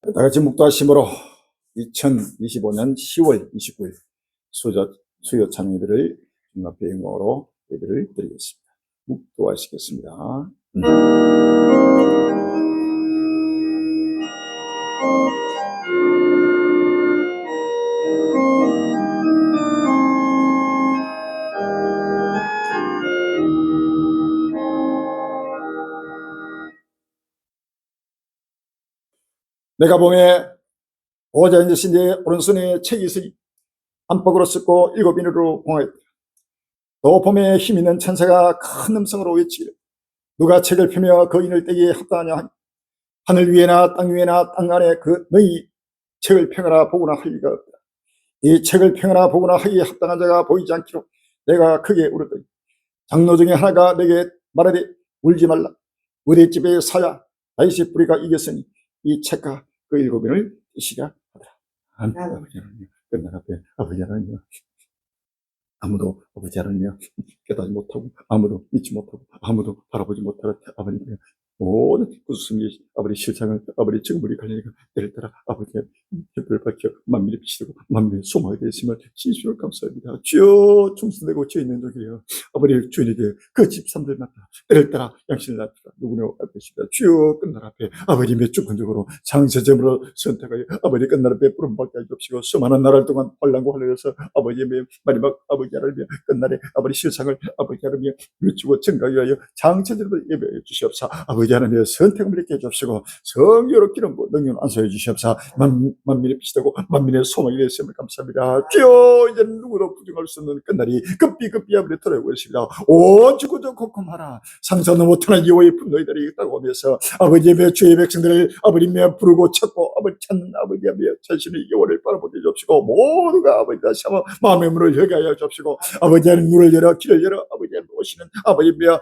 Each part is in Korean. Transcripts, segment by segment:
다 같이 묵도하심으로 2025년 10월 29일 수요 찬양 예배를 주님 앞에 영광으로 예배를 드리겠습니다. 묵도하시겠습니다. 내가 봄에 보호자 앉으신 내 오른손에 책이 있으니 안팎으로 쓰고 일곱 인으로 봉하였다. 또 봄에 힘있는 천사가 큰 음성으로 외치기를 누가 책을 펴며 그 인을 떼기에 합당하냐 하니 하늘 위에나 땅 위에나 땅 안에 그 너희 책을 펴거나 보거나 할 리가 없다. 이 책을 펴거나 보거나 하기에 합당한 자가 보이지 않기로 내가 크게 울었더니 장로 중에 하나가 내게 말하되 울지 말라. 우리 집에 사야 다윗의 뿌리가 이겼으니 이 책과 그 일곱 인을 떼시라 하더라. 아버지 하나님, 끝난 앞에 아버지 하나님, 아무도 아버지 하나님 깨닫지 못하고 아무도 믿지 못하고 아무도 바라보지 못하는 아버님 모든 구수성의 아버지 실상을 아버지 지금 우리 관련이가 때를 따라 아버지의 햇불을 밝혀 만민의 빛이고 만민의 소망이 되었음을 진심으로 감사합니다. 주여 충성되고 죄 있는 종이에요. 아버지 주인에게 그 집사람들마다 때를 따라 양심을 낳더라 누구나 앞에시다. 주여 끝날 앞에 아버님의 주권적으로 장세점으로 선택하여 아버지 끝날 앞에 부름받게 하시옵시고 수많은 나라를 동안 환난과 환난에서 아버지의 마지막 아버지 하나님의 끝날에 아버지 실상을 아버지 하나님의 외치고 증가하게 하여 장세점으로 예배해 주시옵사. 아버지 하나님의 선택을 이렇게 해주시고 성교로 기름 능력 안수해 주시옵사. 만민의 빛이되고 만민의 소망이 되었음을 감사합니다. 주여 이제는 누구도 부정할 수 없는 끝날이 급히 아버지 돌아오고 있습니다. 온 지구도 콩콩하라. 상상도 못하는 여호와의 분노이들이 있다고 하면서 아버지의 주의 백성들을 아버지며 부르고 찾고 아버지 찾는 아버지의 자신의 영혼을 바라보게 해주시고 모두가 아버지 다시 한번 마음의 문을 열게 하여 주시고 아버지 하나님 문을 열어 길을 열어 아버지 하나님 오시는 아버지며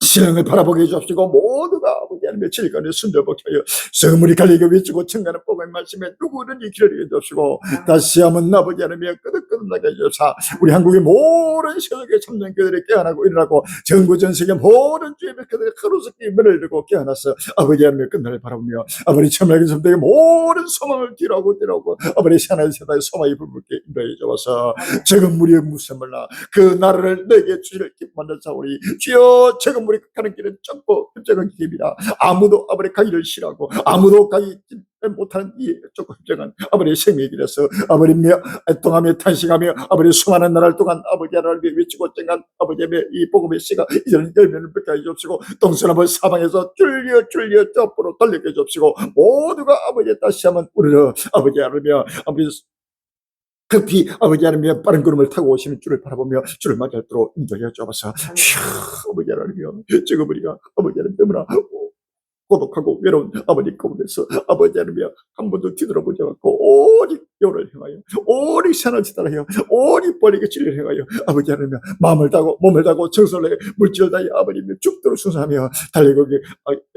신앙을 바라보게 해주시고 모두가 아버지 하나님의 질간에 순절복하여 성물이 갈리게 외치고 청가는 복음의 말씀에 누구든지 길을 해주시고 다시 한번 아버지 하나님의 끄덕끄덕하게 해주사 우리 한국의 모든 세상의 참전교들이 깨어나고 일어나고 전국 전세계 모든 주의 백성들이 하루속히 문을 열고 깨어나서 아버지 하나님의 끝날을 바라보며 아버지 참여하게 섬대의 모든 소망을 뒤로하고 아버지 하나의 세상의 소망이 불붙게 인도해 주어서 적은 무리의 무쇠물나 그 나라를 내게 주시를 기뻐하는 사오리 주여 적은 무리 가는 길은 좁고 흡정한 길입니다. 아무도 아버지 가기를 싫어하고 아무도 가기 못하는 이 좁고 흡정한 아버지 생명의 길에서 아버지며 애통하며 탄식하며 아버지 수많은 나라를 동안 아버지 하나님을 외치고 쟁한 아버지의 이 복음의 씨가 이제는 열매를 맺게 해주시고 동서남북 사방에서 줄려 덮으로 돌리게 해주시고 모두가 아버지 다시 한번 우리를 아버지 하나님이여 아버지 급히 아버지 하나님의 빠른 걸음을 타고 오시는 주를 바라보며 주를 맞이하도록 인도해 주옵소서. 아버지 하나님이여 지금 우리가 아버지 하나님 너무나 고독하고 외로운 아버지 가운데서 아버지 하나님이여 한 번도 뒤돌아보지 않고 오직 여호를 향하여 오직 선을 지달하여 오직 벌리게 진리를 향하여 아버지 하나님이여 마음을 다하고 몸을 다하고 정성을 다하여 물질을 다하여 아버님의 죽도록 순수하며 달리고기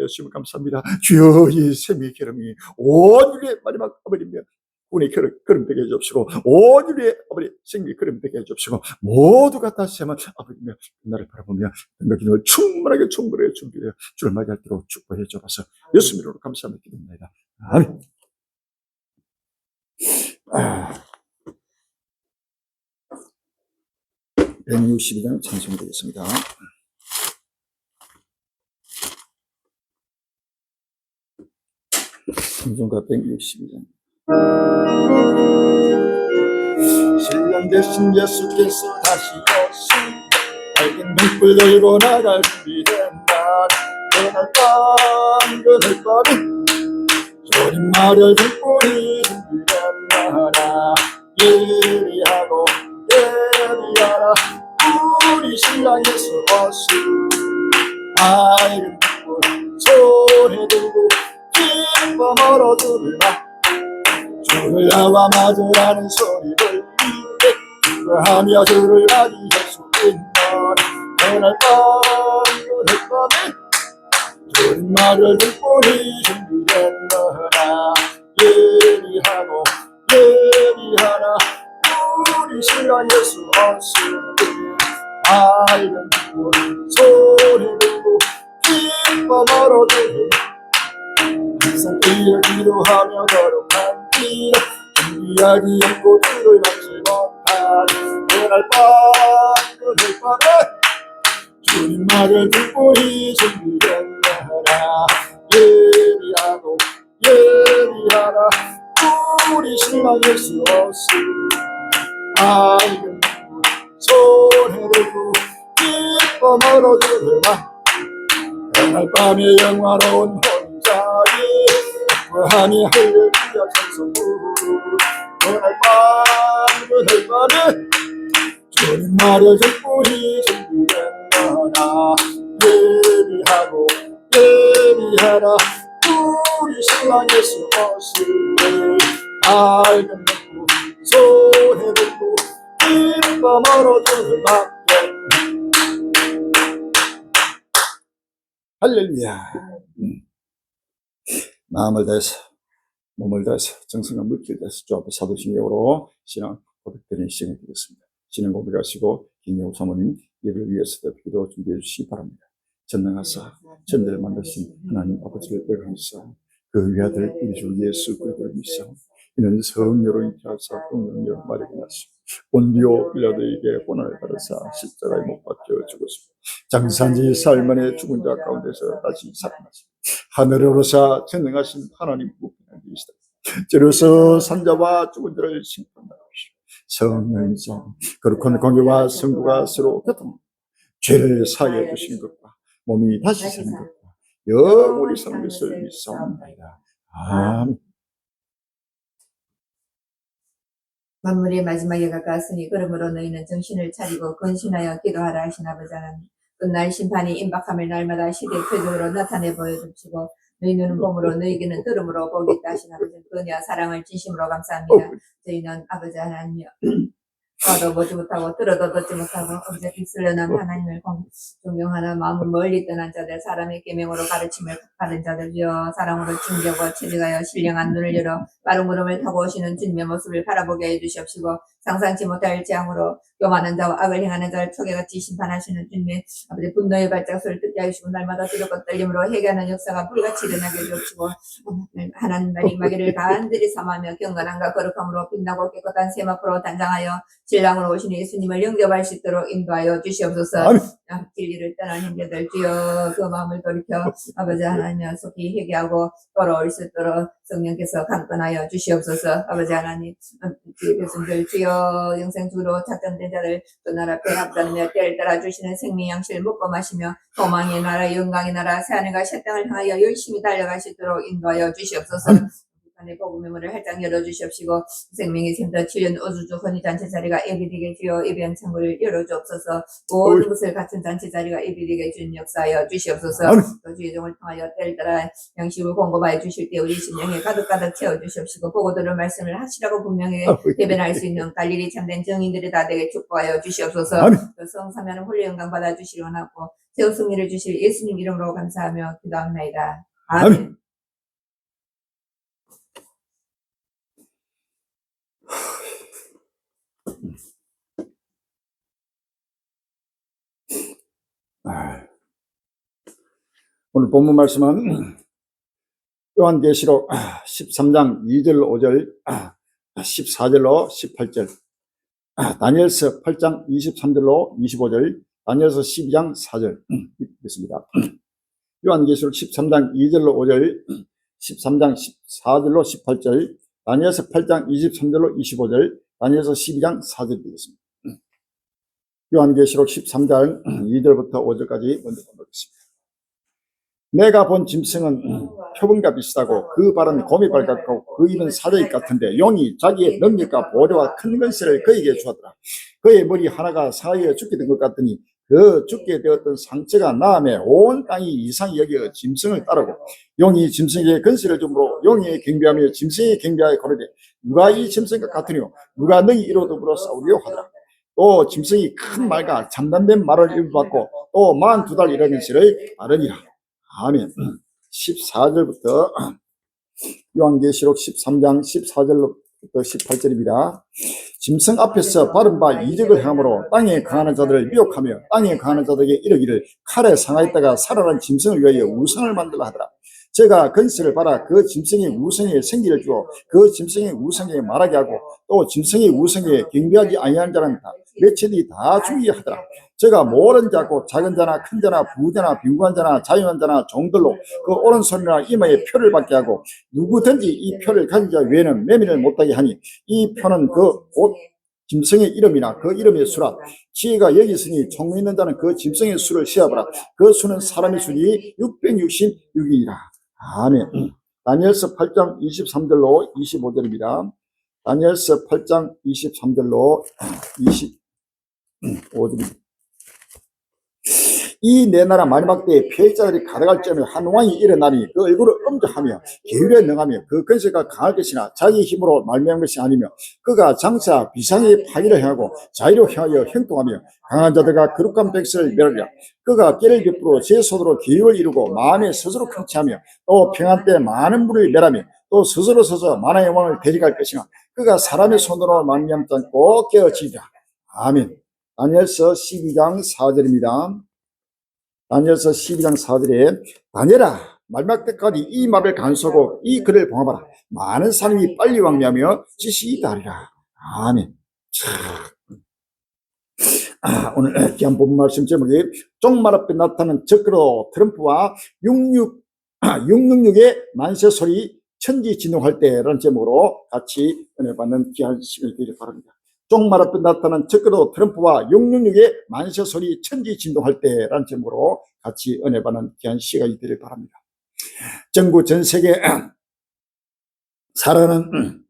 예수님 감사합니다. 주여 이 생명의 기름이 온 인류의 마지막 아버님이여 운의 걸음 되게 해주시고 온 인류의 아버지 생명의 걸음 되게 해주시고 모두가 다시 한번 아버지며 나를 바라보며 너희를 충분하게 준비해 주를 맞이할 때로 축복해 주옵소서. 예수님 이름으로 감사합니다. 기도합니다. 아멘. 162장 찬송되겠습니다. 찬송가 162장. 신랑 되신 예수께서 다시 오시 밝은 등불 들고 나갈 준비된 날 그날 밤은 소린 마을 등불이 준비된 나라 예리하고 예리하라 우리 신랑 예수 오시 밝은 등불 소리 들고 기뻐 멀어들을 막 주를 나와 맞으라는 소리를 기뻐하며 주를 맞이할 수 있는 그날 밤에 주는 말을 듣고니 준비된 너라 예리하고 예리하라 우리 신랑 예수 오시니 밝은 불 소리 들고 기뻐 멀어들을 산길을 기도하며 걸어간 길 준비하기 없고 뒤를 막지 못한 그날 밤에 주님 말을 듣고 이 준비됐느라 예리하라 우리 신랑 예수 없이 밝은 손에 들고 기뻐 멀어지더라 그날 밤에 영화로운 혼자리 기뻐하니 할렐루야 찬송부 그날 밤에 주님 말을 듣고 이 준비됐느라 예리하라 우리 신랑 예수 오시네 밝은 손에 들고 기뻐 멀어지는 밖에 할렐루야. 마음을 다해서 몸을 다해서 정성과 물기를 다해서 주 앞에 사도신경으로 신앙 고백드리는 시간이 되겠습니다. 신앙 고백하시고 김영우 사모님 예배를 위해서 기도 준비해 주시기 바랍니다. 전능하사 천대를 만드신 하나님 아버지를 외면하사 그 위아들 우리 주 예수 그리스도를 믿사오. 이는 성녀로 인하사 동령녀로 말하게 나시고 본디오 빌라도에게 고난을 받으사 십자가에 못 박혀 죽으시고 장사지 살만에 죽은 자 가운데서 다시 살아나시고 하늘에 오르사 전능하신 하나님 무궁한 계시다. 저로서 산자와 죽은 자를 심판하시고 성령이죠. 거룩한 공교와 성부가 서로 교통 죄를 사하여 주신 것과 몸이 다시 사는 것과 영원히 사는 것을 믿사옵나이다. 아멘. 만물의 마지막에 가까웠으니 그러므로 너희는 정신을 차리고 근신하여 기도하라 하신 아버지 하나님 끝날 심판이 임박함을 날마다 시대 표적으로 나타내 보여주시고 너희 눈은 봄으로 너희에게는 들음으로 보겠다 하신 아버지 은혜와 사랑을 진심으로 감사합니다. 저희는 아버지 하나님이여 봐도 보지 못하고 들어도 듣지 못하고 어제 빗슬려난 하나님을 존경하나 마음을 멀리 떠난 자들 사람의 계명으로 가르침을 받은 자들이여 사랑으로 징계하고 체득하여 신령한 눈을 열어 빠른 구름을 타고 오시는 주님의 모습을 바라보게 해주시옵시고 상상치 못할 재앙으로 교만한 자와 악을 행하는 자를 초계같이 심판하시는 주님의 아버지 분노의 발작소를 듣게 하시고 날마다 두렵고 떨림으로 회개하는 역사가 불같이 일어나게 해주시고 하나님 날 임하기를 간절히 삼하며 경건함과 거룩함으로 빛나고 깨끗한 세마포로 단장하여 신랑으로 오신 예수님을 영접할 수 있도록 인도하여 주시옵소서. 진리를 떠난 형제들 주여 그 마음을 돌이켜 아버지 하나님 속히 회개하고 돌아올 수 있도록 성령께서 강권하여 주시옵소서. 아버지 하나님 교수님들 주여 영생주로 작정된 자들 그 나라 배 앞다니며 때를 따라 주시는 생명 양식을 먹고 마시며 소망의 나라 영광의 나라 새하늘과 새 땅을 향하여 열심히 달려갈 수 있도록 인도하여 주시옵소서. 북한의 복음의 문을 활짝 열어주시옵시고 생명의 샘터 7년 우주주 헌의잔치 자리가 예비되게 주여 예배한 창구를 열어주옵소서. 모든 것을 갖춘 잔치 자리가 예비되게 주님 역사하여 주시옵소서. 또 주의 종을 통하여 때를 따라 양식을 공급하여 주실 때 우리 심령에 가득가득 채워주시옵시고 보고 들을 말씀을 하시라고 분명히 대변할 수 있는 갈릴리 참된 정인들이 다 되게 축복하여 주시옵소서. 또 성사면은 홀리 영광 받아주시기 원하고 새우 승리를 주실 예수님 이름으로 감사하며 기도합나이다. 아멘. 오늘 본문 말씀은 요한계시록 13장 2절 5절 14절로 18절 다니엘서 8장 23절로 25절 다니엘서 12장 4절 있습니다. 요한계시록 13장 2절로 5절 13장 14절로 18절 다니엘서 8장 23절로 25절 다니엘서 12장 4절 되겠습니다. 요한계시록 13장 2절부터 5절까지 먼저 보겠습니다. 내가 본 짐승은 표범과 비슷하고 그 발은 곰이발 같고 그 입은 사자입 같은데 용이 자기의 능력과 보좌와 큰 권세를 그에게 주었더라. 그의 머리 하나가 사이에 죽게 된 것 같더니 그 죽게 되었던 상처가 나음에 온 땅이 이상히 여겨 짐승을 따르고 용이 짐승에게 권세를 주므로 용이 경배하며 짐승이 경배하여 고르되 누가 이 짐승과 같으뇨 누가 능히 이로 더불어 싸우리요 하더라. 또 짐승이 큰 말과 참담된 말을 입어받고 또 42달 일하는 시를 아르니라. 아멘. 14절부터 요한계시록 13장 14절부터 18절입니다. 짐승 앞에서 바른 바 이적을 행함으로 땅에 강하는 자들을 미혹하며 땅에 강하는 자들에게 이르기를 칼에 상하였다가 살아난 짐승을 위하여 우상을 만들라 하더라. 제가 건설을 받아 그 짐승의 우성에 생기를 주어 그 짐승의 우성에 말하게 하고 또 짐승의 우성에 경배하지 아니하는 자는 다 매체들이 다 죽이게 하더라. 제가 모든 자고 작은 자나 큰 자나 부자나 빈곤한 자나 자유한 자나 종들로 그 오른손이나 이마에 표를 받게 하고 누구든지 이 표를 가진 자 외에는 매매를 못하게 하니 이 표는 그 곧 짐승의 이름이나 그 이름의 수라. 지혜가 여기 있으니 총명 있는 자는 그 짐승의 수를 세어보라. 그 수는 사람의 수니 666이라. 아멘. 다니엘서 8장 23절로 25절입니다. 다니엘서 8장 23절로 25절입니다. 이 내 나라 마지막 때에 피해자들이 가득할 점에 한 왕이 일어나니 그 얼굴을 엄정하며 계율에 능하며 그 건세가 강할 것이나 자기 힘으로 말미암은 것이 아니며 그가 장차 비상의 파기를 행하고 자유로 향하여 행동하며 강한 자들과 거룩한 백성을 멸하리라. 그가 깨를 베풀어 제 손으로 계율을 이루고 마음에 스스로 큰치하며 또 평안 때 많은 물을 멸하며 또 스스로 서서 만화의 왕을 대적할 것이나 그가 사람의 손으로 말미암지 않고 깨어지리라. 아멘. 다니엘서 12장 4절입니다. 다니엘서 12장 4절에 다니엘아 마지막 때까지 이 말을 간수하고 이 글을 봉합하라. 많은 사람이 빨리 왕래하며 지식이 다리라. 아멘. 오늘 귀한 본문 말씀 제목이 종말 앞에 나타나는 적그로 트럼프와 666의 만세 소리 천지진동할 때라는 제목으로 같이 은혜 받는 귀한 시간이 되길 바랍니다. 종말 앞에 나타난 적그로 트럼프와 666의 만세 소리 천지진동할 때라는 제목으로 같이 은혜 받는 귀한 시간이 되길 바랍니다. 전국 전 세계 살아가는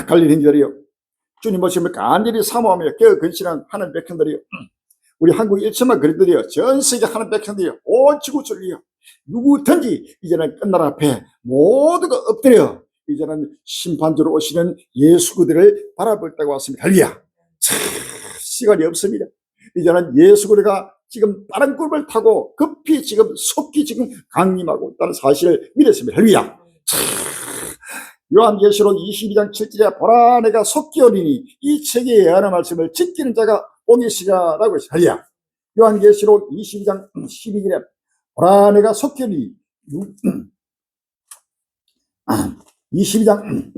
갈릴 행자들이요, 주님 모심을 간절히 사모하며 깨어 근신한 하늘 백성들이요, 우리 한국 1천만 그리들이요, 전 세계 하늘 백성들이요, 온 지구촌이요, 누구든지 이제는 끝날 앞에 모두가 엎드려 이제는 심판주로 오시는 예수 그들을 바라볼 때가 왔습니다. 할렐루야. 시간이 없습니다. 이제는 예수 그들가 지금 다른 구름을 타고 급히 지금 속히 지금 강림하고 있다는 사실을 믿었습니다. 할렐루야. 요한계시록 22장 7절에 보라 내가 속히 오리니 이 책에 예언한 말씀을 지키는 자가 오니시라라고 했습니다. 할렐루야. 요한계시록 22장 12절에 보라 내가 속히 오리니 22장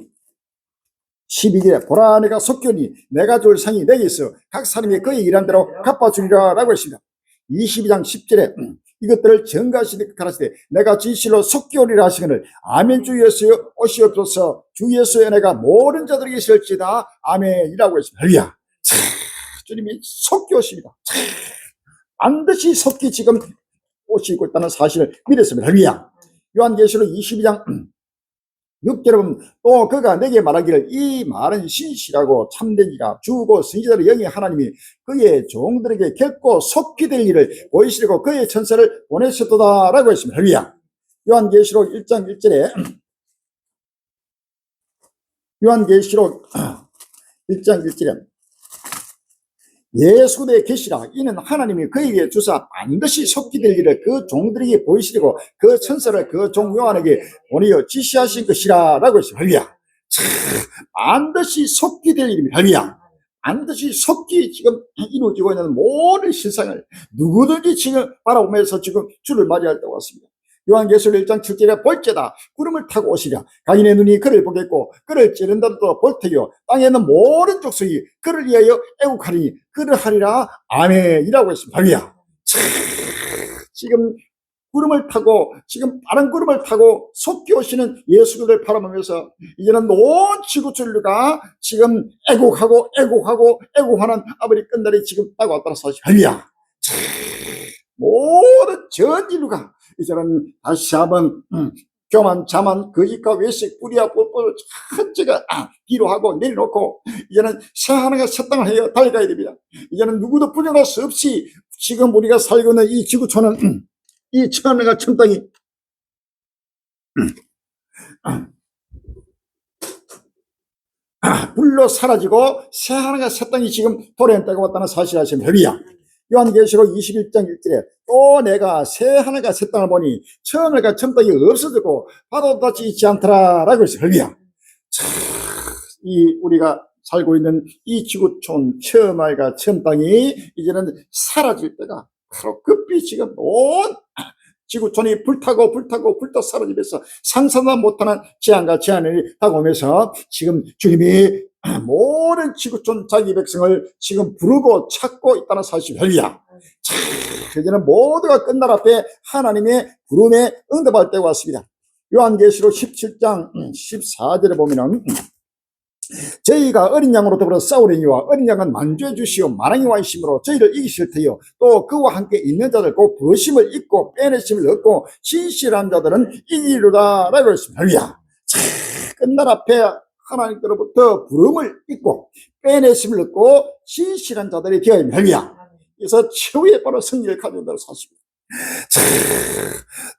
12절에 보라 내가 속히 오니 내가 줄 상이 내게 있어 각 사람이 그의 일한 대로 갚아주리라 라고 했습니다. 22장 10절에 이것들을 전가하시되 가라사대 내가 진실로 속히 오리라 하시거늘 아멘 주 예수여 오시옵소서 주 예수의 은혜가 모든 자들에게 있을지다 아멘이라고 했습니다. 할렐루야. 주님이 속히 오십니다. 반드시 속히 지금 오시고 있다는 사실을 믿었습니다. 할렐루야. 요한계시록 22장 6절에 보면 또 그가 내게 말하기를 이 말은 신실하고 참된 이가 주고 선지자의 영이 하나님이 그의 종들에게 결코 속히 될 일을 보이시려고 그의 천사를 보내셨도다 라고 했습니다. 할렐루야. 요한계시록 1장 1절에 요한계시록 1장 1절에 예수 그대의 계시라 이는 하나님이 그에게 주사 반드시 속히 될 일을 그 종들에게 보이시려고 그 천사를 그 종 요한에게 보내어 지시하신 것이라 라고 했습니다. 할렐루야. 반드시 속히 될 일입니다. 할렐루야. 반드시 속히 지금 이루어지고 있는 모든 실상을 누구든지 지금 바라보면서 지금 주를 맞이할 때가 왔습니다. 요한계시록 1장 7절에 볼지어다 구름을 타고 오시랴 가인의 눈이 그를 보겠고 그를 찌른다도 볼 테요 땅에 있는 모든 족속이 그를 위하여 애국하리니 그를 하리라 아멘이라고 했습니다. 할렐루야. 지금 구름을 타고 지금 빠른 구름을 타고 속히 오시는 예수를 바라보면서 이제는 온 지구촌류가 지금 애국하는 아버지 끝날이 지금 다가왔다는 사실. 할렐루야. 모든 전 인류가 이제는 다시 한번 교만, 자만, 거짓과 외식, 뿌리와 뿔뿔 전체가 뒤로 하고 내려놓고 이제는 새 하나가 새 땅을 해요 달려가야 됩니다. 이제는 누구도 부정할 수 없이 지금 우리가 살고 있는 이 지구촌은 이 천하가 천 땅이 불로 사라지고 새 하나가 새 땅이 지금 도래했다고 왔다는 사실을 아시면 할렐루야. 요한계시록 21장 1절에 또 내가 새 하늘과 새 땅을 보니 처음과 천 땅이 없어지고 바다도 닿지 있지 않더라 라고 했어요. 할렐루야. 이 우리가 살고 있는 이 지구촌 처음과 천 땅이 이제는 사라질 때가 바로 급히 지금 온 지구촌이 불타고 사라지면서 상상도 못하는 재앙과 재난이 다가오면서 지금 주님이 모든 지구촌 자기 백성을 지금 부르고 찾고 있다는 사실. 할렐루야. 자, 이제는 모두가 끝날 앞에 하나님의 부름에 응답할 때가 왔습니다. 요한계시록 17장 14절에 보면은 저희가 어린 양으로 더불어 싸우려니와 어린 양은 만주해 주시오 만왕의 이심으로 저희를 이기실 테요 또 그와 함께 있는 자들 곧 부심을 입고 빼내심을 얻고 진실한 자들은 이기리로다 라고 했습니다. 할렐루야. 자, 끝날 앞에 하나님께로부터 부름을 입고 빼내심을 얻고 진실한 자들이 되어야 합니다. 할렐루야. 그래서 최후의 바로 승리를 가져온다는 사실입니다. 자,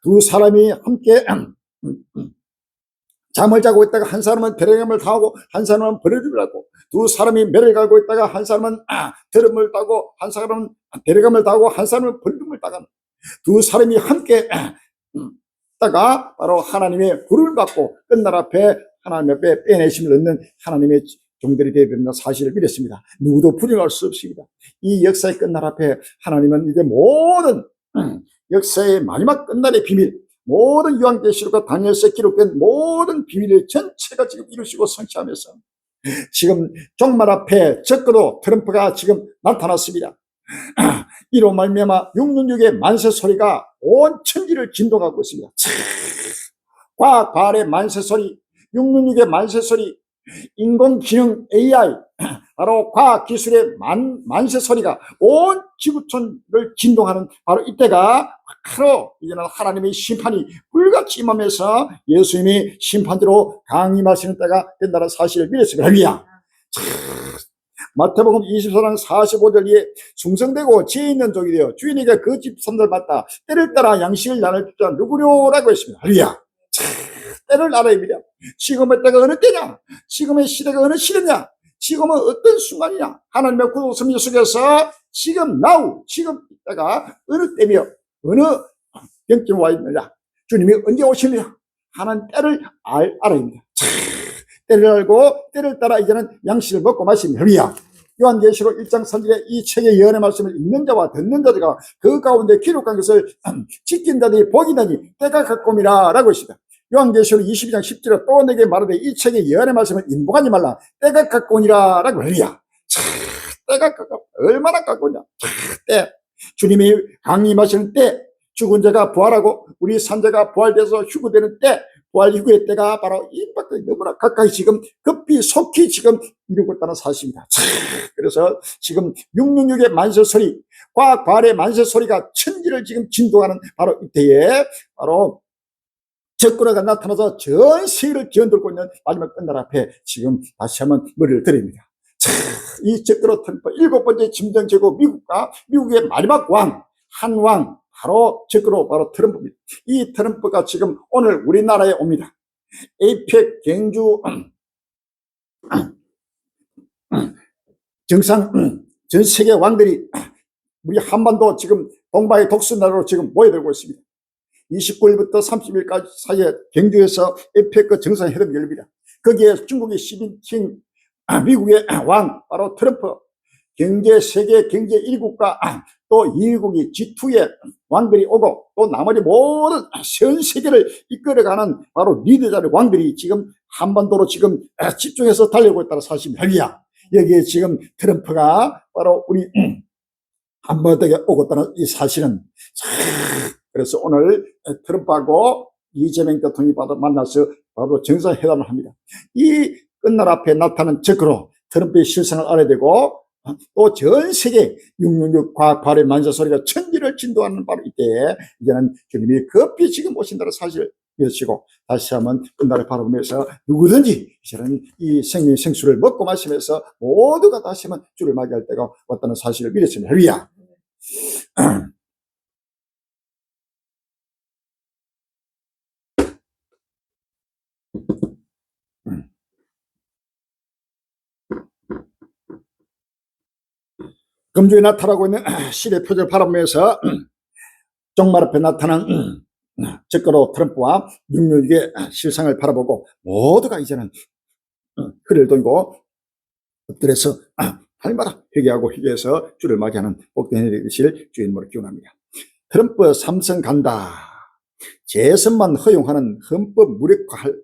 두 사람이 함께 잠을 자고 있다가 한 사람은 배려감을 당하고 한 사람은 버려주기를 하고 두 사람이 매를 갈고 있다가 한 사람은 드럼을 따고 한 사람은 배려감을 당하고 한 사람은 버림을 당하는 두 사람이 함께 있다가 바로 하나님의 부름을 받고 끝날 앞에 하나님 앞에 빼내심을 얻는 하나님의 종들이 되어야 된다는 사실을 믿었습니다. 누구도 부정할 수 없습니다. 이 역사의 끝날 앞에 하나님은 이제 모든 역사의 마지막 끝날의 비밀, 모든 요한계시록과 다니엘서에 기록된 모든 비밀의 전체가 지금 이루시고 성취하면서 지금 종말 앞에 적어도 트럼프가 지금 나타났습니다. 이로 말미암아 666의 만세 소리가 온 천지를 진동하고 있습니다. 과학 발의 만세 소리, 666의 만세 소리, 인공지능 AI, 바로 과학기술의 만세 소리가 온 지구촌을 진동하는 바로 이때가 바로 이제는 하나님의 심판이 불같이 임하면서 예수님이 심판대로 강림하시는 때가 된다는 사실을 믿었습니다. 할렐루야. 마태복음 24장 45절에 충성되고 지혜 있는 종이 되어 주인에게 그 집 삼들 받다 때를 따라 양식을 나눌 자 누구료라고 했습니다. 할렐루야. 때를 알아야 합니다. 지금의 때가 어느 때냐? 지금의 시대가 어느 시대냐? 지금은 어떤 순간이냐? 하나님의 구속 섭리 속에서 지금 지금 때가 어느 때며 어느 경점에 와 있느냐? 주님이 언제 오시느냐? 하나님 때를 알아야 합니다. 때를 알고 때를 따라 이제는 양식을 먹고 마십니다. 할렐루야. 요한계시록 1장 3절에 이 책의 예언의 말씀을 읽는 자와 듣는 자가 그 가운데 기록한 것을 지킨 자들이 복이 나니 때가 가까움이라 라고 했습니다. 요한계시록 22장 10절에 또 내게 말하되 이 책의 예언의 말씀을 인복하지 말라 때가 가까우니라 라고 할렐루야. 때가 가까워. 얼마나 가까우냐. 때. 주님이 강림하시는 때, 죽은 자가 부활하고 우리 산자가 부활돼서 휴거되는 때, 부활 이후의 때가 바로 임박도 너무나 가까이 지금 급히 속히 지금 이루고 있다는 사실입니다. 그래서 지금 666의 만세 소리, 과학 발의 만세 소리가 천지를 지금 진동하는 바로 이때에 바로 적그러가 나타나서 전 세계를 기어들고 있는 마지막 끝날 앞에 지금 다시 한번 머리를 들입니다. 이 적그러 트럼프 7번째 짐승 제국 미국의 마지막 왕, 한 왕, 바로 적그러 바로 트럼프입니다. 이 트럼프가 지금 오늘 우리나라에 옵니다. 에이펙 경주 정상 전 세계 왕들이 우리 한반도 지금 동바의 독수나라로 지금 모여들고 있습니다. 29일부터 30일까지 사이에 경주에서 에이펙 정상회담이 열립니다. 거기에 중국의 시진핑, 미국의 왕 바로 트럼프, 세계 경제 1국과 또 2위국이 G2의 왕들이 오고 또 나머지 모든 전 세계를 이끌어가는 바로 리더자의 왕들이 지금 한반도로 지금 집중해서 달려오고 있다는 사실입니다. 할렐루야. 여기에 지금 트럼프가 바로 우리 한반도에 오고 있다는 이 사실은, 그래서 오늘 트럼프하고 이재명 대통령이 만나서 바로 정상회담을 합니다. 이 끝날 앞에 나타난 적으로 트럼프의 실상을 알아야 되고 또 전 세계 666 과학 발의 만세 소리가 천지를 진동하는 바로 이때에 이제는 주님이 급히 지금 오신다는 사실을 믿으시고 다시 한번 끝날을 바라보면서 누구든지 이제는 이 생명 생수를 먹고 마시면서 모두가 다시 한번 주를 맞이할 때가 왔다는 사실을 믿으시면 할렐루야. 금주에 나타나고 있는 시대 표적을 바라보면서 종말 앞에 나타난 적그로 트럼프와 666의 실상을 바라보고 모두가 이제는 허리를 돌고 엎드려서 할마라 회개하고 회개해서 주를 맞이하는 복된 일이 되실 주의 이름으로 기원합니다. 트럼프 삼성 간다. 재선만 허용하는 헌법 무력화할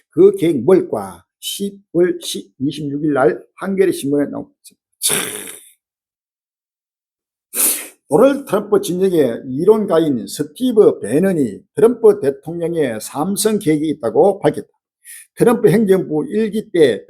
그 계획 뭘까? 10월 26일 날 한겨레 신문에 나옵니다. 도널드 트럼프 진영의 이론가인 스티브 배넌이 트럼프 대통령의 3선 계획이 있다고 밝혔다. 트럼프 행정부 1기 때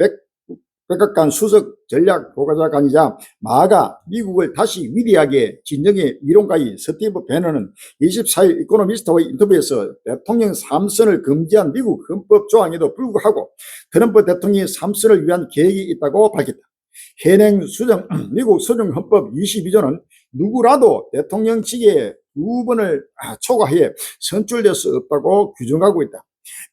백악관 수석 전략보좌관이자 마가 미국을 다시 위대하게 진영의 이론가인 스티브 배넌은 24일 이코노미스트와의 인터뷰에서 대통령 3선을 금지한 미국 헌법 조항에도 불구하고 트럼프 대통령이 3선을 위한 계획이 있다고 밝혔다. 현행 수정 미국 수정 헌법 22조는 누구라도 대통령직에 2번을 초과해 선출될 수 없다고 규정하고 있다.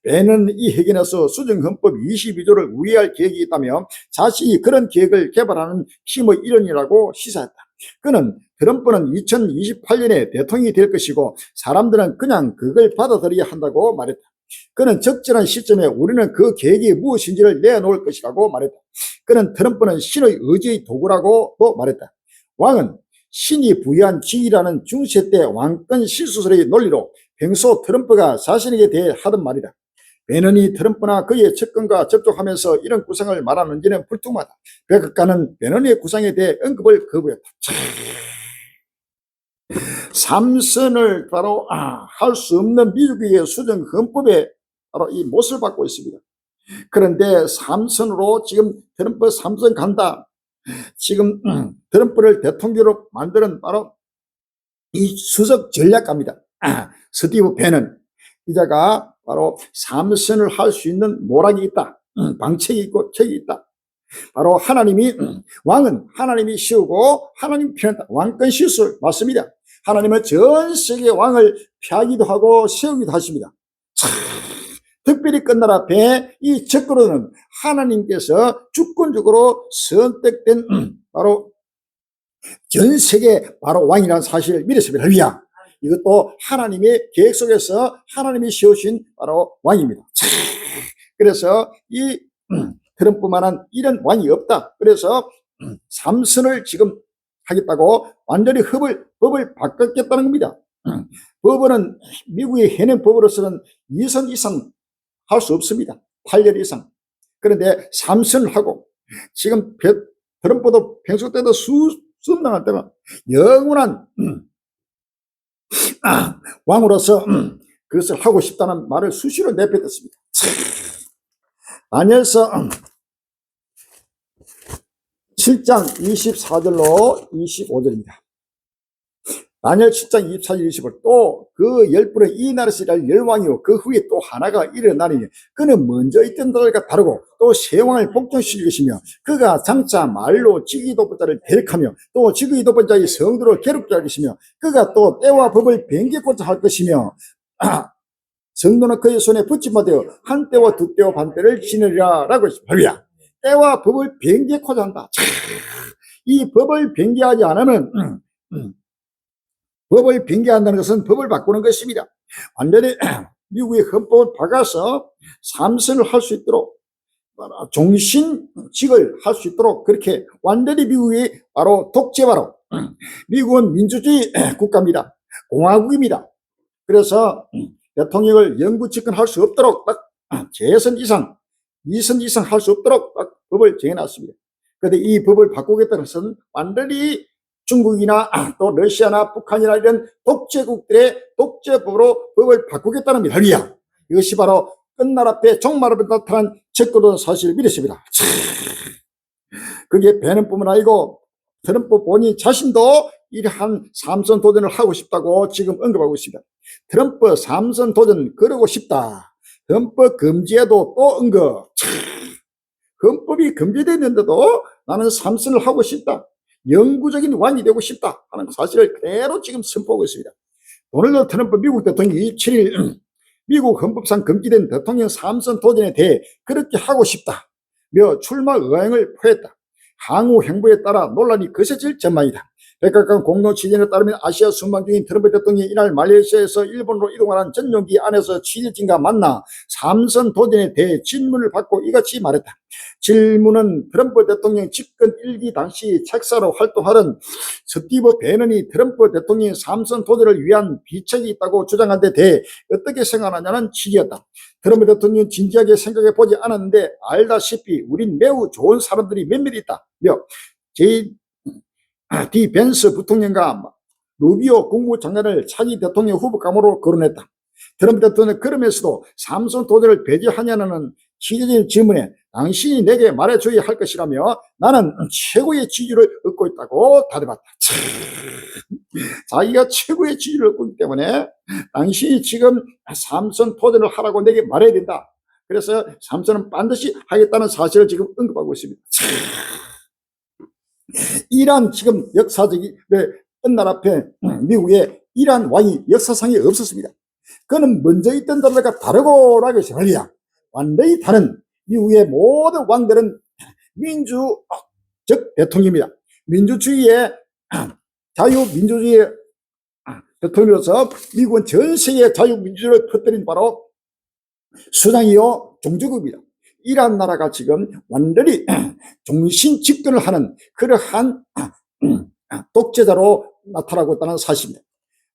배는 이 회견에서 수정헌법 22조를 우회할 계획이 있다며 자신이 그런 계획을 개발하는 팀의 일원이라고 시사했다. 그는 트럼프는 2028년에 대통령이 될 것이고 사람들은 그냥 그걸 받아들여야 한다고 말했다. 그는 적절한 시점에 우리는 그 계획이 무엇인지를 내놓을 것이라고 말했다. 그는 트럼프는 신의 의지의 도구라고 또 말했다. 왕은 신이 부여한 직위라는 중세 때 왕권 실수설의 논리로 평소 트럼프가 자신에게 대해 하던 말이다. 배넌이 트럼프나 그의 측근과 접촉하면서 이런 구상을 말하는지는 불투명하다. 백악관은 배넌의 구상에 대해 언급을 거부했다. 3선을 바로 할 수 없는 미국의 수정 헌법에 바로 이 못을 받고 있습니다. 그런데 3선으로 지금 트럼프 3선 간다. 지금 트럼프를 대통령으로 만드는 바로 이 수석 전략가입니다. 스티브 배넌 기자가 바로 3선을 할 수 있는 모락이 있다. 방책이 있고 책이 있다. 바로 하나님이 왕은 하나님이 씌우고 하나님 편한다. 왕권 실술 맞습니다. 하나님은 전 세계 왕을 펴기도 하고 세우기도 하십니다. 특별히 끝나라 배 이 적그로는 하나님께서 주권적으로 선택된 바로 전 세계 바로 왕이라는 사실을 믿었습니다. 할렐루야. 이것도 하나님의 계획 속에서 하나님이 세우신 바로 왕입니다. 그래서 이 트럼프만한 이런 왕이 없다. 그래서 3선을 지금 하겠다고 완전히 법을 바꿨겠다는 겁니다. 법원은 미국의 현행 법으로서는 2선 이상 할 수 없습니다. 8년 이상. 그런데 3선을 하고 지금 트럼프도 평소 때도 수험당할 때는 영원한 왕으로서 그것을 하고 싶다는 말을 수시로 내뱉었습니다. 다니엘서 7장 24절로 25절입니다. 다니엘 7장 24절 25절 또 그 열분의 이 나라에서 일할 열왕이요 그 후에 또 하나가 일어나리니 그는 먼저 있던 자들과 다르고 또 새 왕을 복종시킬 것이며 그가 장차 말로 지기도번자를 대력하며 또 지기도번자의 성도를 괴롭게 할 것이며 그가 또 때와 법을 변개고자 할 것이며 성도는 그의 손에 붙임받아 한 때와 두 때와 반 때를 지내리라 라고 했습니다. 때와 법을 변개고자 한다. 이 법을 변개하지 않으면 법을 변개한다는 것은 법을 바꾸는 것입니다. 완전히 미국의 헌법을 바꿔서 3선을 할 수 있도록 종신직을 할 수 있도록 그렇게 완전히 미국이 바로 독재바로 미국은 민주주의 국가입니다. 공화국입니다. 그래서 대통령을 영구 집권할 수 없도록 딱 재선 이상, 2선 이상 할 수 없도록 딱 법을 정해놨습니다. 그런데 이 법을 바꾸겠다는 것은 완전히 중국이나 또 러시아나 북한이나 이런 독재국들의 독재법으로 법을 바꾸겠다는 겁니다. 이것이 바로 끝날 앞에 종말을 나타난 적그러운 사실을 믿었습니다. 그게 배는뿐만 아니고 트럼프 본인 자신도 이러한 3선 도전을 하고 싶다고 지금 언급하고 있습니다. 트럼프 3선 도전 그러고 싶다. 헌법 금지에도 또 언급. 헌법이 금지되는데도 나는 3선을 하고 싶다. 영구적인 왕이 되고 싶다 하는 사실을 그대로 지금 선포하고 있습니다. 도널드 트럼프 미국 대통령이 27일 미국 헌법상 금지된 대통령 3선 도전에 대해 그렇게 하고 싶다며 출마 의향을 표했다. 향후 행보에 따라 논란이 거세질 전망이다. 백악관 공동 취재에 따르면 아시아 순방 중인 트럼프 대통령이 이날 말레이시아에서 일본으로 이동하는 전용기 안에서 취재진과 만나 삼선 도전에 대해 질문을 받고 이같이 말했다. 질문은 트럼프 대통령 집권 1기 당시 책사로 활동하던 스티브 배넌이 트럼프 대통령의 삼선 도전을 위한 비책이 있다고 주장한 데 대해 어떻게 생각하냐는 취지였다. 트럼프 대통령 진지하게 생각해 보지 않았는데 알다시피 우린 매우 좋은 사람들이 몇몇 있다며 J.D. 벤스 부통령과 루비오 국무장관을 차기 대통령 후보감으로 거론했다. 트럼프 대통령은 그러면서도 삼선 도전을 배제하냐는 취재진 질문에 당신이 내게 말해줘야 할 것이라며 나는 최고의 지지를 얻고 있다고 답해봤다. 자기가 최고의 지지를 얻고 있기 때문에 당신이 지금 삼선 도전을 하라고 내게 말해야 된다. 그래서 삼선은 반드시 하겠다는 사실을 지금 언급하고 있습니다. 이란 지금 역사적인 끝날 앞에 미국의 이란 왕이 역사상에 없었습니다. 그는 먼저 있던 자들과 다르고라고 말이야. 완전히 다른 미국의 모든 왕들은 민주적 대통령입니다. 민주주의의 자유민주주의의 대통령으로서 미국은 전 세계의 자유민주주의를 퍼뜨린 바로 수장이요 종주국입니다. 이란 나라가 지금 완전히 종신 집권을 하는 그러한 독재자로 나타나고 있다는 사실입니다.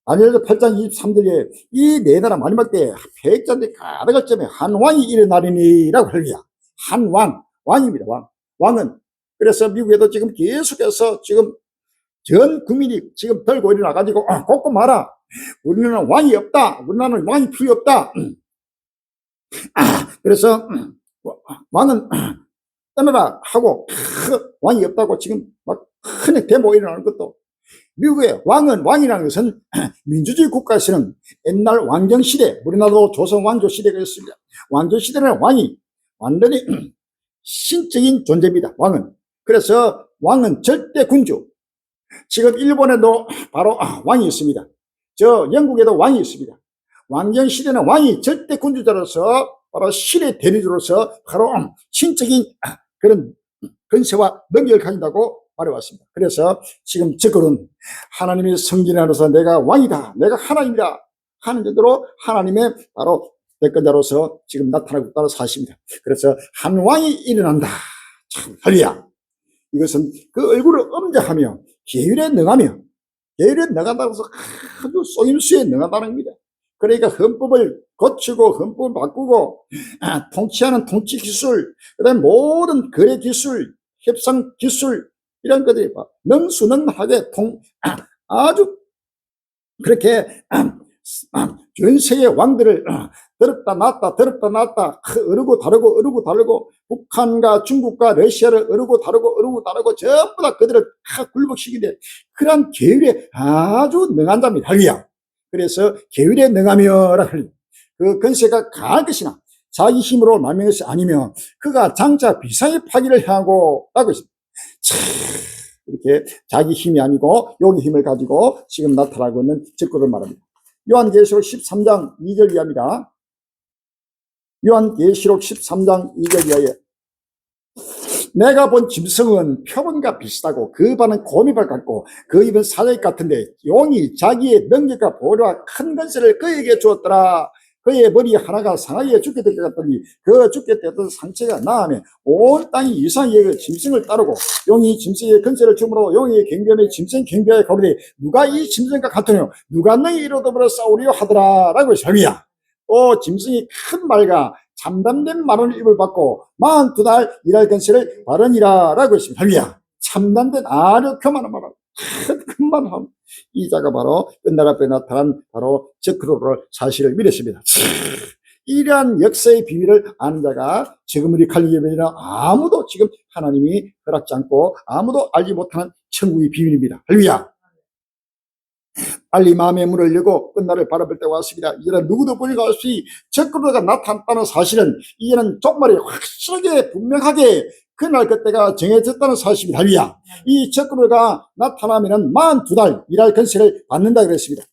다니엘서 8장 23절에 이 네 나라 마지막 때에 패역자들이 가득할 점에 한 왕이 일어나리니라고 할래요. 한 왕, 왕입니다. 왕은 그래서 미국에도 지금 계속해서 지금 전 국민이 지금 들고 일어나가지고 꼭 마라. 우리는 왕이 없다. 우리나라는 왕이 필요 없다. 그래서 왕은 떠나라 하고 왕이 없다고 지금 막 큰 데모 일어나는 것도 미국의 왕은 왕이라는 것은 민주주의 국가에서는 옛날 왕정시대 우리나라도 조선 왕조시대가 있습니다. 왕조시대는 왕이 완전히 신적인 존재입니다. 왕은. 그래서 왕은 절대 군주. 지금 일본에도 바로 왕이 있습니다. 저 영국에도 왕이 있습니다. 왕정시대는 왕이 절대 군주자로서 바로 신의 대리조로서 바로 신적인 그런 근세와 능력을 가진다고 말해왔습니다. 그래서 지금 저거는 하나님의 성전으로서 내가 왕이다, 내가 하나님이다 하는 정도로 하나님의 바로 대권자로서 지금 나타나고 있다는 사실입니다. 그래서 한 왕이 일어난다. 참 할렐루야. 이것은 그 얼굴을 엄정하며 계율에 능하며 계율에 능하다고 해서 아주 쏘임수에 능하다는 겁니다. 그러니까 헌법을 고치고 헌법을 바꾸고 통치하는 통치 기술, 그다음에 모든 거래 기술, 협상 기술 이런 것들이 능수능하게 아주 그렇게 전 세계 왕들을 더럽다 놨다 더럽다 놨다 어르고 다르고 북한과 중국과 러시아를 어르고 다르고 전부 다 그들을 다 굴복시키되 그러한 계율에 아주 능한 자입니다. 할렐루야. 그래서 계율에 능하며라. 그 근세가 강할 것이나 자기 힘으로 말미암은 것이 아니며 그가 장차 비상의 파기를 향하고 라고 있습니다. 참 이렇게 자기 힘이 아니고 용의 힘을 가지고 지금 나타나고 있는 적그를 말합니다. 요한계시록 13장 2절 이하입니다. 요한계시록 13장 2절 이하에 내가 본 짐승은 표범과 비슷하고 그 발은 곰이발 같고 그 입은 사자익 같은데 용이 자기의 능력과 보호와 큰 권세를 그에게 주었더라. 그의 머리 하나가 상하게 죽게 될 것 같더니 그 죽게 되었던 상처가 나으며 온 땅이 이상하게 짐승을 따르고 용이 짐승의 권세를 주므로 용의 경변에 짐승 경변에 가로되 누가 이 짐승과 같으뇨 누가 너희 이로더불어 싸우리요 하더라 라고 설미야. 또 짐승이 큰 말과 참담된 마른 입을 받고 42달 일할 권세를 바르니라 라고 했습니다. 할렐루야. 참담된 아주 교만한 말하고 큰 말함. 이 자가 바로 끝날 앞에 나타난 바로 적그로를 사실을 믿었습니다. 이러한 역사의 비밀을 아는 자가 지금으로 칼리게 되면 아무도 지금 하나님이 허락지 않고 아무도 알지 못하는 천국의 비밀입니다. 할렐루야. 빨리 마음의 문을 열고 끝날을 바라볼 때가 왔습니다. 이제는 누구도 보니까 알 수 없이 적그로가 나타났다는 사실은 이제는 정말 확실하게 분명하게 그날 그때가 정해졌다는 사실입니다. 할렐루야. 이 적그로가 나타나면은 42달 일할 권세를 받는다 그랬습니다.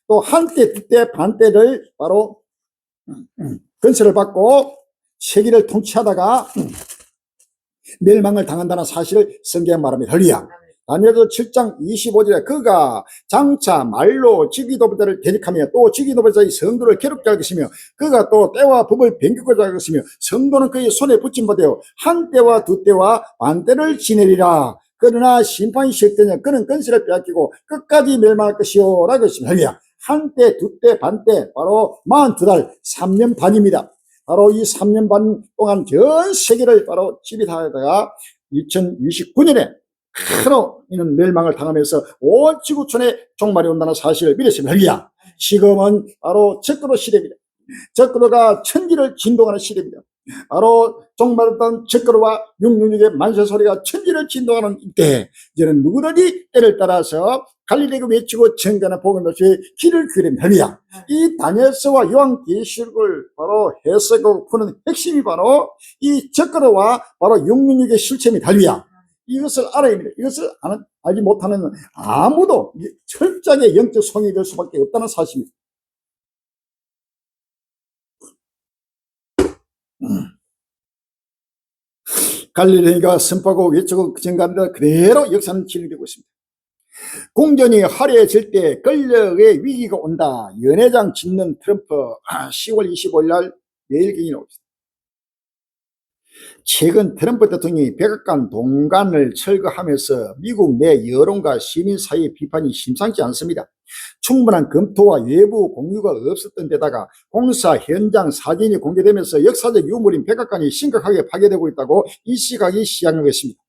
또 한때, 두때, 반때를 바로 권세를 받고 세계를 통치하다가 멸망을 당한다는 사실을 성경에 말합니다. 할렐루야. 다니엘서 7장 25절에 그가 장차 말로 직위도배자를 대적하며 또 직위도배자의 성도를 괴롭게 할 것이며 그가 또 때와 법을 변경하고자 할 것이며 성도는 그의 손에 붙임 받되어 한 때와 두 때와 반 때를 지내리라. 그러나 심판이 시작되면 그는 건세를 빼앗기고 끝까지 멸망할 것이요 라고 했습니다. 한 때, 두 때, 반 때, 바로 42달, 3년 반입니다. 바로 이 3년 반 동안 전 세계를 바로 지배하다가 2029년에 크로 이는 멸망을 당하면서 온 지구촌에 종말이 온다는 사실을 믿었습니다. 지금은 바로 적그로 시대입니다. 적그로가 천지를 진동하는 시대입니다. 바로 종말했던 적그로와 666의 만세 소리가 천지를 진동하는 이때 이제는 누구든지 때를 따라서 갈릴리가 외치고 전가는 복음을 길을 기울입니다. 이 다니엘서와 요한계시록을 바로 해석하고 푸는 핵심이 바로 이 적그로와 바로 666의 실체입니다. 할렐루야. 이것을 알아야 합니다. 이것을 알지 못하는 아무도 철저하게 영적 성이 될 수밖에 없다는 사실입니다. 갈릴리가 선포하고 외치고 증가합니다. 그대로 역사는 진행되고 있습니다. 공전이 화려해질 때 권력의 위기가 온다. 연회장 짓는 트럼프 10월 25일 날 매일경이 나오고 있습니다. 최근 트럼프 대통령이 백악관 동관을 철거하면서 미국 내 여론과 시민 사이의 비판이 심상치 않습니다. 충분한 검토와 외부 공유가 없었던 데다가 공사 현장 사진이 공개되면서 역사적 유물인 백악관이 심각하게 파괴되고 있다고 이 시각이 시작한 것입니다.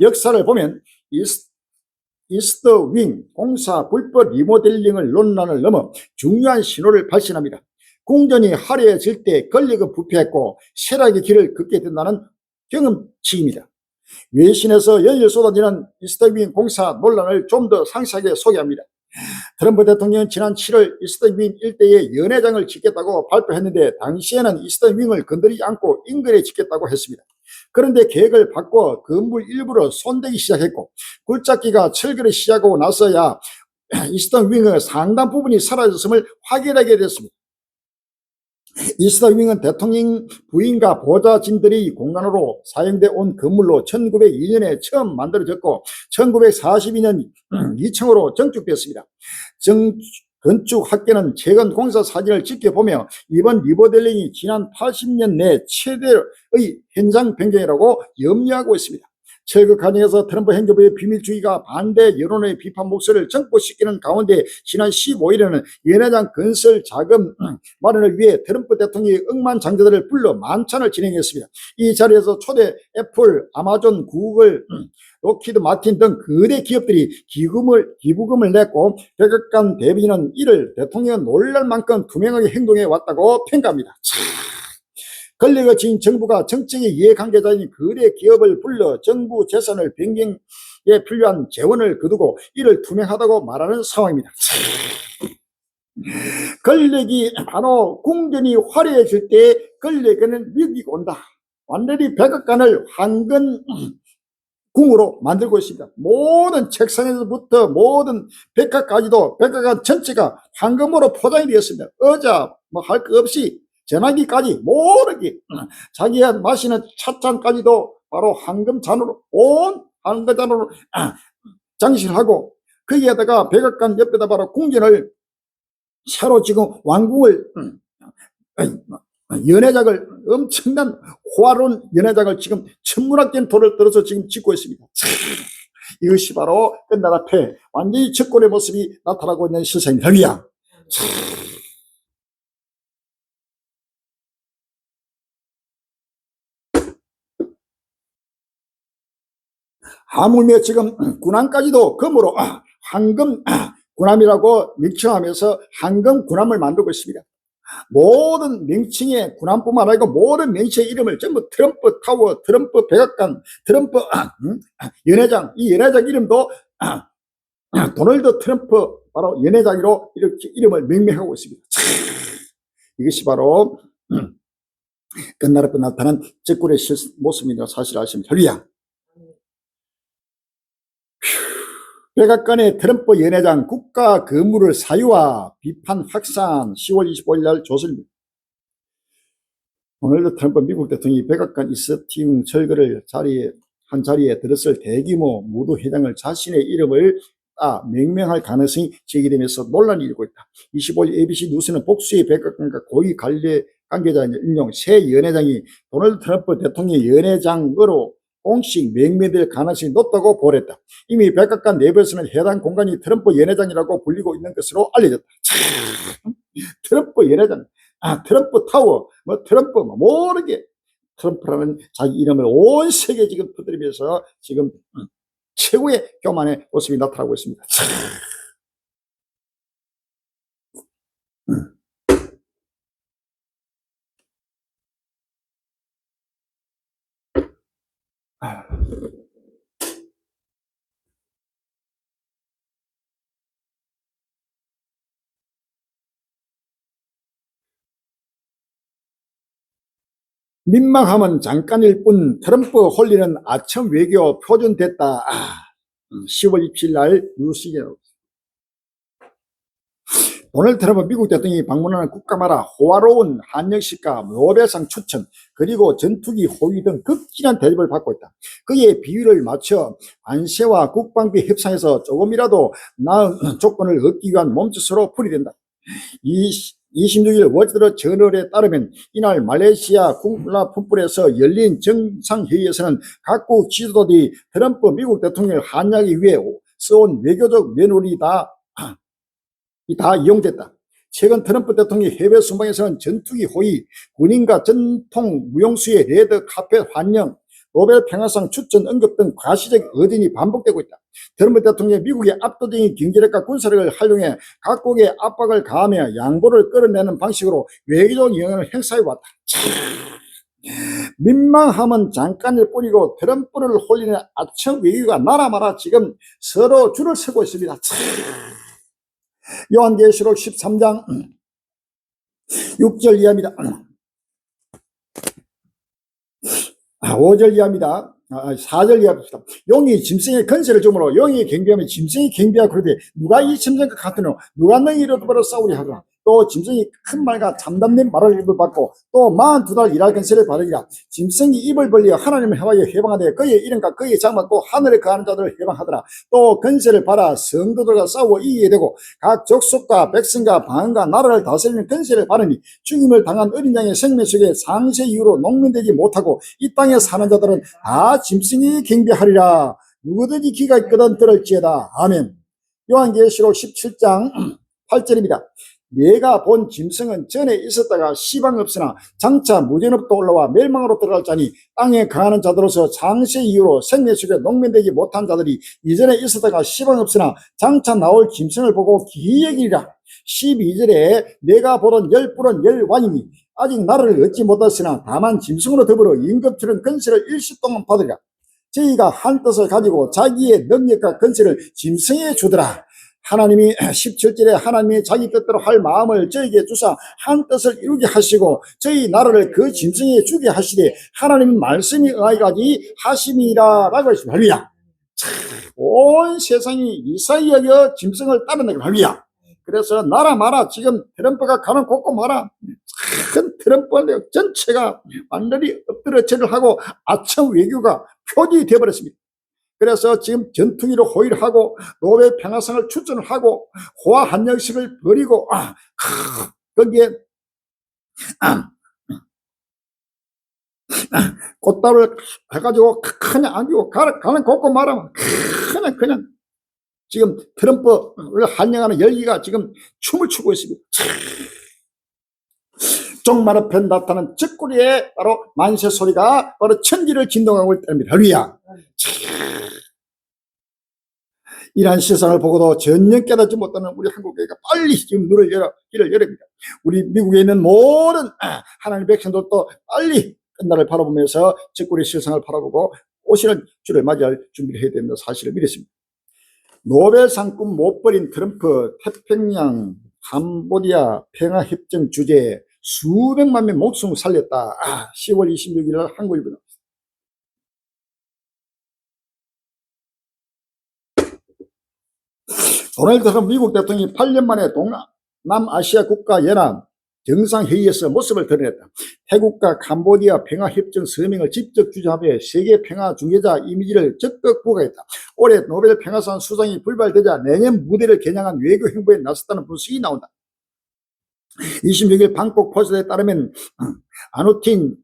역사를 보면 이스트 윙 공사 불법 리모델링을 논란을 넘어 중요한 신호를 발신합니다. 궁전이 화려해질 때 권력은 부패했고 쇠락의 길을 걷게 된다는 경험치입니다. 외신에서 연일 쏟아지는 이스트 윙 공사 논란을 좀 더 상세하게 소개합니다. 트럼프 대통령은 지난 7월 이스트 윙 일대에 연회장을 짓겠다고 발표했는데 당시에는 이스트 윙을 건드리지 않고 인근에 짓겠다고 했습니다. 그런데 계획을 바꿔 건물 일부를 손대기 시작했고 굴착기가 철거를 시작하고 나서야 이스트 윙의 상당 부분이 사라졌음을 확인하게 됐습니다. 이스트 윙은 대통령 부인과 보좌진들이 공간으로 사용돼 온 건물로 1902년에 처음 만들어졌고 1942년 2층으로 증축됐습니다. 건축 학계는 최근 공사 사진을 지켜보며 이번 리모델링이 지난 80년 내 최대의 현장 변경이라고 염려하고 있습니다. 철거 과정에서 트럼프 행정부의 비밀주의가 반대 여론의 비판 목소리를 증폭시키는 가운데 지난 15일에는 연회장 건설 자금 마련을 위해 트럼프 대통령이 억만장자들을 불러 만찬을 진행했습니다. 이 자리에서 초대 애플, 아마존, 구글, 록히드 마틴 등 거대 기업들이 기부금을 냈고 백악관 대변인은 이를 대통령은 놀랄 만큼 투명하게 행동해 왔다고 평가합니다. 권력을 지닌 정부가 정책의 이해관계자인 거대 기업을 불러 정부 재산을 변경에 필요한 재원을 거두고 이를 투명하다고 말하는 상황입니다. 권력이 바로 궁전이 화려해질 때 권력에는 위기가 온다. 완전히 백악관을 황금궁으로 만들고 있습니다. 모든 책상에서부터 모든 백화까지도 백악관 전체가 황금으로 포장이 되었습니다. 의자 뭐 할 것 없이 전화기까지 모든 게 자기가 마시는 찻잔까지도 바로 황금잔으로 온 황금잔으로 장식을 하고 거기에다가 백악관 옆에다 바로 궁전을 새로 지금 왕궁을 연회장을 엄청난 호화로운 연회장을 지금 천문학적인 돌을 들어서 지금 짓고 있습니다. 이것이 바로 끝날 앞에 완전히 적군의 모습이 나타나고 있는 실상입니다. 하물며 지금 군함까지도 금으로 황금 군함이라고 명칭하면서 황금 군함을 만들고 있습니다. 모든 명칭의 군함뿐만 아니고 모든 명칭의 이름을 전부 트럼프 타워, 트럼프 백악관, 트럼프 연회장, 이 연회장 이름도 도널드 트럼프 바로 연회장으로 이렇게 이름을 명명하고 있습니다. 이것이 바로 끝날 앞에 나타난 적군의 모습이라는 사실 아시면 할렐루야. 백악관의 트럼프 연회장 국가 건물을 사유화 비판 확산 10월 25일 날 조선입니다. 도널드 트럼프 미국 대통령이 백악관 이스트 윙 철거를 자리에 한 자리에 들었을 대규모 무도 회장을 자신의 이름을 명명할 가능성이 제기되면서 논란이 일고 있다. 25일 ABC 뉴스는 복수의 백악관과 고위 관계자 인용 새 연회장이 도널드 트럼프 대통령의 연회장으로 공식 명명될 가능성이 높다고 보랬다. 이미 백악관 내부에서는 해당 공간이 트럼프 연회장이라고 불리고 있는 것으로 알려졌다. 트럼프 연회장, 트럼프 타워, 트럼프 모르게 트럼프라는 자기 이름을 온 세계에 지금 퍼뜨리면서 지금 최고의 교만의 모습이 나타나고 있습니다. 민망함은 잠깐일 뿐 트럼프 홀리는 아첨 외교 표준됐다. 10월 27일 날 뉴스에 도널드 트럼프 미국 대통령이 방문하는 국가마다 호화로운 한영식과 노벨상 추천 그리고 전투기 호위 등 극진한 대접을 받고 있다. 그의 비율을 맞춰 관세와 국방비 협상에서 조금이라도 나은 조건을 얻기 위한 몸짓으로 풀이된다. 26일 월드트리트 저널에 따르면 이날 말레이시아 쿠알라룸푸르에서 열린 정상회의에서는 각국 지도자들이 트럼프 미국 대통령을 환영하기 위해 써온 외교적 매뉴얼이 다 이용됐다. 최근 트럼프 대통령의 해외 순방에서는 전투기 호위, 군인과 전통 무용수의 레드 카펫 환영, 노벨 평화상 추천 언급 등 가시적 어진이 반복되고 있다. 트럼프 대통령이 미국의 압도적인 경제력과 군사력을 활용해 각국의 압박을 가하며 양보를 끌어내는 방식으로 외교적 영향을 행사해왔다. 민망함은 잠깐일 뿐이고 트럼프를 홀리는 아첨 외교가 나라마다 지금 서로 줄을 서고 있습니다. 요한계시록 13장 6절 이하입니다. 5절 이하입니다. 4절 이하입니다. 용이 짐승의 건세를 주므로 용이 경비하면 짐승이 경비하고 그러되 누가 이 짐승과 같으노 누가 너희 이로부터 싸우리 하더라. 또 짐승이 큰 말과 참담된 말을 입을 받고 또 42달 일할 건세를 받으리라. 짐승이 입을 벌려 하나님을 해와여 해방하되 그의 이름과 그의 장막고 하늘에 거하는 자들을 해방하더라. 또 건세를 받아 성도들과 싸워 이기게 되고 각 족속과 백성과 방언과 나라를 다스리는 건세를 받으니 죽임을 당한 어린 양의 생명 속에 상세 이후로 농민되지 못하고 이 땅에 사는 자들은 다 짐승이 경배하리라. 누구든지 귀가 있거든 들을지어다. 아멘. 요한계시록 17장 8절입니다. 내가 본 짐승은 전에 있었다가 시방 없으나 장차 무전업도 올라와 멸망으로 들어갈 자니 땅에 거하는 자들로서 장세 이후로 생명 속에 농민되지 못한 자들이 이전에 있었다가 시방 없으나 장차 나올 짐승을 보고 기이 여기리라. 12절에 내가 보던 열불은 열왕이니 아직 나라를 얻지 못했으나 다만 짐승으로 더불어 임금처럼 건세를 일시 동안 받으리라. 저희가 한 뜻을 가지고 자기의 능력과 건세를 짐승에 주더라. 하나님이 17절에 하나님이 자기 뜻대로 할 마음을 저에게 주사 한 뜻을 이루게 하시고 저희 나라를 그 짐승에 주게 하시되 하나님 말씀이 응하기까지 하심이라 라고 했습니다. 할렐루야. 온 세상이 이사이에게 짐승을 따르는 거 할렐루야. 그래서 나라마다 지금 트럼프가 가는 곳곳마다 큰 트럼프 전체가 완전히 엎드려체를 하고 아첨 외교가 표지 되어버렸습니다. 그래서 지금 전투기로 호위를 하고 노벨 평화상을 추천을 하고 호화 한영식을 벌이고 거기에 꽃다발 해가지고 그냥 안기고 가는 곳곳마다 그냥 지금 트럼프를 환영하는 열기가 지금 춤을 추고 있습니다. 종말 앞에 나타난 적구리의 바로 만세 소리가 바로 천지를 진동하고 있답니다. 할렐루야. 이러한 세상을 보고도 전혀 깨닫지 못하는 우리 한국교회가 빨리 지금 길을 열입니다. 우리 미국에 있는 모든 하나님의 백성들도 빨리 끝날을 바라보면서 적구리 세상을 바라보고 오시는 주를 맞이할 준비를 해야 된다는 사실을 믿었습니다. 노벨상 꿈 못 버린 트럼프 태평양 캄보디아 평화협정 주제에 수백만 명 목숨을 살렸다. 10월 26일 날 한국일보는 도널드 트럼프 미국 대통령이 8년 만에 동남아시아 국가 연합 정상회의에서 모습을 드러냈다. 태국과 캄보디아 평화협정 서명을 직접 주재하며 세계 평화 중재자 이미지를 적극 부각했다. 올해 노벨 평화상 수상이 불발되자 내년 무대를 겨냥한 외교 행보에 나섰다는 분석이 나온다. 26일 방콕 포스트에 따르면 아누틴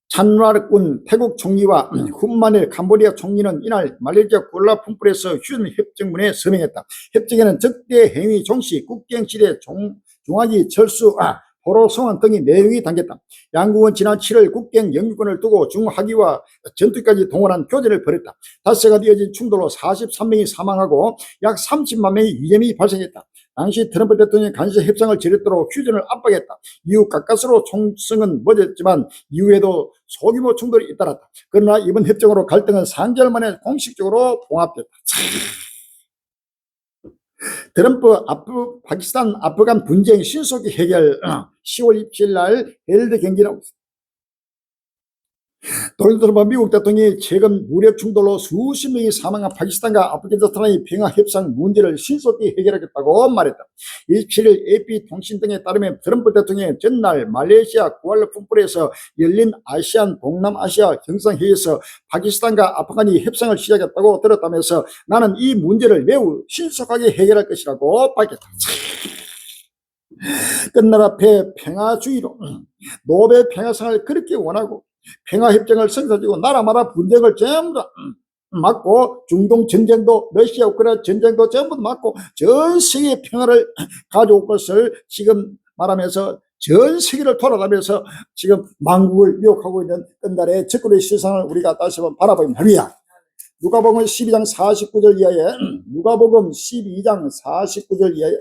찬와르군 태국 총리와 훈마넬 캄보디아 총리는 이날 말레이시아 쿠알라룸푸르에서 휴전 협정문에 서명했다. 협정에는 적대 행위 종시, 국경지대 중화기 철수, 포로 송환 등의 내용이 담겼다. 양국은 지난 7월 국경 영유권을 두고 중화기와 전투까지 동원한 교전을 벌였다. 닷새가 이어진 충돌로 43명이 사망하고 약 30만 명의 위험이 발생했다. 당시 트럼프 대통령이 간세 협상을 지렛대로 휴전을 압박했다. 이후 가까스로 총성은 멎었지만 이후에도 소규모 충돌이 잇따랐다. 그러나 이번 협정으로 갈등은 3개월 만에 공식적으로 봉합됐다. 트럼프 파키스탄 아프간 분쟁 신속히 해결 10월 27일 날 헬드 경기는 도널드 트럼프 미국 대통령이 최근 무력 충돌로 수십 명이 사망한 파키스탄과 아프가니스탄의 평화협상 문제를 신속히 해결하겠다고 말했다. 27일 AP통신 등에 따르면 트럼프 대통령이 전날 말레이시아 쿠알라룸푸르에서 열린 아시안 동남아시아 정상회의에서 파키스탄과 아프간이 협상을 시작했다고 들었다면서 나는 이 문제를 매우 신속하게 해결할 것이라고 밝혔다. 끝날 앞에 평화주의로 노벨 평화상을 그렇게 원하고 평화협정을 성사지고 나라마다 분쟁을 전부 다 막고 중동 전쟁도 러시아 우크라이나 전쟁도 전부 막고 전 세계 평화를 가져올 것을 지금 말하면서 전 세계를 돌아다니면서 지금 만국을 유혹하고 있는 끝날의 적그리스도의 세상을 우리가 다시 한번 바라보면 합니다. 누가복음 12장 49절 이하에 누가복음 12장 49절 이하에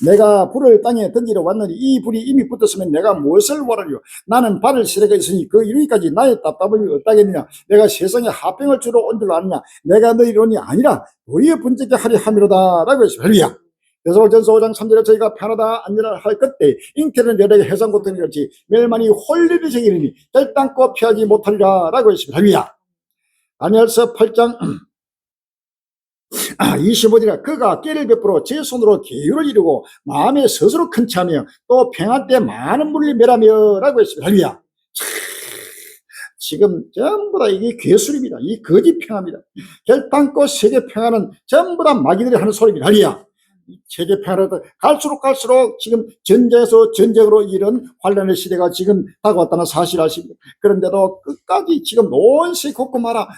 내가 불을 땅에 던지러 왔느니 이 불이 이미 붙었으면 내가 무엇을 원하리요. 나는 발을 시래가 있으니 그 이루기까지 나의 답답함이 어떠겠느냐. 내가 세상에 화병을 주러 온 줄 아느냐. 내가 너희 이론이 아니라 우리의 분쟁케 하리 함이로다 라고 했습니다. 할렐루야. 데살로니가전서 5장 3절에 저희가 편하다 안전하다 할 그때 잉태는 여러에게 해상 고통이 그렇지 멸만이 홀리를 생기리니 결단코 피하지 못하리라 라고 했습니다. 할렐루야. 다니엘서 8장 25절에 그가 깨를 베풀어 제 손으로 계율을 이루고 마음에 스스로 큰 차며 또 평화 때 많은 물을 멸하며 라고 했습니다. 할렐루야. 지금 전부 다 이게 괴술입니다. 이 거짓 평화입니다. 결단코 세계 평화는 전부 다 마귀들이 하는 소리입니다. 할렐루야. 세계 평화를 갈수록 지금 전쟁에서 전쟁으로 이런 환란의 시대가 지금 다가왔다는 사실 아십니까? 그런데도 끝까지 지금 온세 곳곳 말아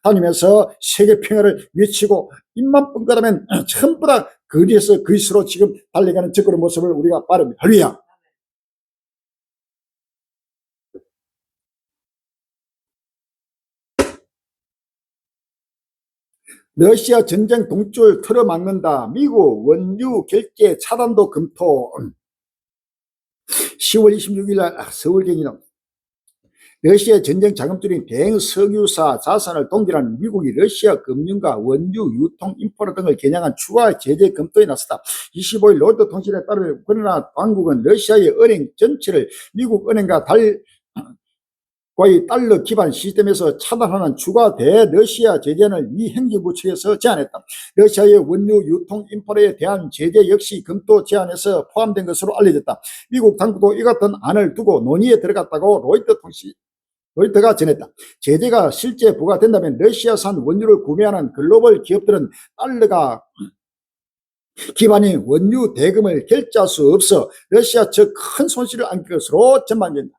다니면서 세계 평화를 외치고 입만 뻥끗하면 전부 다 거리에서 그리스로 지금 달려가는 적그런 모습을 우리가 바랍니다. 할렐루야. 러시아 전쟁 동줄 틀어막는다. 미국 원유 결제 차단도 검토. 10월 26일 날 서울경이는 러시아 전쟁 자금줄인 대형 석유사 자산을 동결한 미국이 러시아 금융과 원유 유통 인프라 등을 겨냥한 추가 제재 검토에 나섰다. 25일 로이터 통신에 따르면 그러나 당국은 러시아의 은행 전체를 미국 은행과 과의 달러 기반 시스템에서 차단하는 추가 대러시아 제재를 미 행정부 측에서 제안했다. 러시아의 원유 유통 인프라에 대한 제재 역시 검토 제안에서 포함된 것으로 알려졌다. 미국 당국도 이 같은 안을 두고 논의에 들어갔다고 로이터가 전했다. 제재가 실제 부과된다면 러시아산 원유를 구매하는 글로벌 기업들은 달러가 기반인 원유 대금을 결제할 수 없어 러시아 측 큰 손실을 안길 것으로 전망된다.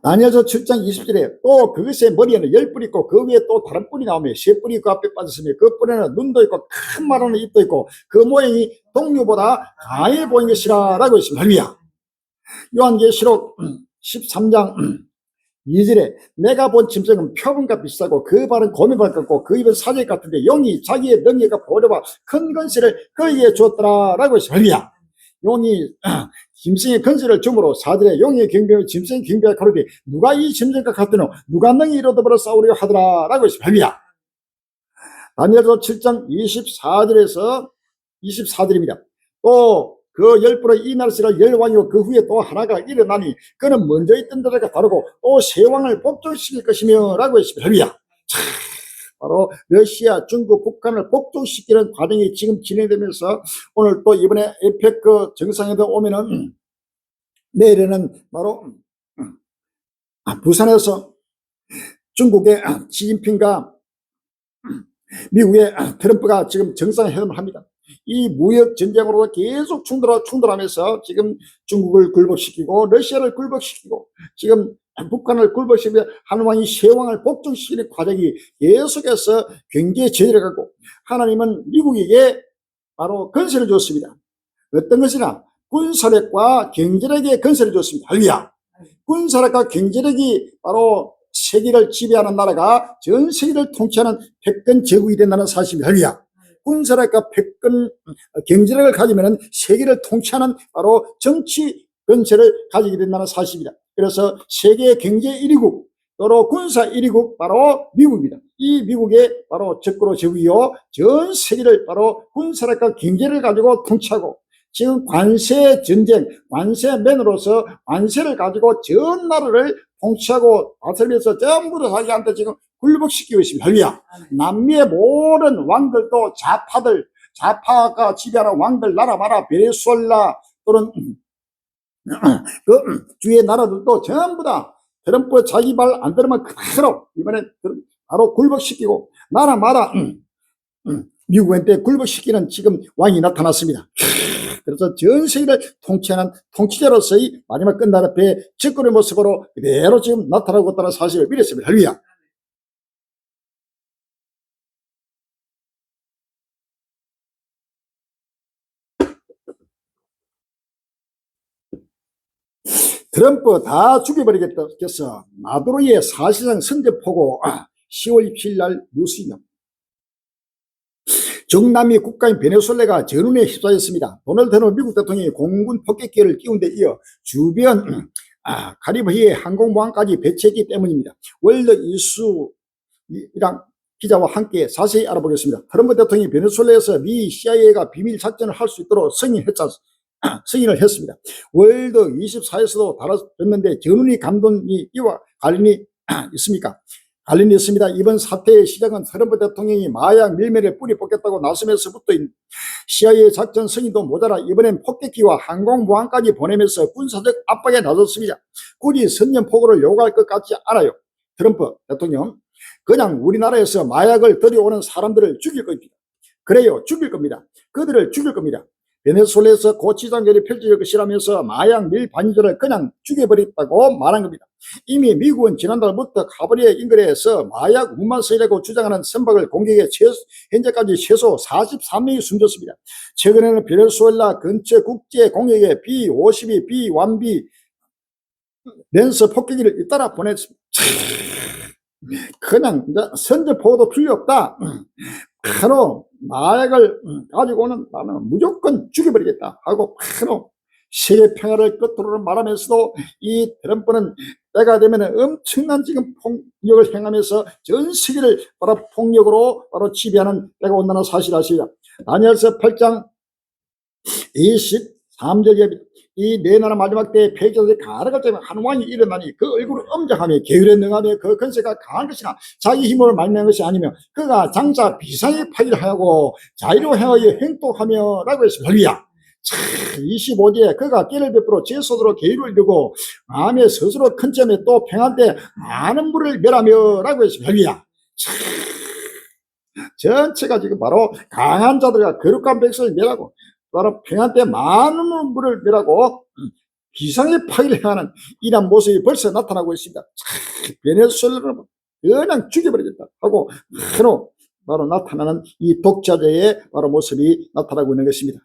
다니엘서 7장 20절에 또 그것의 머리에는 10뿔 있고 그 위에 또 다른 뿔이 나오며 3뿔이 그 앞에 빠졌으며 그 뿔에는 눈도 있고 큰 말하는 입도 있고 그 모양이 동류보다 강해 보인 것이라 라고 했습니다. 할렐루야. 요한계시록 13장 2절에 내가 본 짐승은 표범과 비슷하고 그 발은 거미발 같고 그 입은 사제 같은데 용이 자기의 능력과 보려봐 큰 건세를 그에게 주었더라 라고 했습니다. 할렐루야. 용이 짐승의 건세를 주므로 사들의 용의 경배와 짐승의 경배가 가로되 누가 이 짐승과 같으노 누가 능히 이로더불어 싸우려 하더라 라고 했습니다. 할렐루야. 다니엘서 7장 24절에서 24절입니다. 또 그 10뿔의 이 나라시를 10왕이고 그 후에 또 하나가 일어나니 그는 먼저 있던 데가 다르고 또 세 왕을 복종시킬 것이며 라고 했습니다. 할렐루야. 바로 러시아, 중국, 북한을 복종시키는 과정이 지금 진행되면서 오늘 또 이번에 에페크 정상회담 오면은 내일에는 바로 부산에서 중국의 시진핑과 미국의 트럼프가 지금 정상회담을 합니다. 이 무역 전쟁으로 계속 충돌하면서 지금 중국을 굴복시키고 러시아를 굴복시키고 지금 북한을 굴복시키며 한왕이 세왕을 복종시키는 과정이 계속해서 경제 제재를 가고 하나님은 미국에게 바로 건설을 줬습니다. 어떤 것이나 군사력과 경제력의 건설을 줬습니다. 할렐루야. 군사력과 경제력이 바로 세계를 지배하는 나라가 전 세계를 통치하는 패권 제국이 된다는 사실입니다. 할렐루야. 군사력과 패권 경제력을 가지면 세계를 통치하는 바로 정치 건설을 가지게 된다는 사실입니다. 그래서 세계 경제 1위국 또로 군사 1위국 바로 미국입니다. 이 미국의 바로 적그로 제국이요 전 세계를 바로 군사력과 경제를 가지고 통치하고 지금 관세 전쟁, 관세맨으로서 관세를 가지고 전 나라를 통치하고 다스리면서 전부 다 자기한테 지금 굴복시키고 있습니다. 할렐루야. 남미의 모든 왕들도 좌파가 지배하는 왕들 나라마다 베네수엘라 또는 그 주위의 나라들도 전부 다 트럼프 자기 말 안 들으면 그대로 이번에 바로 굴복시키고 나라마다 미국한테 굴복시키는 지금 왕이 나타났습니다. 그래서 전 세계를 통치하는 통치자로서의 마지막 끝날 앞에 적군의 모습으로 그대로 지금 나타나고 있다는 사실을 믿었습니다. 할렐루야. 트럼프 다 죽여버리겠어. 마두로의 사실상 선제포고 10월 27일 날 뉴스입니다. 중남미 국가인 베네수엘라가 전운에 휩싸였습니다. 도널드 트럼프 미국 대통령이 공군 폭격기를 끼운 데 이어 주변 카리브해의 항공모함까지 배치했기 때문입니다. 월드 이슈랑 기자와 함께 자세히 알아보겠습니다. 트럼프 대통령이 베네수엘라에서 미 CIA가 비밀 작전을 할 수 있도록 승인을 했습니다. 월드 24에서도 다뤄졌는데 전운이 감독이 이와 관련이 있습니까? 관련이 있습니다. 이번 사태의 시작은 트럼프 대통령이 마약 밀매를 뿌리 뽑겠다고 나서면서부터인 CIA 작전 승인도 모자라 이번엔 폭격기와 항공모함까지 보내면서 군사적 압박에 나섰습니다. 굳이 선전포고를 요구할 것 같지 않아요. 트럼프 대통령 그냥 우리나라에서 마약을 들여오는 사람들을 죽일 겁니다. 그래요. 죽일 겁니다. 그들을 죽일 겁니다. 베네수엘라에서 고치장전이 펼쳐질 것이라면서 마약 밀반입자를 그냥 죽여버렸다고 말한 겁니다. 이미 미국은 지난달부터 카브리아 인근에서 마약 운반선이라고 주장하는 선박을 공격해 현재까지 최소 43명이 숨졌습니다. 최근에는 베네수엘라 근처 국제 공역에 B-52, B-1B 랜서 폭격기를 잇따라 보냈습니다. 그냥 선제포고도 필요 없다. 바로 마약을 가지고 오는 나는 무조건 죽여버리겠다 하고 바로 세계 평화를 끝으로 말하면서도 이 트럼프는 때가 되면 엄청난 지금 폭력을 행하면서 전 세계를 바로 폭력으로 바로 지배하는 때가 온다는 사실 아시죠? 다니엘서 8장 23절에 이 네 나라 마지막 때에 폐기자들이 가라갈 때면 한 왕이 일어나니 그 얼굴을 엄정하며 계율에 능하며 그 건세가 강한 것이나 자기 힘으로 말미암은 것이 아니며 그가 장차 비상의 파기를 하고 자유로 행하여 행동하며 라고 했습니다. 할렐루야. 25절에 그가 깨를 베풀어 제 손으로 계율을 이루고 마음에 스스로 큰 점에 또 평안 때 많은 물을 멸하며 라고 했습니다. 할렐루야. 전체가 지금 바로 강한 자들과 거룩한 백성을 멸하고 바로 평안 때 많은 물을 멸하고 비상의 파기를 행하는 이런 모습이 벌써 나타나고 있습니다. 베네수엘라를 그냥 죽여버리겠다 하고 바로 나타나는 이 독자자의 바로 모습이 나타나고 있는 것입니다.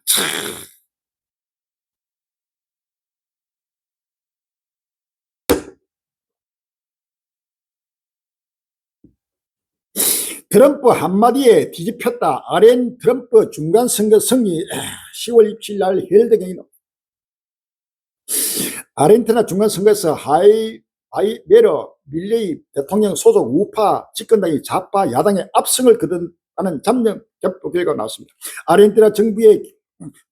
트럼프 한마디에 뒤집혔다. RN 트럼프 중간선거 승리 10월 27일 날 헬드경이다. 아르헨티나 중간선거에서 하이메르 밀레이 대통령 소속 우파 집권당이 좌파 야당의 압승을 거둔다는 잠정 개표 결과가 나왔습니다. 아르헨티나 정부의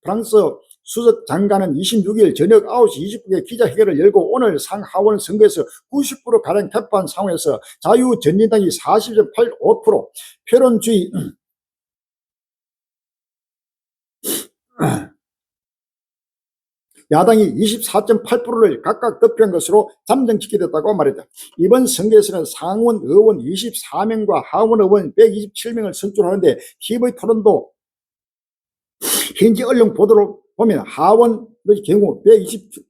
프랑스 수석 장관은 26일 저녁 9시 20분에 기자회견을 열고 오늘 상하원 선거에서 90%가량 개표한 상황에서 자유전진당이 40.85%, 표론주의 야당이 24.8%를 각각 득표한 것으로 잠정지키됐다고 말했다. 이번 선거에서는 상원 의원 24명과 하원 의원 127명을 선출하는데 TV 토론도 현지 언론 보도를 보면 하원의 경우 127석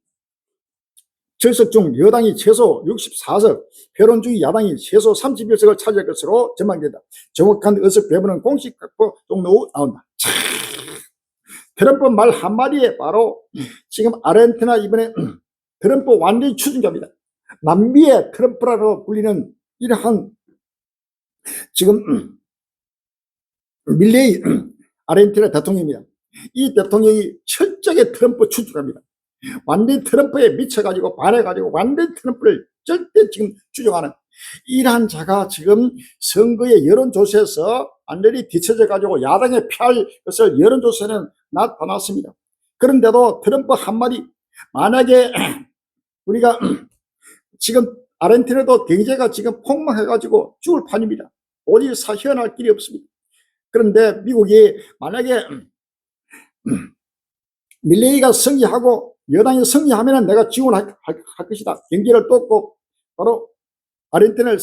중 여당이 최소 64석, 표론주의 야당이 최소 31석을 차지할 것으로 전망된다. 정확한 의석 배분은 공식 확보 종로 나온다. 트럼프 말 한마디에 바로 지금 아르헨티나 이번에 트럼프 완전히 추진자입니다. 남미의 트럼프라고 불리는 이러한 지금 밀레이 아르헨티나 대통령입니다. 이 대통령이 철저하게 트럼프 추종합니다. 완전히 트럼프에 미쳐가지고 반해가지고 완전히 트럼프를 절대 지금 추종하는 이러한 자가 지금 선거의 여론조사에서 완전히 뒤처져가지고 야당에 피할 것을 여론조사에는 나타났습니다. 그런데도 트럼프 한마디, 만약에 우리가 지금 아르헨티나도 경제가 지금 폭망해가지고 죽을 판입니다. 오직 사현할 길이 없습니다. 그런데 미국이 만약에 밀레이가 승리하고 여당이 승리하면 내가 지원할 것이다. 경제를 돕고 바로 아르헨티나를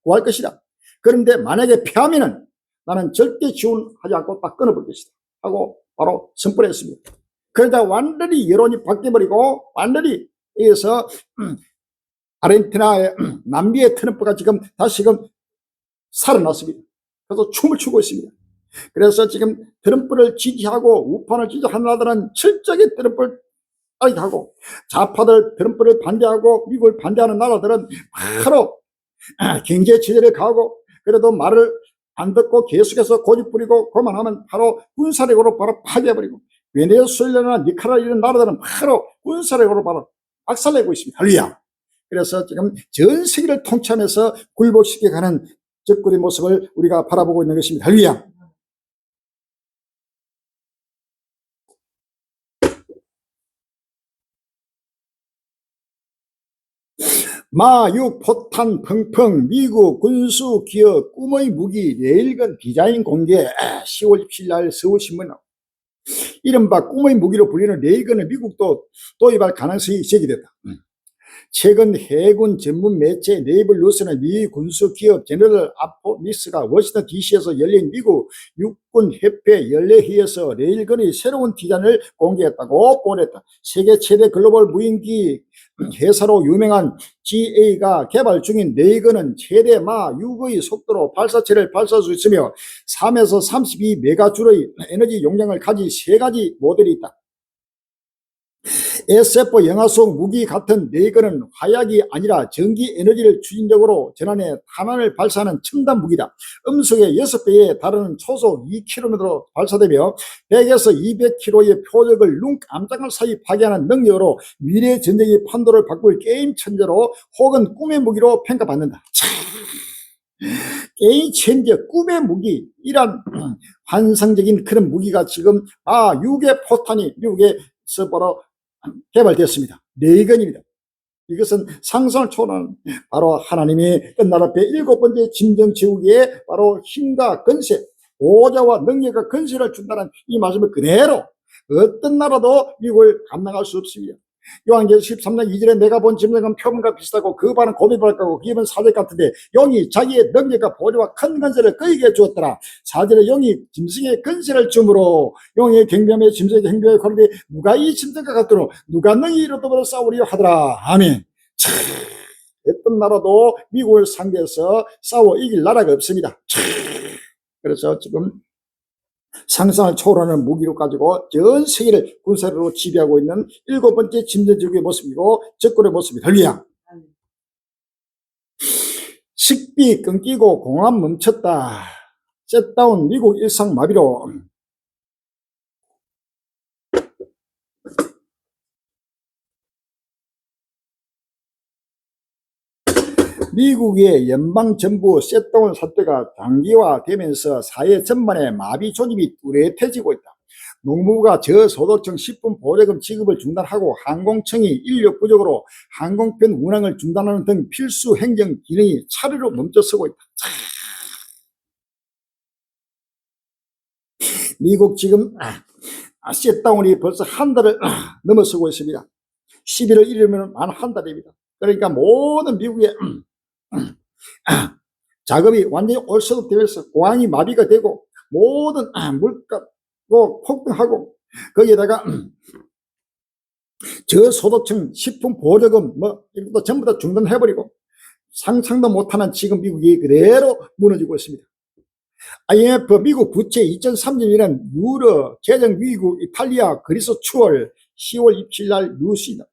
구할 것이다. 그런데 만약에 패하면 나는 절대 지원하지 않고 딱 끊어볼 것이다 하고 바로 선포를 했습니다. 그러다 완전히 여론이 바뀌어버리고 완전히 여기서 아르헨티나의 남미의 트럼프가 지금 다시금 살아났습니다. 그래서 춤을 추고 있습니다. 그래서 지금 트럼프를 지지하고 우판을 지지하는 나라들은 철저하게 트럼프를 따르고 좌파들 트럼프를 반대하고 미국을 반대하는 나라들은 바로 경제 제재를 가하고 그래도 말을 안 듣고 계속해서 고집 부리고 그만하면 바로 군사력으로 바로 파괴해버리고 베네수엘라나 니카라 이런 나라들은 바로 군사력으로 바로 박살내고 있습니다. 할렐루야. 그래서 지금 전 세계를 통치하면서 굴복시켜가는 적군의 모습을 우리가 바라보고 있는 것입니다. 할렐루야. 마육 포탄 펑펑 미국 군수 기업 꿈의 무기 레일건 디자인 공개 10월 27일 날 서울신문 이른바 꿈의 무기로 불리는 레일건을 미국도 도입할 가능성이 제기됐다. 최근 해군 전문 매체 네이블 뉴스는 미 군수 기업 제너럴 아포닉스가 워싱턴 DC에서 열린 미국 육군 협회 연례회의에서 레일건의 새로운 디자인을 공개했다고 보냈다. 세계 최대 글로벌 무인기 회사로 유명한 GA가 개발 중인 레일건은 최대 마 6의 속도로 발사체를 발사할 수 있으며 3에서 32메가줄의 에너지 용량을 가진 3가지 모델이 있다. SF 영화 속 무기 같은 레이건은 화약이 아니라 전기 에너지를 추진적으로 전환해 탄환을 발사하는 첨단 무기다. 음속의 6배에 달하는 초속 2km로 발사되며 100에서 200km의 표적을 눈 깜짝할 사이 파괴하는 능력으로 미래 전쟁의 판도를 바꿀 게임 천재로 혹은 꿈의 무기로 평가받는다. 게임 천재 꿈의 무기 이란 환상적인 그런 무기가 지금 6의 포탄이 미국에서 바로 개발되었습니다. 레이건입니다. 이것은 상상을 초월하는 바로 하나님이 끝날 앞에 7번째 짐승제국의 바로 힘과 건세, 보호자와 능력과 건세를 준다는 이 말씀을 그대로 어떤 나라도 미국을 감당할 수 없습니다. 요한계시록 13장 2절에 내가 본 짐승은 표범과 비슷하고 그 발은 곰이 발가고 그 입은 사자 같은데 영이 자기의 능력과 보좌와 큰 건세를 그에게 주었더라. 4절에 영이 짐승의 건세를 주므로 영의 경배함에 짐승의 행배에 거르되 누가 이 짐승과 같도록 누가 능히 이로 더불어 싸우리요 하더라. 아멘. 어떤 나라도 미국을 상대해서 싸워 이길 나라가 없습니다. 그래서 지금 상상을 초월하는 무기로 가지고 전 세계를 군사력으로 지배하고 있는 7번째 짐승제국의 모습이고 적군의 모습입니다. 할렐루야. 식비 끊기고 공항 멈췄다. 셋다운 미국 일상 마비로 미국의 연방정부 셋다운 사태가 장기화되면서 사회 전반에 마비 조짐이 뚜렷해지고 있다. 농무부가 저소득층 식품 보조금 지급을 중단하고 항공청이 인력 부족으로 항공편 운항을 중단하는 등 필수 행정 기능이 차례로 멈춰서고 있다. 미국 지금 셧다운이 벌써 한 달을 넘어서고 있습니다. 11월 1일이면 만 한 달입니다. 그러니까 모든 미국의 작업이 완전히 올스톱되면서 공항이 마비가 되고 모든 물가도 폭등하고 거기에다가 저소득층 식품 보조금 이것도 전부 다 중단해버리고 상상도 못하는 지금 미국이 그대로 무너지고 있습니다. IMF 미국 부채 2030년에는 유럽 재정 위기국 이탈리아 그리스 추월 10월 27일 날 뉴스입니다.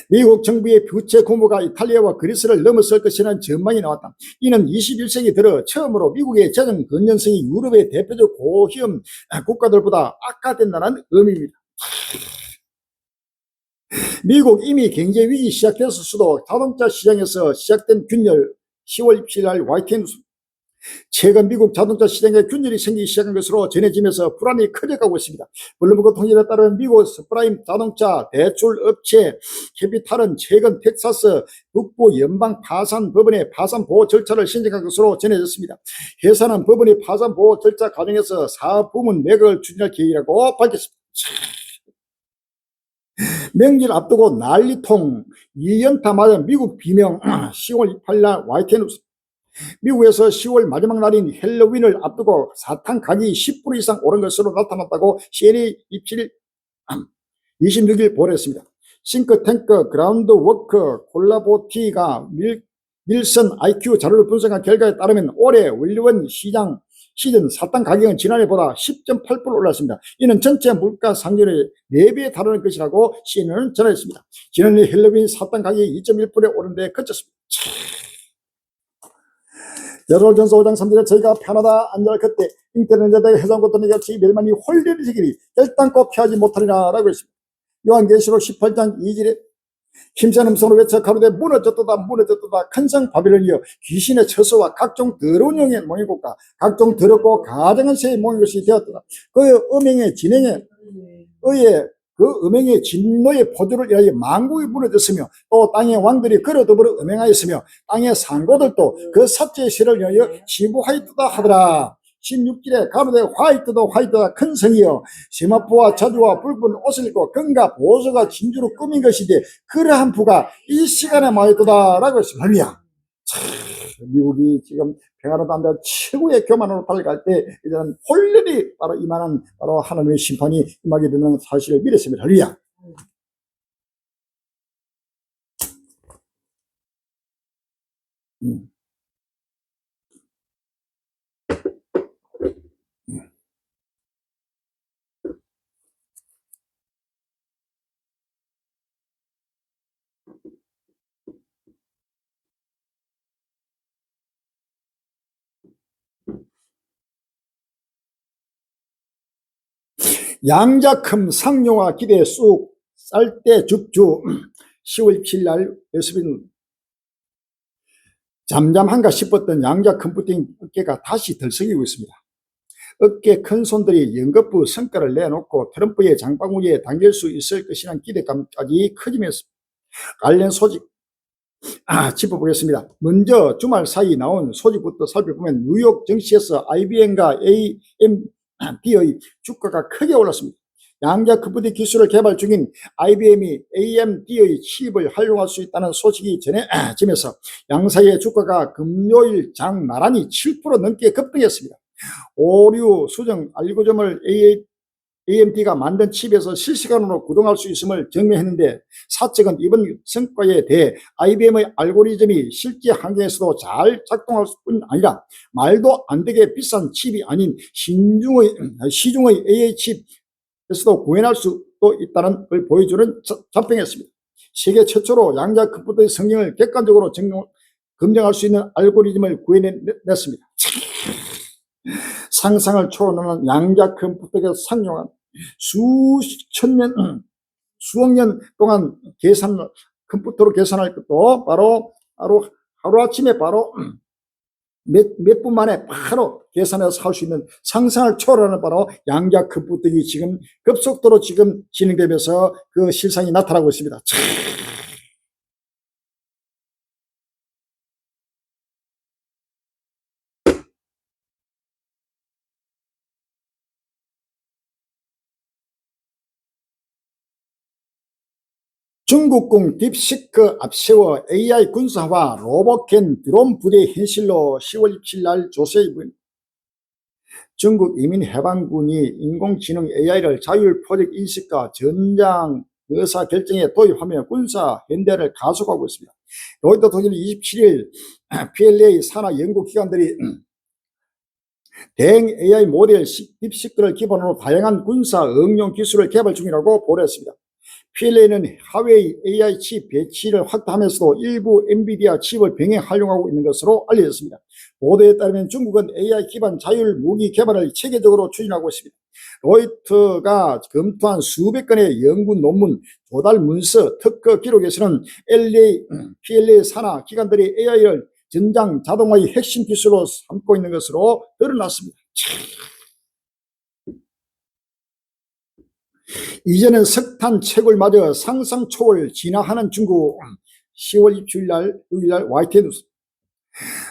미국 정부의 부채 규모가 이탈리아와 그리스를 넘어설 것이라는 전망이 나왔다. 이는 21세기 들어 처음으로 미국의 재정 건전성이 유럽의 대표적 고위험 국가들보다 악화된다는 의미입니다. 미국 이미 경제 위기 시작됐을 자동차 시장에서 시작된 균열 10월 27일 날 YTN 뉴스. 최근 미국 자동차 시장에 균열이 생기기 시작한 것으로 전해지면서 불안이 커져가고 있습니다. 블룸버그 통신에 따르면 미국 서프라임 자동차 대출 업체 캐피탈은 최근 텍사스 북부 연방 파산 법원의 파산 보호 절차를 신청한 것으로 전해졌습니다. 회사는 법원의 파산 보호 절차 과정에서 사업 부문 매각을 추진할 계획이라고 밝혔습니다. 명절 앞두고 난리통 2연타 맞은 미국 비명 10월 28일 날 YTN 뉴스. 미국에서 10월 마지막 날인 헬로윈을 앞두고 사탕 가격이 10% 이상 오른 것으로 나타났다고 CNN이 26일 보도했습니다. 싱크탱크 그라운드워크 콜라보티가 닐슨 IQ 자료를 분석한 결과에 따르면 올해 원료원 시즌 사탕 가격은 지난해보다 10.8% 올랐습니다. 이는 전체 물가 상승률의 4배에 달하는 것이라고 CNN은 전했습니다. 지난해 헬로윈 사탕 가격이 2.1%에 오른 데 그쳤습니다. 여론전서 5장 3절에 저희가 편하다 안전할 그때 인터넷에 해상고통이 같이 멸망이 홀리는 시기니 결단코 피하지 못하리라 라고 했습니다. 요한계시록 18장 2절에 힘센 음성으로 외쳐 가로되 무너졌도다 무너졌도다 큰성 바빌론이여 귀신의 처소와 각종 더러운 영의 몽이국과 각종 더럽고 가증한 새의 몽인 것이 되었도다. 그의 음행의 진행에 의해 그 음행의 진노의 포도를 위하여 만국이 무너졌으며 또 땅의 왕들이 그로 더불어 음행하였으며 땅의 상고들도 그 삭제의 실을 위하여 지부하였다 하더라. 16절에 가로되 화이트다 큰 성이여 세마포와 자주와 붉은 옷을 입고 금과 보석과 진주로 꾸민 것이지 그러한 부가 이 시간에 마였도다 라고 했습니다. 할렐루야. 미국이 지금 평화로운 담대 최고의 교만으로 달려갈 때 이제는 홀연히 바로 이만한 바로 하나님의 심판이 임하게 되는 사실을 믿었습니다. 할렐루야. 양자큼 상용화 기대 쑥 쌀때 죽주 10월 27일 날 예수빈 잠잠한가 싶었던 양자 컴퓨팅 어깨가 다시 들썩이고 있습니다. 어깨 큰 손들이 연거푸 성과를 내놓고 트럼프의 장바구니에 담길 수 있을 것이라는 기대감까지 커지면서 관련 소식 짚어보겠습니다. 먼저 주말 사이 나온 소식부터 살펴보면 뉴욕 증시에서 IBM과 AMD의 주가가 크게 올랐습니다. 양자 컴퓨팅 기술을 개발 중인 IBM이 AMD의 칩을 활용할 수 있다는 소식이 전해지면서 양사의 주가가 금요일 장 나란히 7% 넘게 급등했습니다. 오류 수정 알고리즘을 AMD가 만든 칩에서 실시간으로 구동할 수 있음을 증명했는데 사측은 이번 성과에 대해 IBM의 알고리즘이 실제 환경에서도 잘 작동할 뿐 아니라 말도 안 되게 비싼 칩이 아닌 시중의 AI 칩에서도 구현할 수도 있다는 걸 보여주는 자평했습니다. 세계 최초로 양자 컴퓨터의 성능을 객관적으로 검증할 수 있는 알고리즘을 구현해냈습니다. 상상을 초월하는 양자 컴퓨터가 상용한 수억 년 동안 컴퓨터로 계산할 것도 바로 하루아침에 바로 몇 분 만에 바로 계산해서 할 수 있는 상상을 초월하는 바로 양자 급부득이 지금 급속도로 지금 진행되면서 그 실상이 나타나고 있습니다. 중국군 딥시크 앞세워 AI 군사화 로봇캔 드론 부대 현실로 10월 27일 날 조세이군 중국 인민해방군이 인공지능 AI를 자율 포획 인식과 전장 의사결정에 도입하며 군사 현대를 가속하고 있습니다. 로이터 통신이 27일 PLA 산하 연구기관들이 대행 AI 모델 딥시크를 기반으로 다양한 군사 응용 기술을 개발 중이라고 보도했습니다. PLA는 하웨이 AI 칩 배치를 확대하면서도 일부 엔비디아 칩을 병행 활용하고 있는 것으로 알려졌습니다. 보도에 따르면 중국은 AI 기반 자율 무기 개발을 체계적으로 추진하고 있습니다. 로이터가 검토한 수백 건의 연구 논문, 조달 문서, 특허 기록에서는 PLA 산하 기관들이 AI를 전장 자동화의 핵심 기술로 삼고 있는 것으로 드러났습니다. 이제는 석탄 채굴마저 상상 초월 진화하는 중국 10월 6일 날 YTN 뉴스.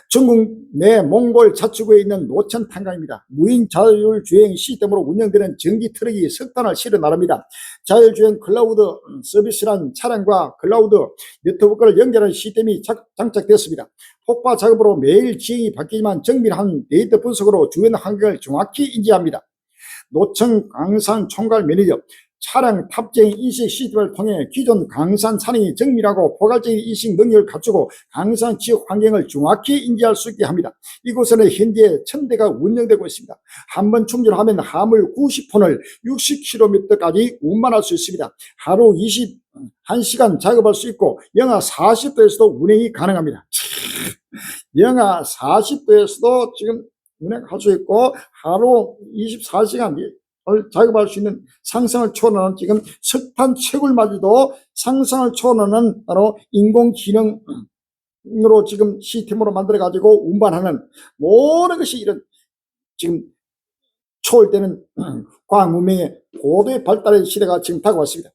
중국 내 몽골 자치구에 있는 노천 탄광입니다. 무인 자율주행 시스템으로 운영되는 전기 트럭이 석탄을 실어 나릅니다. 자율주행 클라우드 서비스란 차량과 클라우드 네트워크를 연결하는 시스템이 장착됐습니다. 폭파 작업으로 매일 지형이 바뀌지만 정밀한 데이터 분석으로 주변 환경을 정확히 인지합니다. 노천 광산 총괄 매니저 차량 탑재형 인식 시스템을 통해 기존 광산 산행이 정밀하고 포괄적인 인식 능력을 갖추고 광산 지역 환경을 정확히 인지할 수 있게 합니다. 이곳에는 현재 1000대가 운영되고 있습니다. 한번 충전하면 화물 90톤을 60km까지 운반할 수 있습니다. 하루 21시간 작업할 수 있고 영하 40도에서도 운행이 가능합니다. 영하 40도에서도 지금 운행할 수 있고 하루 24시간 작업할 수 있는 상상을 초월하는 지금 석탄 채굴마저도 상상을 초월하는 바로 인공지능으로 지금 시스템으로 만들어 가지고 운반하는 모든 것이 이런 지금 초월되는 과학 문명의 고도의 발달의 시대가 지금 다가왔습니다.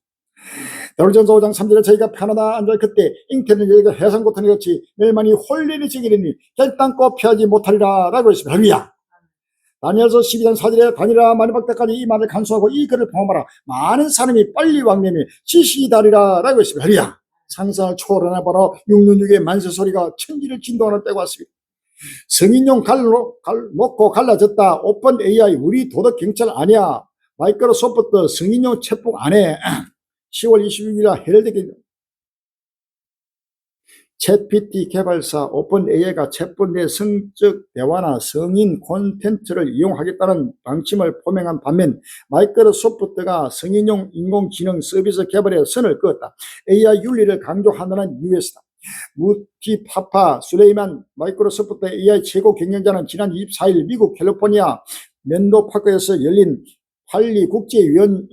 더전서 5장 3절에 저희가 편하다 앉아 그때 잉태는 여기가 해상고통이 같이 멸만이 홀리니 지기리니 결단코 피하지 못하리라 라고 했습니다. 할렐루야. 다니엘서 12장 4절에 다니라 마지막때까지 이 말을 간수하고 이 글을 봉함하라. 많은 사람이 빨리 왕래며 지식이 다리라 라고 했습니다. 할렐루야. 상상을 초월하나 바로 666의 만세 소리가 천지를 진동하는 때가 왔습니다. 성인용 놓고 갈라졌다. 오픈 AI 우리 도덕 경찰 아니야. 마이크로소프트 성인용 챗북 안 해. 10월 26일 헤럴드 챗GPT 개발사 오픈 AI가 챗봇 내 성적 대화나 성인 콘텐츠를 이용하겠다는 방침을 표명한 반면 마이크로소프트가 성인용 인공지능 서비스 개발에 선을 그었다. AI 윤리를 강조한다는 이유에서다. 무티파파 술레이만 마이크로소프트 AI 최고 경영자는 지난 24일 미국 캘리포니아 멘로파크에서 열린 팔리 국제위원회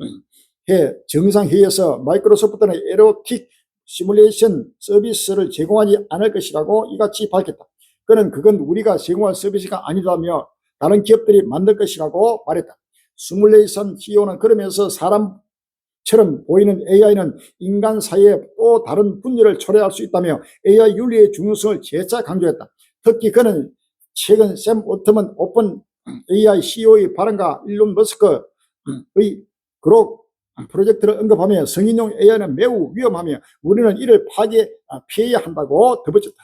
정상회의에서 마이크로소프트는 에로틱 시뮬레이션 서비스를 제공하지 않을 것이라고 이같이 밝혔다. 그건 우리가 제공할 서비스가 아니라며 다른 기업들이 만들 것이라고 말했다. 시뮬레이션 CEO는 그러면서 사람처럼 보이는 AI는 인간 사이에 또 다른 분열을 초래할 수 있다며 AI 윤리의 중요성을 재차 강조했다. 특히 그는 최근 샘 올트먼 오픈 AI CEO의 발언과 일론 머스크의 그룹 프로젝트를 언급하며 성인용 AI는 매우 위험하며 우리는 이를 피해야 한다고 덧붙였다.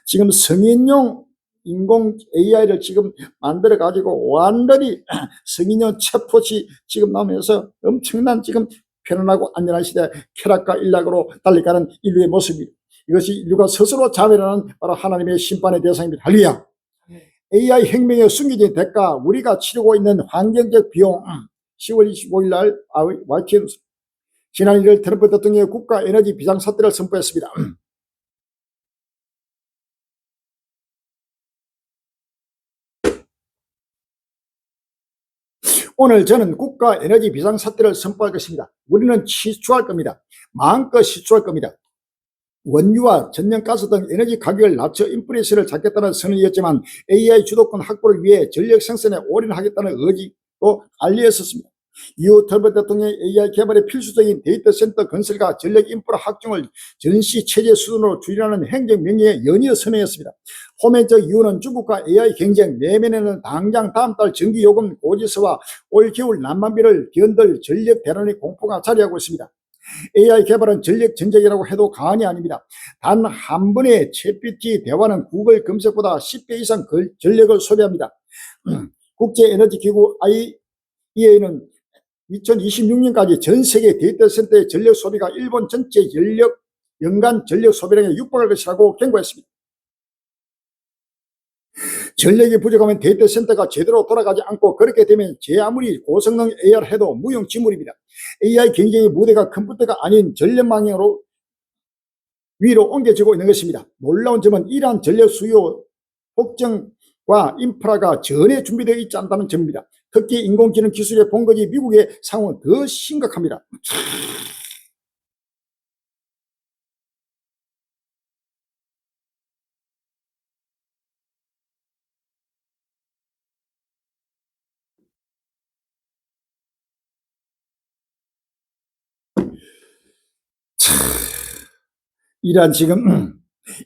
지금 성인용 인공 AI를 지금 만들어 가지고 완전히 성인용 챗봇이 지금 나오면서 엄청난 지금 편안하고 안전한 시대 쾌락과 일락으로 달려가는 인류의 모습입니다. 이것이 인류가 스스로 자멸하는 바로 하나님의 심판의 대상입니다. 할렐루야. AI 혁명의 숨겨진 대가 우리가 치르고 있는 환경적 비용 10월 25일 날 YTN 지난 1일 트럼프 대통령이 국가 에너지 비상사태를 선포했습니다. 오늘 저는 국가 에너지 비상사태를 선포할 것입니다. 우리는 시추할 겁니다. 마음껏 시추할 겁니다. 원유와 천연가스 등 에너지 가격을 낮춰 인플레이션을 잡겠다는 선언이었지만 AI 주도권 확보를 위해 전력 생산에 올인하겠다는 의지도 알려졌습니다. 이후 트럼프 대통령이 AI 개발에 필수적인 데이터 센터 건설과 전력 인프라 확충을 전시 체제 수준으로 줄이라는 행정명령에 연이어 선언했습니다. 포괄적 이유는 중국과 AI 경쟁, 내면에는 당장 다음 달 전기요금 고지서와 올 겨울 난방비를 견딜 전력 대란의 공포가 자리하고 있습니다. AI 개발은 전력 전쟁이라고 해도 과언이 아닙니다. 단 한 번의 챗GPT 대화는 구글 검색보다 10배 이상 전력을 소비합니다. 국제에너지기구 IEA는 2026년까지 전 세계 데이터 센터의 전력 소비가 일본 전체 연간 전력 소비량에 육박할 것이라고 경고했습니다. 전력이 부족하면 데이터 센터가 제대로 돌아가지 않고 그렇게 되면 제 아무리 고성능 AR 해도 무용지물입니다. AI 경쟁의 무대가 컴퓨터가 아닌 전력망으로 위로 옮겨지고 있는 것입니다. 놀라운 점은 이러한 전력 수요 폭증과 인프라가 전혀 준비되어 있지 않다는 점입니다. 특히 인공지능 기술의 본거지 미국의 상황은 더 심각합니다. 이러한 지금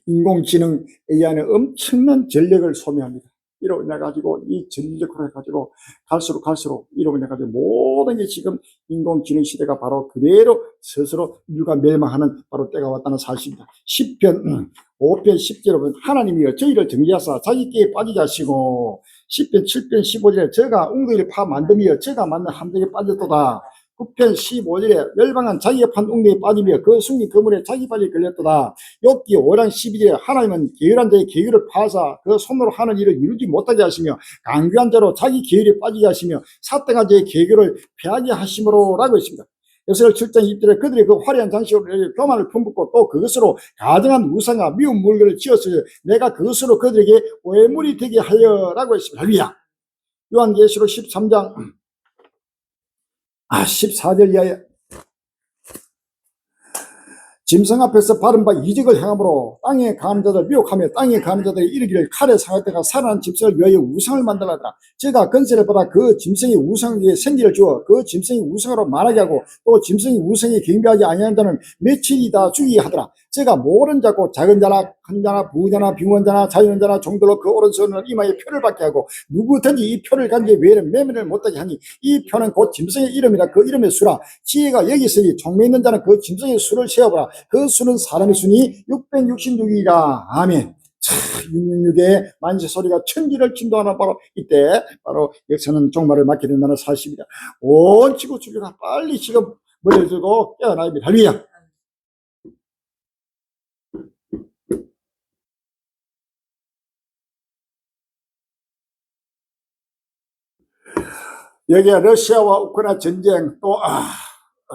인공지능 AI는 엄청난 전력을 소비합니다. 이로 인해 가지고 이 전력을 해가지고 갈수록 이로 인해 가지고 모든 게 지금 인공지능 시대가 바로 그대로 스스로 인류가 멸망하는 바로 때가 왔다는 사실입니다. 10편 5편 10절에 하나님이여 저희를 정죄하사 자기께 빠지게 하시고 10편 7편 15절에 저가 웅덩이를 파 만듦이여 저가 만든 함정에 빠졌도다. 9편 15절에 열방한 자기가 판 웅덩이에 빠지며 그 숨긴 그물에 자기 발이 걸렸도다. 욥기 5장 12절에 하나님은 게으른 자의 계율을 파하사 그 손으로 하는 일을 이루지 못하게 하시며 강귀한 자로 자기 계율에 빠지게 하시며 사땡한 자의 계율을 패하게 하심으로 라고 했습니다. 에스겔 7장 2절에 그들이 그 화려한 장식으로 교만을 품붓고 또 그것으로 가증한 우상과 미운 물건을 지었으니 내가 그것으로 그들에게 오해물이 되게 하여 라고 했습니다. 할렐루야. 요한계시록 13장 14절 이하에 짐승 앞에서 바른 바 이적을 행함으로 땅에 가는 자들 미혹하며 땅에 가는 자들이 이르기를 칼에 상할 때가 살아난 짐승을 위하여 우상을 만들라더라. 제가 건설을 받아 그 짐승이 우상에게 생기를 주어 그 짐승이 우상으로 말하게 하고 또 짐승이 우상에 경배하지 아니하는 자는 며칠이다 죽이게 하더라. 제가 모른 자고 작은 자나 큰 자나 부자나 빈곤자나 자유인자나 종들로 그 오른손을 이마에 표를 받게 하고 누구든지 이 표를 간지 외에는 매매를 못하게 하니 이 표는 곧 짐승의 이름이라 그 이름의 수라. 지혜가 여기 있으니 총매 있는 자는 그 짐승의 수를 세어보라. 그 수는 사람의 수니 666이라. 아멘. 666의 만세 소리가 천지를 진동하는 바로 이때 바로 역사는 종말을 맞게 된다는 사실입니다. 온 지구 주류가 빨리 지금 머리를 들고 깨어나야 합니다. 할렐루야. 여기에 러시아와 우크라이나 전쟁 또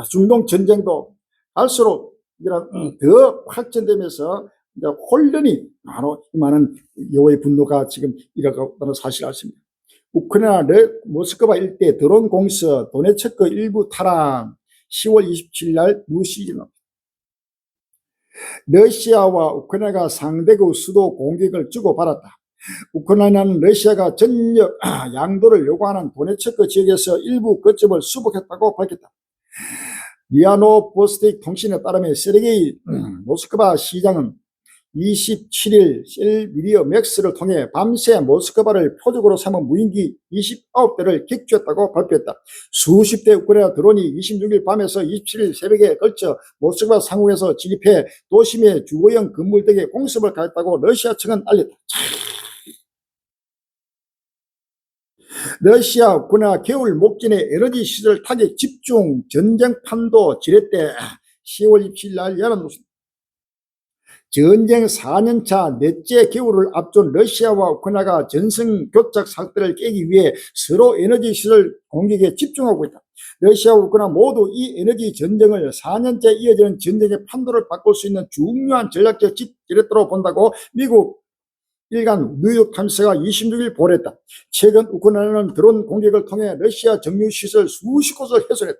중동 전쟁도 갈수록 이런 더 확전되면서 이제 혼란이 바로 이만한 여호와의 분노가 지금 일어나는 사실을 아십니다. 우크라이나 모스크바 일대 드론 공습 도네츠크 일부 탈환 10월 27일 날 뉴시즌 러시아와 우크라이나가 상대국 수도 공격을 주고받았다. 우크라이나는 러시아가 전력 양도를 요구하는 도네츠크 지역에서 일부 거점을 수복했다고 밝혔다. 리아노 보스틱 통신에 따르면 세르게이 모스크바 시장은 27일 셀미리어 맥스를 통해 밤새 모스크바를 표적으로 삼은 무인기 29대를 격추했다고 발표했다. 수십 대 우크라이나 드론이 26일 밤에서 27일 새벽에 걸쳐 모스크바 상공에서 진입해 도심의 주거용 건물 등에 공습을 가했다고 러시아 측은 알렸다. 러시아 우크라이나 겨울 목전의 에너지 시설 타격 집중 전쟁판도 지렛대 10월 27일 날 열어놓습니다. 전쟁 4년차 넷째 겨울을 앞둔 러시아와 우크라이나가 전선 교착 상태를 깨기 위해 서로 에너지 시설 공격에 집중하고 있다. 러시아와 우크라이나 모두 이 에너지 전쟁을 4년째 이어지는 전쟁의 판도를 바꿀 수 있는 중요한 전략적 지렛대로 본다고 미국 일간 뉴욕 타임스가 26일 보도했다. 최근 우크라이나는 드론 공격을 통해 러시아 정유시설 수십 곳을 훼손했다.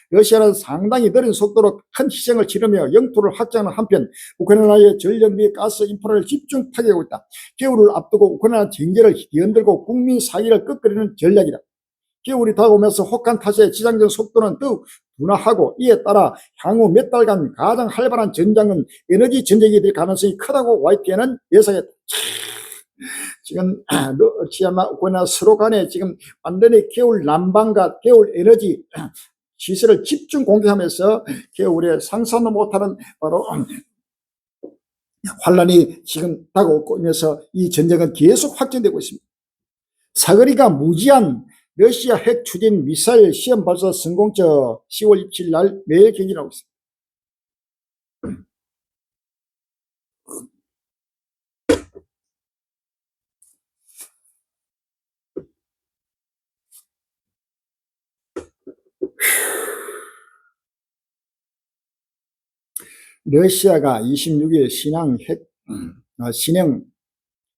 러시아는 상당히 느린 속도로 큰 희생을 치르며 영토를 확장하는 한편 우크라이나의 전력 및 가스 인프라를 집중 파괴하고 있다. 겨울을 앞두고 우크라이나 경제를 뒤흔들고 국민 사기를 끄끄리는 전략이다. 겨울이 다가오면서 혹한 탓에 지상전 속도는 더욱 둔화하고 이에 따라 향후 몇 달간 가장 활발한 전장은 에너지 전쟁이 될 가능성이 크다고 YTN은 예상했다. 지금 러시아나 우크라이나 서로 간에 지금 완전히 겨울 난방과 겨울 에너지 시설을 집중 공격하면서 겨울에 상상도 못하는 바로 환란이 지금 다가오고 있면서 이 전쟁은 계속 확전되고 있습니다. 사거리가 무지한 러시아 핵 추진 미사일 시험 발사 성공적 10월 27일 날 매일 경기하고 있습니다. 러시아가 26일 신형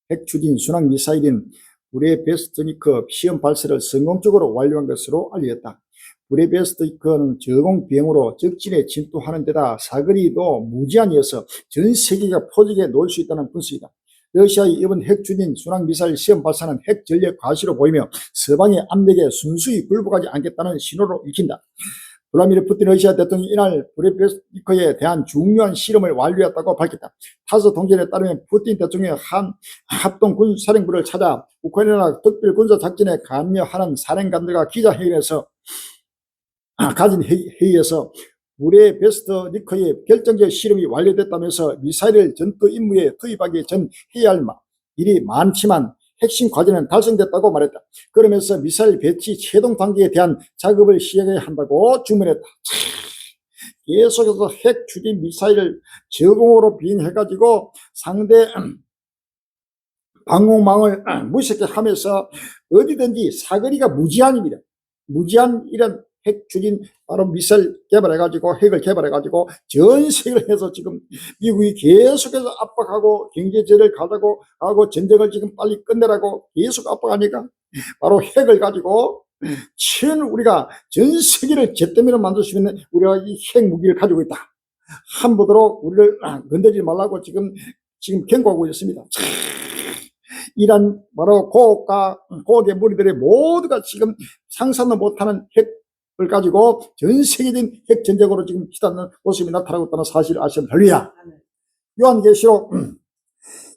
핵 추진 순항 미사일인 브레베스트니크 시험 발사를 성공적으로 완료한 것으로 알렸다. 브레베스트니크는 저공 비용으로 적진에 침투하는 데다 사거리도 무제한이어서 전 세계가 포직에 놓을 수 있다는 분석이다. 러시아의 이번 핵 추진 순항 미사일 시험 발사는 핵 전력 과시로 보이며 서방의 압력에 순수히 굴복하지 않겠다는 신호로 읽힌다. 블라디미르 푸틴 러시아 대통령이 이날 브레베스트니크에 대한 중요한 실험을 완료했다고 밝혔다. 타스 통신에 따르면 푸틴 대통령이 한 합동군사령부를 찾아 우크라이나 특별군사작전에 관여하는 사령관들과 기자회견에서 가진 회의에서 브레베스트니크의 결정적 실험이 완료됐다면서 미사일을 전투 임무에 투입하기 전 해야 할 일이 많지만 핵심 과제는 달성됐다고 말했다. 그러면서 미사일 배치 최종 단계에 대한 작업을 시작해야 한다고 주문했다. 계속해서 핵 추진 미사일을 저공으로 비행해가지고 상대 방공망을 무섭게 하면서 어디든지 사거리가 무제한입니다. 무제한 이런 핵 추진 바로 미사일 개발해가지고 핵을 개발해가지고 전 세계를 해서 지금 미국이 계속해서 압박하고 경제제를 가자고 하고 전쟁을 지금 빨리 끝내라고 계속 압박하니까 바로 핵을 가지고 우리가 전 세계를 잿더미로 만들 수 있는 우리가 이 핵 무기를 가지고 있다. 함부로 우리를 건드리지 말라고 지금 경고하고 있습니다. 이란 바로 고국의 무리들의 모두가 지금 상상도 못하는 핵을 가지고 전 세계적인 핵 전쟁으로 지금 치닫는 모습이 나타나고 있다는 사실을 아시면 할렐루야. 요한계시록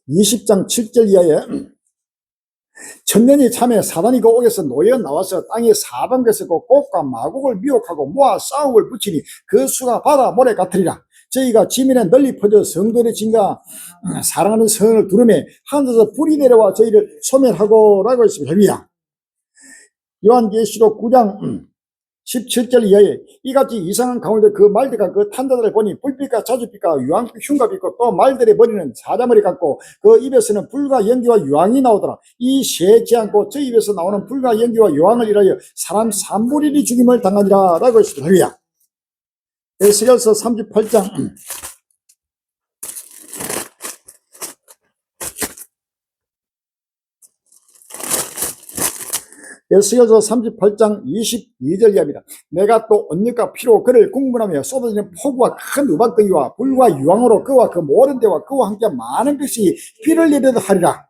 20장 7절 이하에 천년이 참에 사단이 그 옥에서 놓여 나와서 땅에 사방에 서고 곡과 마곡을 미혹하고 모아 싸움을 붙이니 그 수가 바다 모래 같으리라. 저희가 지면에 널리 퍼져 성도의 진가 사랑하는 성을 두름에 하늘에서 불이 내려와 저희를 소멸하고 라고 했습니다. 할렐루야. 요한계시록 9장 17절 이하에 이같이 이상한 가운데 그 말들과 그 탄자들을 보니 불빛과 자주빛과 유황빛 흉갑이 있고 또 말들의 머리는 사자머리 같고 그 입에서는 불과 연기와 유황이 나오더라. 이 세지 않고 저 입에서 나오는 불과 연기와 유황을 인하여 사람 3분의 1이 죽임을 당하니라 라고 했습니다. 할렐루야. 에스겔서 38장 에스겔서 38장 22절 이하입니다. 내가 또 언약과 피로 그를 국문하며 쏟아지는 폭우와 큰 우박덩이와 불과 유황으로 그와 그 모든 데와 그와 함께 많은 것이 피를 내리듯 하리라.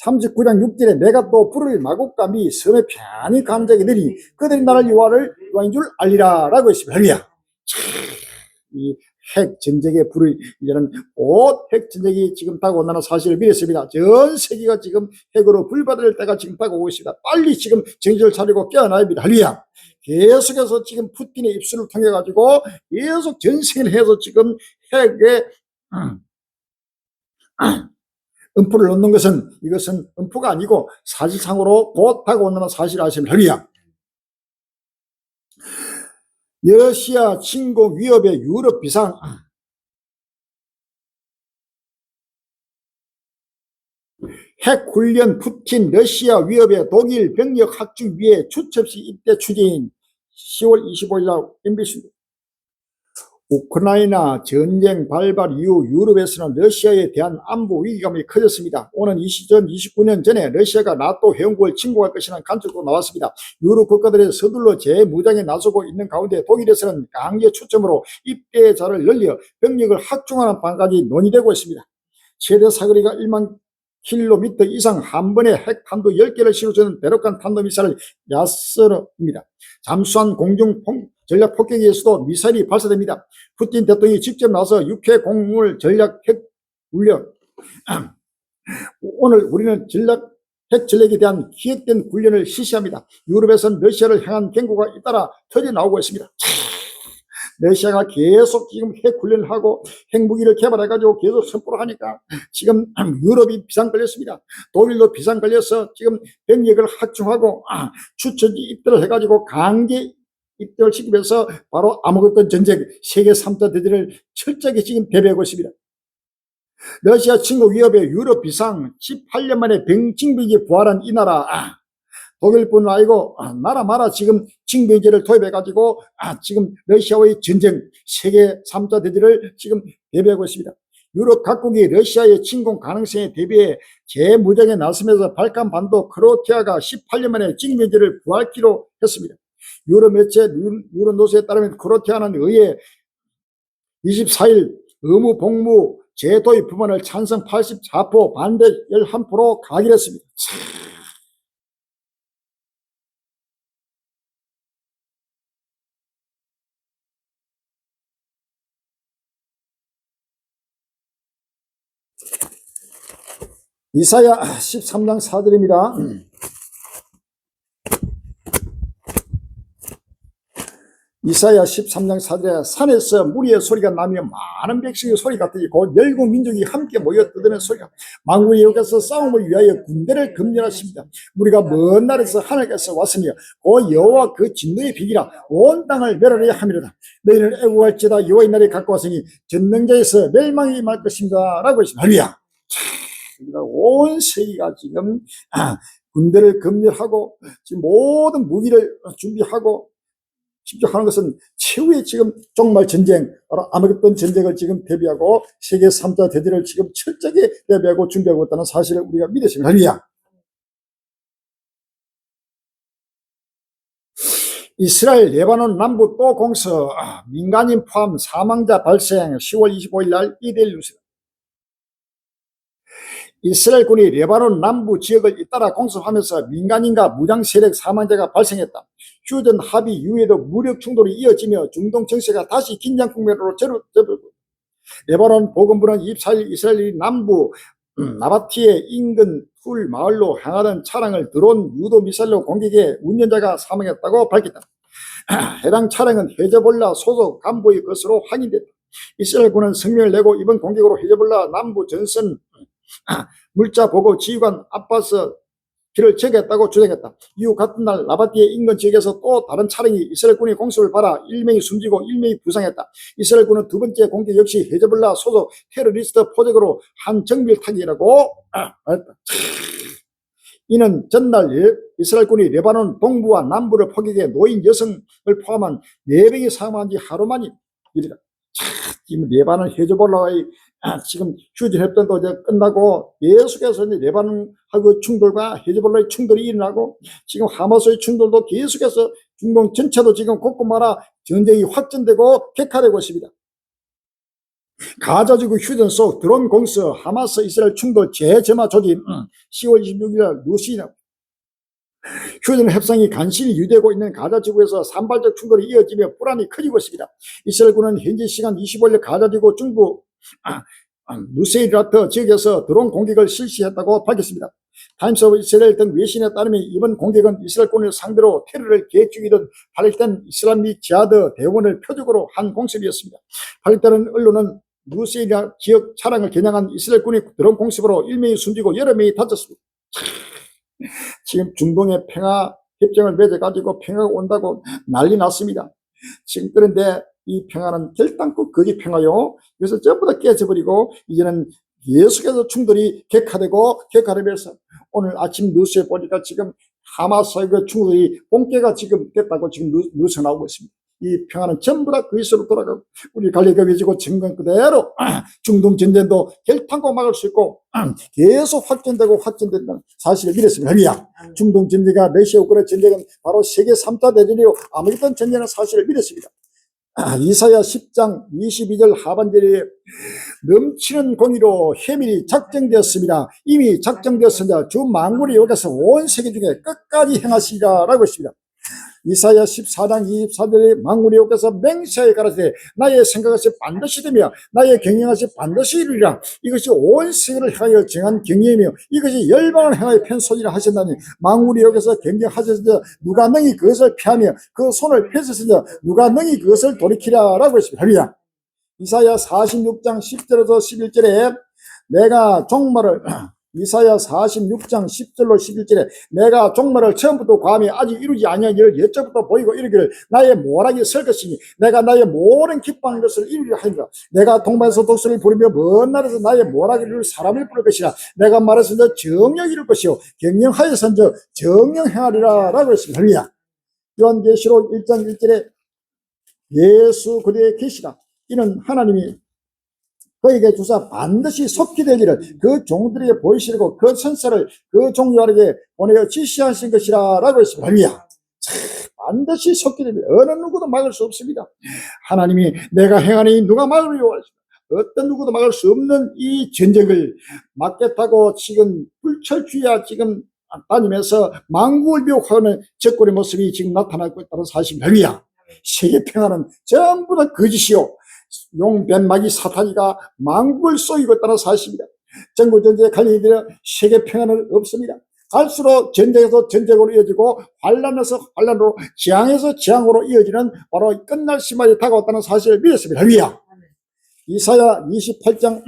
39장 6절에 내가 또 불을 마곡과 미 섬에 편히 가는 자에게 내리니 그들이 나를 여호와인 줄 알리라 라고 했습니다. 할렐루야. 이 핵 전쟁의 불을 이제는 곧 핵 전쟁이 지금 다가온다는 사실을 믿었습니다. 전 세계가 지금 핵으로 불받을 때가 지금 다가오고 있습니다. 빨리 지금 정신을 차리고 깨어나야 합니다. 할렐루야. 계속해서 지금 푸틴의 입술을 통해 가지고 계속 전 세계를 해서 지금 핵에 음포를 넣는 것은 이것은 음포가 아니고 사실상으로 곧 다가온다는 사실을 아시면 할렐루야. 러시아 침공 위협의 유럽 비상. 핵훈련 푸틴 러시아 위협의 독일 병력 확충 위에 추첩시 입대 추진 10월 25일 날 MBC 우크라이나 전쟁 발발 이후 유럽에서는 러시아에 대한 안보 위기감이 커졌습니다. 오는 2029년 전에 러시아가 나토 회원국을 침공할 것이라는 관측도 나왔습니다. 유럽 국가들이 서둘러 재무장에 나서고 있는 가운데 독일에서는 강제 추첨으로 입대자를 늘려 병력을 확충하는 방안까지 논의되고 있습니다. 최대 사거리가 1만 킬로미터 이상 한 번에 핵탄두 10개를 실어주는 대륙간 탄도미사일 야스르입니다. 잠수한 공중 전략 폭격기에서도 미사일이 발사됩니다. 푸틴 대통령이 직접 나서 육해 공물 전략 핵 훈련 오늘 우리는 핵 전략에 대한 기획된 훈련을 실시합니다. 유럽에서는 러시아를 향한 경고가 잇따라 터져 나오고 있습니다. 러시아가 계속 지금 핵 훈련을 하고 핵무기를 개발해가지고 계속 선포를 하니까 지금 유럽이 비상 걸렸습니다. 독일도 비상 걸려서 지금 병력을 확충하고 추천지 입대를 해가지고 강제 입대를 시키면서 바로 아무것도 전쟁 세계 3차 대전을 철저하게 지금 대비하고 있습니다. 러시아 침공 위협에 유럽 비상 18년 만에 징병제 부활한 이 나라 독일뿐 아니고 나라마다 지금 징병제를 도입해가지고 지금 러시아와의 전쟁 세계 3차 대전을 지금 대비하고 있습니다. 유럽 각국이 러시아의 침공 가능성에 대비해 재무장에 나서면서 발칸반도 크로아티아가 18년 만에 징병제를 부활키로 했습니다. 유럽 매체 유로노스에 따르면 크로아티아는 의회 24일 의무 복무 재도입 부분을 찬성 84%, 반대 11% 가결했습니다. 이사야 13장 4절입니다. 이사야 13장 4절에 산에서 무리의 소리가 나며 많은 백성의 소리가 들리고 열국 민족이 함께 모여 떠드는 소리가 만군의 여호와께서 싸움을 위하여 군대를 금전하십니다. 우리가 먼 나라에서 하늘께서 왔으며 그 여호와 그 진노의 비기라 온 땅을 멸하려 함이로다. 너희는 애국할지어다 여호와의 날이 가까웠으니 전능자에서 멸망이 말 것입니다 라고 했습니다. 할렐루야. 온 세계가 지금 군대를 검열하고 지금 모든 무기를 준비하고 집중하는 것은 최후의 지금 종말 전쟁, 아마겟돈 전쟁을 지금 대비하고 세계 3차 대전을 지금 철저하게 대비하고 준비하고 있다는 사실을 우리가 믿으십니다. 할렐루야. 이스라엘 레바논 남부 또 공서 민간인 포함 사망자 발생 10월 25일 날 이데일 뉴스. 이스라엘군이 레바논 남부 지역을 잇따라 공습하면서 민간인과 무장 세력 사망자가 발생했다. 휴전 합의 이후에도 무력 충돌이 이어지며 중동 정세가 다시 긴장 국면으로 접어들고 레바논 보건부는 24일 이스라엘 남부 나바티의 인근 훌 마을로 향하던 차량을 드론 유도 미사일로 공격해 운전자가 사망했다고 밝혔다. 해당 차량은 헤즈볼라 소속 간부의 것으로 확인됐다. 이스라엘군은 성명을 내고 이번 공격으로 헤즈볼라 남부 전선 물자 보고 지휘관 아바스 길을 제거했다고 주장했다. 이후 같은 날 나바티의 인근 지역에서 또 다른 차량이 이스라엘군의 공습을 받아 1명이 숨지고 1명이 부상했다. 이스라엘군은 두 번째 공격 역시 헤즈볼라 소속 테러리스트 포격으로 한 정밀 타격이라고 말했다. 이는 전날 이스라엘군이 레바논 동부와 남부를 포격해 노인 여성을 포함한 4명이 사망한 지 하루 만인 일이다. 지금 레바논 헤즈볼라의 지금 휴전 협정도 이제 끝나고 계속해서 이제 레바논하고 충돌과 헤즈볼라의 충돌이 일어나고 지금 하마스의 충돌도 계속해서 중동 전체도 지금 곳곳마다 전쟁이 확전되고 격화되고 있습니다. 가자지구 휴전 속 드론 공습 하마스 이스라엘 충돌 재점화 조짐 10월 26일 날 루시나 휴전 협상이 간신히 유지되고 있는 가자지구에서 산발적 충돌이 이어지며 불안이 커지고 있습니다. 이스라엘군은 현지 시간 25일 가자지구 중부 누세이라트 지역에서 드론 공격을 실시했다고 밝혔습니다. 타임스 오브 이스라엘 등 외신에 따르면 이번 공격은 이스라엘군을 상대로 테러를 계획 중이던 팔레스타인 이슬람리 지하드 대원을 표적으로 한 공습이었습니다. 팔레스타인 언론은 누세이라 지역 차량을 겨냥한 이스라엘군의 드론 공습으로 1명이 숨지고 여러 명이 다쳤습니다. 지금 중동의 평화 협정을 맺어가지고 평화가 온다고 난리 났습니다. 지금 그런데 이 평화는 결단코 거기 평화요. 그래서 전부 다 깨져버리고 이제는 계속해서 충돌이 격화되면서 오늘 아침 뉴스에 보니까 지금 하마스의 그 충돌이 본격화 지금 됐다고 지금 뉴스 나오고 있습니다. 이 평화는 전부 다 그리스도로 돌아가고 우리 갈릴리가 맺고 증거 그대로 중동 전쟁도 결탄고 막을 수 있고 계속 확전되고 확전된다는 사실을 믿었습니다. 할렐루야. 중동 전쟁과 러시아 우크라이나 전쟁은 바로 세계 3차 대전이고 아메리칸 전쟁은 사실을 믿었습니다. 이사야 10장 22절 하반절에 넘치는 공의로 해밀이 작정되었습니다. 이미 작정되었습니다. 주 만군이 여기서 온 세계 중에 끝까지 행하시리라 라고 했습니다. 이사야 14장 24절에 만군이 여기서 맹세하여 가라사대 나의 생각이 반드시 되며 나의 경영이 반드시 이루리라. 이것이 온 세계를 향하여 정한 경영이며 이것이 열방을 향하여 편소리라 하셨나니 만군이 여기서 경영하셨으니 누가 능히 그것을 피하며 그 손을 펴셨으니 누가 능히 그것을 돌이키라 라고 했습니다. 할렐루야. 이사야 46장 10절에서 11절에 내가 종말을 이사야 46장 10절로 11절에 내가 종말을 처음부터 감히 아직 이루지 아니한 일을 여쭤부터 보이고 이르기를 나의 모락이 설 것이니 내가 나의 모든 기뻐하는 것을 이루려 하니라. 내가 동방에서 독수리를 부르며 먼 나라에서 나의 모락을 이룰 사람을 부를 것이라. 내가 말했은즉 정령 이룰 것이요 경영하였은즉 정령 행하리라 라고 했습니다. 할렐루야. 요한계시록 1장 1절에 예수 그대의 계시라. 이는 하나님이 그에게 주사 반드시 속히 될 일을 그 종들에게 보이시려고 그 선사를 그 종들에게 보내어 지시하신 것이라 라고 했습니다. 할렐루야. 반드시 속히 됩니다. 어느 누구도 막을 수 없습니다. 하나님이 내가 행하니 누가 막으리요? 어떤 누구도 막을 수 없는 이 전쟁을 막겠다고 지금 불철주야 지금 다니면서 만국을 미혹하는 적군의 모습이 지금 나타나고 있다는 사실입니다. 할렐루야. 세계 평화는 전부 다 거짓이요 용변마귀 사탄이가 만국을 쏘이고 있다는 사실입니다. 전국전쟁에 갈리는 세계 평화는 없습니다. 갈수록 전쟁에서 전쟁으로 이어지고 환란에서 환란으로 재앙에서 재앙으로 이어지는 바로 끝날 시간이 다가왔다는 사실을 믿었습니다. 할렐루야. 이사야 28장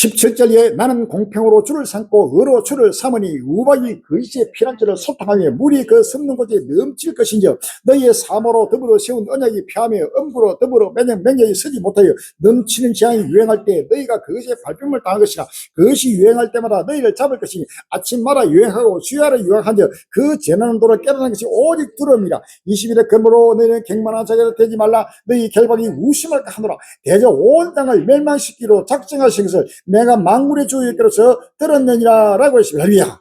17절에 나는 공평으로 줄을 삼고 의로 줄을 삼으니 우박이 거짓의 피난처를 소탕하며 물이 그 섞는 곳에 넘칠 것인즉 너희의 사모로 더불어 세운 언약이 피하며 엄부로 더불어 맹령이 서지 못하여 넘치는 재앙이 유행할 때 너희가 그것에 발병을 당할 것이라. 그것이 유행할 때마다 너희를 잡을 것이니 아침마다 유행하고 수야를 유행한즉 그 재난은 도를 깨닫는 것이 오직 두려움이라. 20일에 그러므로 너희는 갱만한 자가 되지 말라. 너희 결박이 우심할까 하노라. 대저 온 땅을 멸망시키기로 작정하신 것을 내가 만군의 주께로서 들었느니라 라고 했습니다. 할렐루야.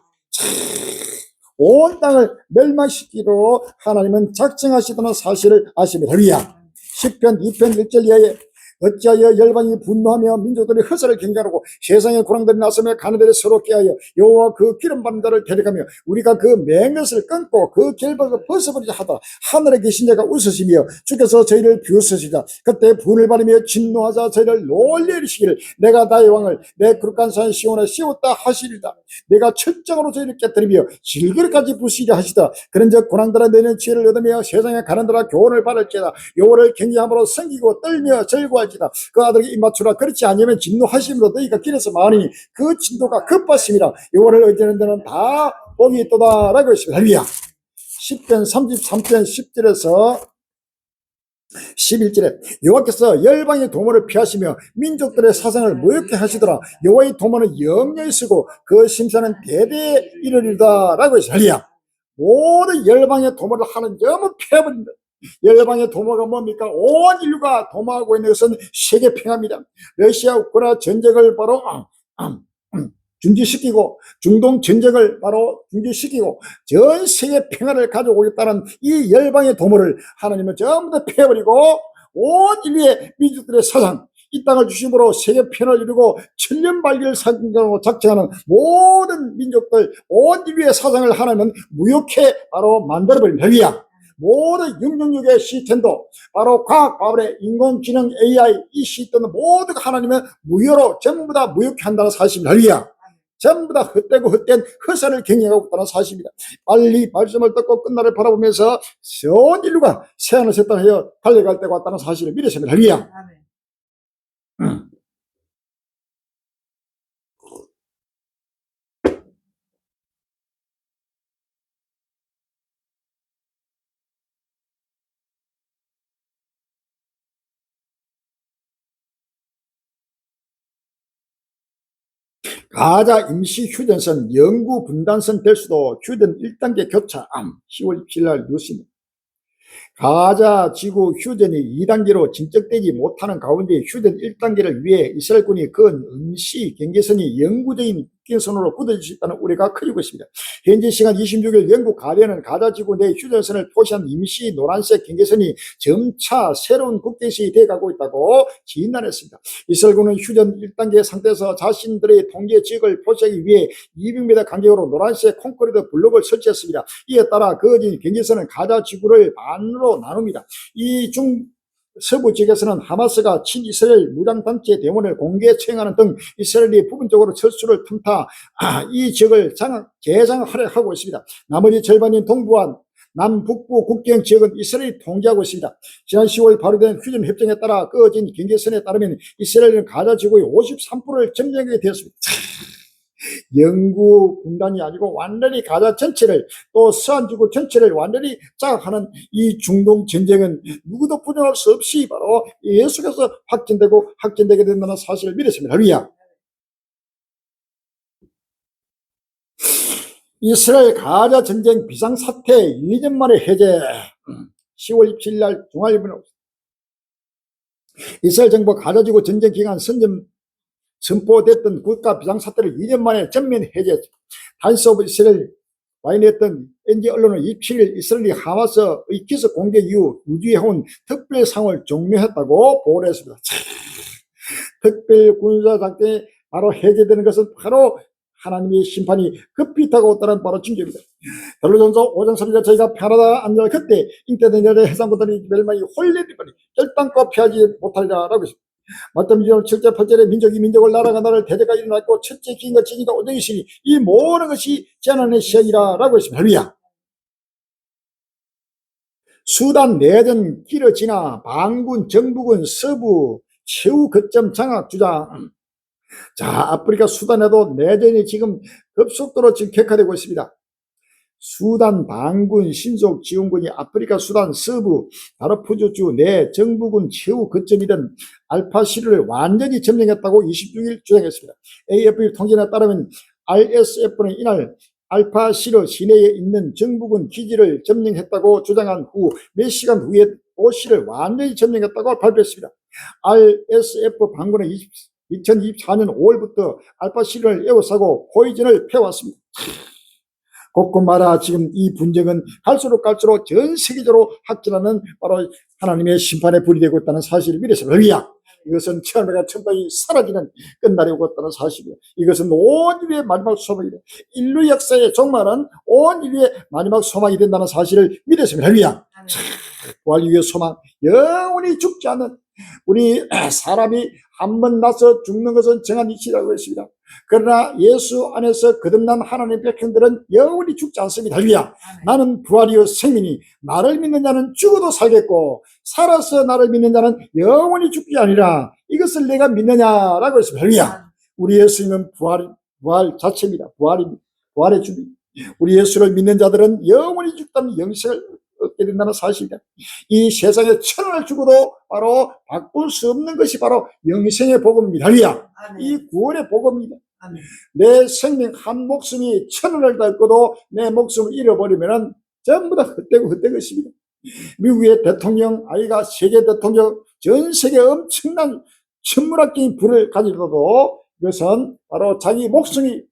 온 땅을 멸망시키기로 하나님은 작정하시다는 사실을 아십니다. 할렐루야. 10편 2편 1절 이하에 어찌하여 열방이 분노하며 민족들이 허사를 경계하고 세상의 고랑들이 나서며 가느들이 서로 깨하여 여호와 그 기름 받는 자를 데려가며 우리가 그 맹것을 끊고 그 결박을 벗어버리자 하다 하늘에 계신 자가 웃으시며 주께서 저희를 비웃으시자 그때 분을 받으며 진노하자 저희를 놀려 이르시기를 내가 나의 왕을 내 거룩한 산 시온에 씌웠다 하시리다. 내가 철장으로 저희를 깨뜨리며 질그릇까지 부수리라 하시다. 그런즉 고난들아 너희는 지혜를 얻으며 세상에 가난들아 교훈을 받을지어다. 여호와를 경외함으로 섬기고 떨며 절구할 그 아들에게 입맞추라. 그렇지 않으면 진노하심으로 너희가 길에서 많으니 그 진도가 급하심이라. 여호와를 의지하는 데는 다 복이 있도다 라고 했습니다. 할렐루야. 10편 33편 10절에서 11절에 여호와께서 열방의 도모를 피하시며 민족들의 사상을 무역케 하시더라. 여호와의 도모는 영영히 쓰고 그 심사는 대대에 이르리다 라고 했습니다. 할렐루야. 모든 열방의 도모를 하는 점은 피해버린다. 열방의 도모가 뭡니까? 온 인류가 도모하고 있는 것은 세계 평화입니다. 러시아 우크라이나 전쟁을 바로 중지시키고 중동 전쟁을 바로 중지시키고 전 세계 평화를 가져오겠다는 이 열방의 도모를 하나님은 전부 다 폐해버리고 온 인류의 민족들의 사상 이 땅을 주심으로 세계 평화를 이루고 천년발기를 작정하는 모든 민족들 온 인류의 사상을 하나님은 무효케 바로 만들어버립니다. 할렐루야. 모든 666의 시스템도 바로 과학, 바울의 인공지능, AI 이 시스템은 모두가 하나님은 무효로 전부 다 무효케 한다는 사실입니다. 할렐루야. 전부 다 헛되고 헛된 허사를 경영하고 있다는 사실입니다. 빨리 말씀을 듣고 끝날을 바라보면서 전 인류가 새하늘 새 땅을 하여 달려갈 때가 왔다는 사실을 믿으십니다. 할렐루야. 가자 임시 휴전선 영구 분단선 될 수도 휴전 1단계 교차 10월 27일 날 뉴스입니다. 가자 지구 휴전이 2단계로 진척되지 못하는 가운데 휴전 1단계를 위해 이스라엘군이 그은 임시 경계선이 영구적인 경계선으로 굳어질 수 있다는 우려가 커지고 있습니다. 현지 시간 26일 영국 가디언은 가자 지구 내 휴전선을 표시한 임시 노란색 경계선이 점차 새로운 국경선이 되어가고 있다고 진단했습니다. 이스라엘군은 휴전 1단계 상태에서 자신들의 통제 지역을 표시하기 위해 200m 간격으로 노란색 콘크리트 블록을 설치했습니다. 이에 따라 그어진 경계선은 가자 지구를 반으로 나눕니다. 이 서부 지역에서는 하마스가 친이스라엘 무장단체 대원을 공개 처형하는 등 이스라엘이 부분적으로 철수를 틈타 이 지역을 재장하려 하고 있습니다. 나머지 절반인 동부와 남북부 국경 지역은 이스라엘이 통제하고 있습니다. 지난 10월 발효된 휴전 협정에 따라 그어진 경계선에 따르면 이스라엘은 가자 지구의 53%를 점령하게 되었습니다. 영구 분단이 아니고 완전히 가자 전체를 또 서한지구 전체를 완전히 장악하는 이 중동 전쟁은 누구도 부정할 수 없이 바로 예수께서 확진되게 된다는 사실을 믿었습니다. 할렐루야. 이스라엘 가자 전쟁 비상사태 2년 만에 해제. 10월 27일 날 중앙일보는 이스라엘 정부 가자지구 전쟁 기간 선포됐던 국가 비상사태를 2년 만에 전면 해제했죠. 타임스 오브 이스라엘 와인했던 NG 언론은 27일 이스라엘이 하마스의 기습 공격 이후 유지해온 특별상을 종료했다고 보도를 했습니다. 특별군사작전이 바로 해제되는 것은 바로 하나님의 심판이 급히 다가왔다는 바로 징조입니다. 별로전서 5장 3절 저희가 편하다 앉아 그때 잉태된 여자의 해상부들이 멸망이 홀리리버리 결단코 피하지 못하리라 라고 했습니다. 마태복음 7절 8절에 민족이 민족을 나라가 나라를 대대가 일어났고 첫째 기인과 지니가 오정이시니 이 모든 것이 재난의 시작이라 라고 했습니다. 할렐루야. 수단 내전 길어지나 반군 정부군 서부 최후 거점 장악 주장. 자, 아프리카 수단에도 내전이 지금 급속도로 지금 격화되고 있습니다. 수단 반군 신속 지원군이 아프리카 수단 서부 다르푸르주 내 정부군 최후 거점이던 알파시르를 완전히 점령했다고 26일 주장했습니다. AFP 통신에 따르면 RSF는 이날 알파시르 시내에 있는 정부군 기지를 점령했다고 주장한 후 몇 시간 후에 도시를 완전히 점령했다고 발표했습니다. RSF 반군은 2024년 5월부터 알파시르를 에워싸고 포이즌을 펴왔습니다. 곳곳마다 지금 이 분쟁은 갈수록 전 세계적으로 확전하는 바로 하나님의 심판에 불이 되고 있다는 사실을 믿으십니다. 할렐루야. 이것은 천하가 천방이 사라지는 끝날이 오고 있다는 사실이에요. 이것은 온 인류의 마지막 소망이다. 인류 역사의 종말은 온 인류의 마지막 소망이 된다는 사실을 믿으십니다. 할렐루야. 부활 이후의 소망, 영원히 죽지 않는 우리 사람이 한 번 나서 죽는 것은 정한 이치라고 했습니다. 그러나 예수 안에서 거듭난 하나님의 백성들은 영원히 죽지 않습니다. 할렐루야. 나는 부활이요 생명이 나를 믿는 자는 죽어도 살겠고 살아서 나를 믿는 자는 영원히 죽지 아니라 이것을 내가 믿느냐라고 했습니다. 할렐루야. 우리 예수님은 부활 자체입니다. 부활의 주님. 우리 예수를 믿는 자들은 영원히 죽다는 영생을 얻게 된다는 사실입니다. 이 세상에 천원을 주고도 바로 바꿀 수 없는 것이 바로 영생의 복음입니다. 할렐루야. 이 구원의 복음입니다. 아멘. 내 생명 한 목숨이 천원을 닦고도 내 목숨을 잃어버리면 전부 다 헛된 것입니다. 미국의 대통령 아이가 세계 대통령 전 세계 엄청난 천문학적인 부를 가지고도 이것은 바로 자기 목숨이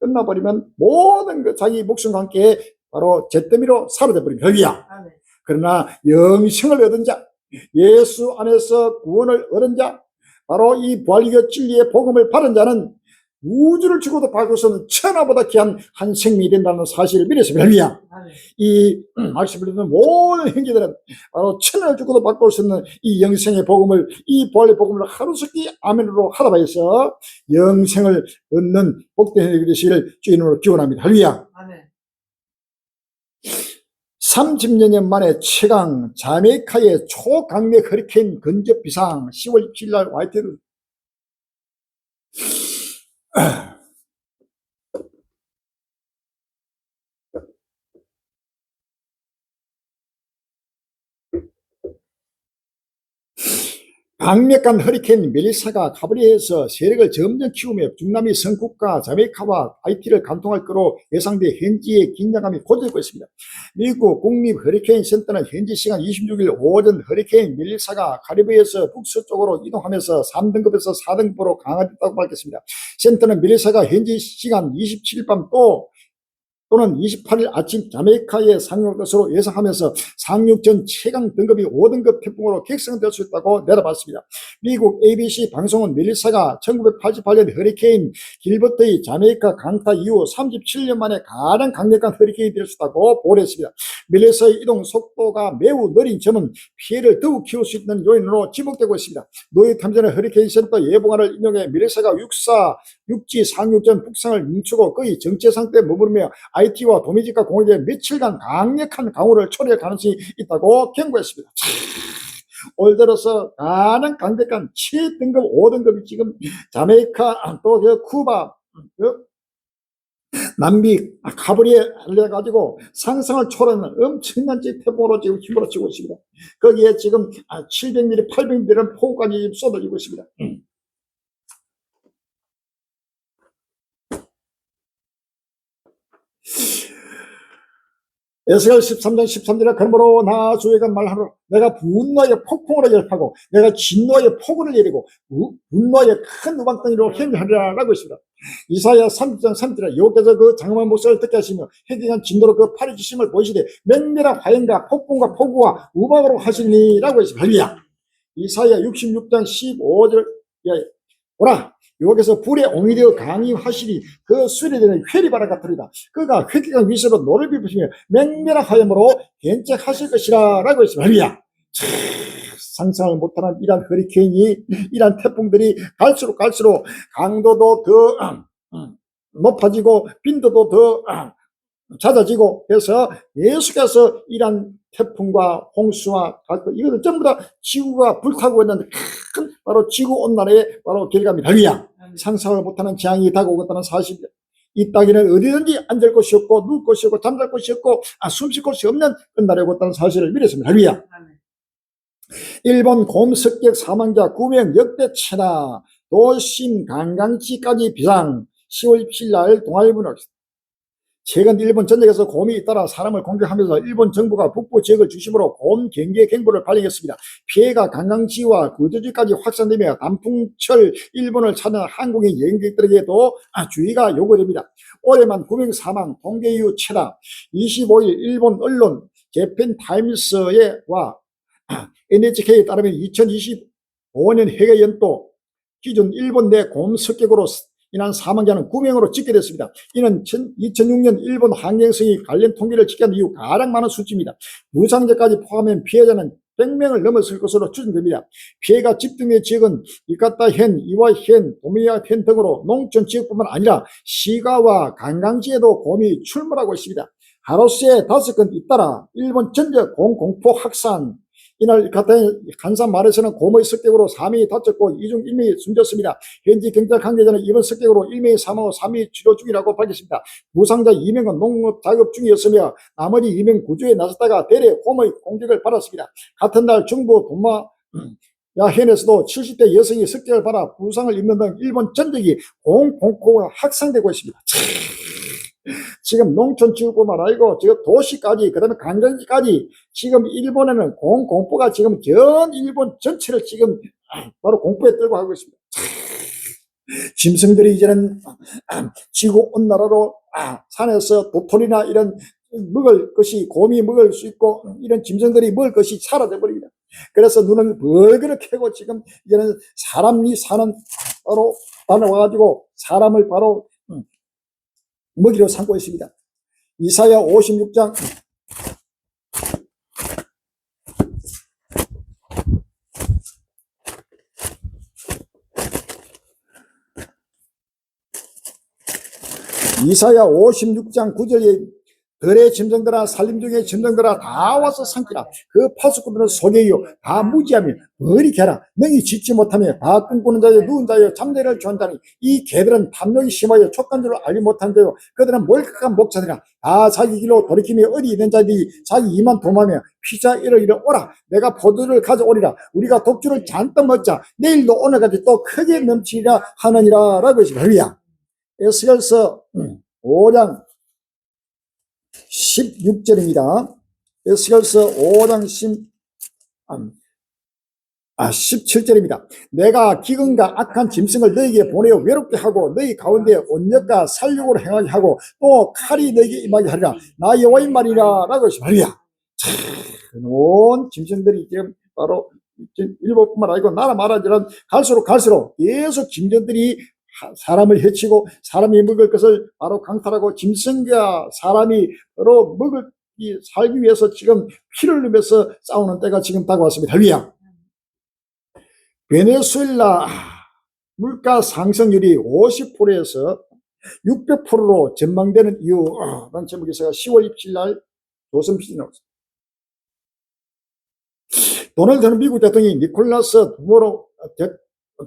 끝나버리면 모든 것 자기 목숨과 함께 바로 잿더미로 사라져버립니다. 할렐루야. 그러나 영생을 얻은 자, 예수 안에서 구원을 얻은 자, 바로 이 부활이교 진리의 복음을 받은 자는 우주를 주고도 바꿀 수 없는 천하보다 귀한 한 생명이 된다는 사실을 믿었습니다. 할렐루야. 이 말씀을 듣는 모든 형제들은 바로 천하를 주고도 바꿀 수 없는 이 영생의 복음을, 이 부활의 복음을 하루속히 아멘으로 하다 봐서 영생을 얻는 복된 해가 되시기를 주님으로 기원합니다. 할렐루야. 30년 만에 최강 자메이카의 초강력 허리케인 근접 비상 10월 27일 날 화이트를 강력한 허리케인 멜리사가 카브리에서 세력을 점점 키우며 중남미 선국가 자메이카와 하이티를 관통할 거로 예상돼 현지의 긴장감이 고조되고 있습니다. 미국 국립 허리케인 센터는 현지 시간 26일 오전 허리케인 멜리사가 카리브해에서 북서쪽으로 이동하면서 3등급에서 4등급으로 강화됐다고 밝혔습니다. 센터는 멜리사가 현지 시간 27일 밤 또는 28일 아침 자메이카에 상륙할 것으로 예상하면서 상륙 전 최강 등급이 5등급 태풍으로 격상될 수 있다고 내다봤습니다. 미국 ABC 방송은 멜리사가 1988년 허리케인 길버트의 자메이카 강타 이후 37년 만에 가장 강력한 허리케인이 될 수 있다고 보도했습니다. 멜리사의 이동 속도가 매우 느린 점은 피해를 더욱 키울 수 있는 요인으로 지목되고 있습니다. 노이 탐지는 허리케인 센터 예보관을 인용해 멜리사가 육지 상륙 전 북상을 멈추고 거의 정체 상태에 머무르며 IT와 도미지카 공역에 며칠간 강력한 강우를 초래할 가능성이 있다고 경고했습니다. 올 들어서 가장 강력한 7등급, 5등급이 지금 자메이카, 또 쿠바, 남미 카브리에 알려가지고 상상을 초월하는 엄청난 태풍으로 지금 휘몰아치고 있습니다. 거기에 지금 700mm, 800mm는 폭우까지 쏟아지고 있습니다. 에스겔 13장 13절에 그러므로 나 주의가 말하노라 내가 분노의 폭풍으로 열파고 내가 진노의 폭우를 내리고 분노의 큰 우박덩이로 행하리라 라고 있습니다. 이사야 30장 3절에 여호와께서 그 장엄한 목소리를 듣게 하시며 해경한 진노로 그 팔이 주심을 보이시되 맹렬한 화염과 폭풍과 폭우와 우박으로 하시니 라고 했습니다. 할렐루야. 이사야 66장 15절 오라 여기서 불의 옹이되어 강림하시니 그 수리되는 회리바람 같으리다. 그가 획기간 위세로 노를 비부시며 맹렬한 화염으로 견책하실 것이라 라고 했습니다. 할렐루야. 상상을 못하는 이런 허리케인이 이런 태풍들이 갈수록 강도도 더 높아지고 빈도도 더 잦아지고 해서 예수께서 이런 태풍과 홍수와 이것을 전부 다 지구가 불타고 있는 큰 바로 지구온난화의 바로 결과입니다. 할렐루야. 상상을 못하는 재앙이 다가오겠다는 사실입니다. 이 땅에는 어디든지 앉을 곳이 없고 누울 곳이 없고 잠잘 곳이 없고 숨쉴 곳이 없는 끝날이 오겠다는 사실을 믿었습니다. 할렐루야. 일본 곰 습격 사망자 9명 역대 최다 도심 관광지까지 비상 10월 27일 날 동아일보는 최근 일본 전역에서 곰이 잇따라 사람을 공격하면서 일본 정부가 북부 지역을 중심으로 곰 경계 경보를 발령했습니다. 피해가 관광지와 거주지까지 확산되며 단풍철 일본을 찾는 한국인 여행객들에게도 주의가 요구됩니다. 올해만 9명 사망, 통계 이후 최다. 25일 일본 언론 재팬타임스와 NHK에 따르면 2025년 해외 연도 기준 일본 내 곰 습격으로 인한 사망자는 9명으로 집계됐습니다. 이는 2006년 일본 환경성이 관련 통계를 집계한 이후 가장 많은 수치입니다. 부상자까지 포함한 피해자는 100명을 넘었을 것으로 추정됩니다. 피해가 집중된 지역은 이카타현, 이와현, 도미야현 등으로 농촌 지역뿐만 아니라 시가와 관광지에도 곰이 출몰하고 있습니다. 하루새에 5건 잇따라 일본 전역 곰 공포 확산. 이날 간산 마을에서는 곰의 습격으로 3명이 다쳤고 이 중 1명이 숨졌습니다. 현지 경찰 관계자는 이번 습격으로 1명이 사망하고 3명이 치료 중이라고 밝혔습니다. 부상자 2명은 농업 작업 중이었으며 나머지 2명 구조에 나섰다가 대래 곰의 공격을 받았습니다. 같은 날 중부 도마야현에서도 70대 여성이 습격을 받아 부상을 입는 등 일본 전역이 곰 공포가 확산되고 있습니다. 지금 농촌 지역뿐만 아니고 지금 도시까지 그다음에 관광지까지 지금 일본에는 곰 공포가 지금 전 일본 전체를 지금 바로 공포에 떨고 하고 있습니다. 짐승들이 이제는 지구 온난화로 산에서 도토리나 이런 먹을 것이 곰이 먹을 수 있고 이런 짐승들이 먹을 것이 사라져 버립니다. 그래서 눈을 벌겋게 켜고 지금 이제는 사람이 사는 바로 다녀와가지고 사람을 바로 먹이로 삼고 있습니다. 이사야 56장 이사야 56장 9절에 들의 짐승들아 산림 중의 짐승들아 다 와서 삼키라. 그 파수꾼들은 속여요 다 무지하며 머리 개라. 능히 짓지 못하며 다 꿈꾸는 자여 누운 자여 잠자리를 좋아한다니 이 개들은 탐욕이 심하여 촉간 줄을 알지 못한 자요 그들은 몰각한 목자들이라. 다 자기 길로 돌이키며 어디 있는 자들이 자기 이만 도마며 피자 이르기를 오라 내가 포도를 가져오리라. 우리가 독주를 잔뜩 먹자 내일도 오늘까지 또 크게 넘치리라 하느니라 라고 했습니다. 에스겔서 5장 16절입니다. 에스겔서 5장 17절입니다. 내가 기근과 악한 짐승을 너희에게 보내어 외롭게 하고 너희 가운데 온역과 살육을 행하게 하고 또 칼이 너희에게 임하게 하리라. 나 여호와의 말이라 라고 했습니다. 온 짐승들이 지금 바로 일본뿐만 아니고 나라 말하지만 갈수록 계속 짐승들이 사람을 해치고 사람이 먹을 것을 바로 강탈하고 짐승과 사람이 서로 살기 위해서 지금 피를 흘리면서 싸우는 때가 지금 다가왔습니다. 할렐루야. 베네수엘라 물가 상승률이 50%에서 600%로 전망되는 이유라는 제목에서 10월 27일 날 조선필이 나왔습니다. 도널드 트럼프 미국 대통령이 니콜라스 두모로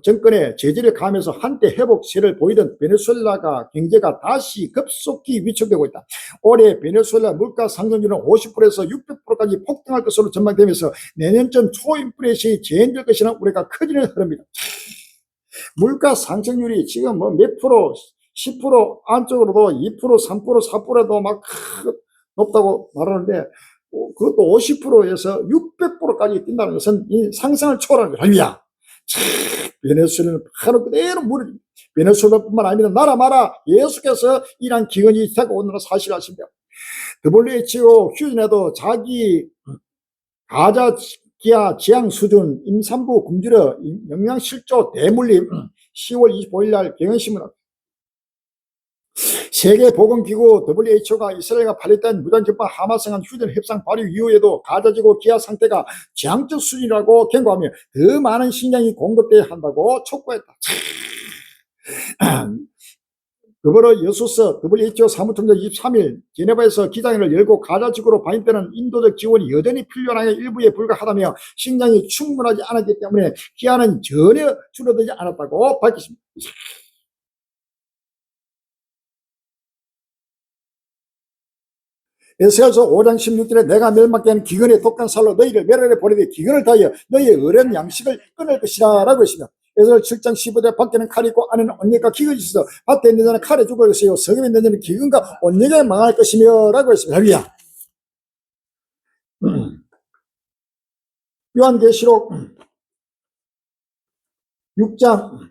정권의 제재를 가하면서 한때 회복세를 보이던 베네수엘라가 경제가 다시 급속히 위축되고 있다. 올해 베네수엘라 물가 상승률은 50%에서 600%까지 폭등할 것으로 전망되면서 내년쯤 초인플레이션이 재현될 것이라는 우려가 커지는 흐름입니다. 물가 상승률이 지금 몇 프로, 10% 안쪽으로도 2%, 3%, 4%도 막 높다고 말하는데 그것도 50%에서 600%까지 뛴다는 것은 이 상승을 초월하는 거야. 베네수엘라는 바로 그대로 무너집니다. 베네수엘라뿐만 아니라 나라 마라 계속해서 이러한 기근이 다가오는 사실을 아십니다. WHO 휴전에도 자기 가자 기아 지향 수준 임산부 굶주려 영양실조 대물림 10월 25일 날 경향신문 세계보건기구 WHO가 이스라엘과 팔레스타인 무장정파 하마스간 휴전 협상 발의 이후에도 가자지구 기아 상태가 재앙적 수준이라고 경고하며 더 많은 식량이 공급돼야 한다고 촉구했다. 더불어 여수서 WHO 사무총장 23일 제네바에서 기자회견을 열고 가자지구로 반입되는 인도적 지원이 여전히 필요한 일부에 불과하다며 식량이 충분하지 않았기 때문에 기아는 전혀 줄어들지 않았다고 밝혔습니다. 에스겔서 5장 16절에 내가 멸망케 하는 기근의 독한 살로 너희를 멸하려 보내되 기근을 다하여 너희의 어려운 양식을 끊을 것이라 라고 했습니다. 에스겔 7장 15절에 밖에는 칼이 있고 안에는 온역과 기근이 있어 밭에 있는 자는 칼에 죽을 것이요 성읍에 있는 자는 기근과 온역에 망할 것이며 라고 했습니다. 할렐루야. 요한계시록 6장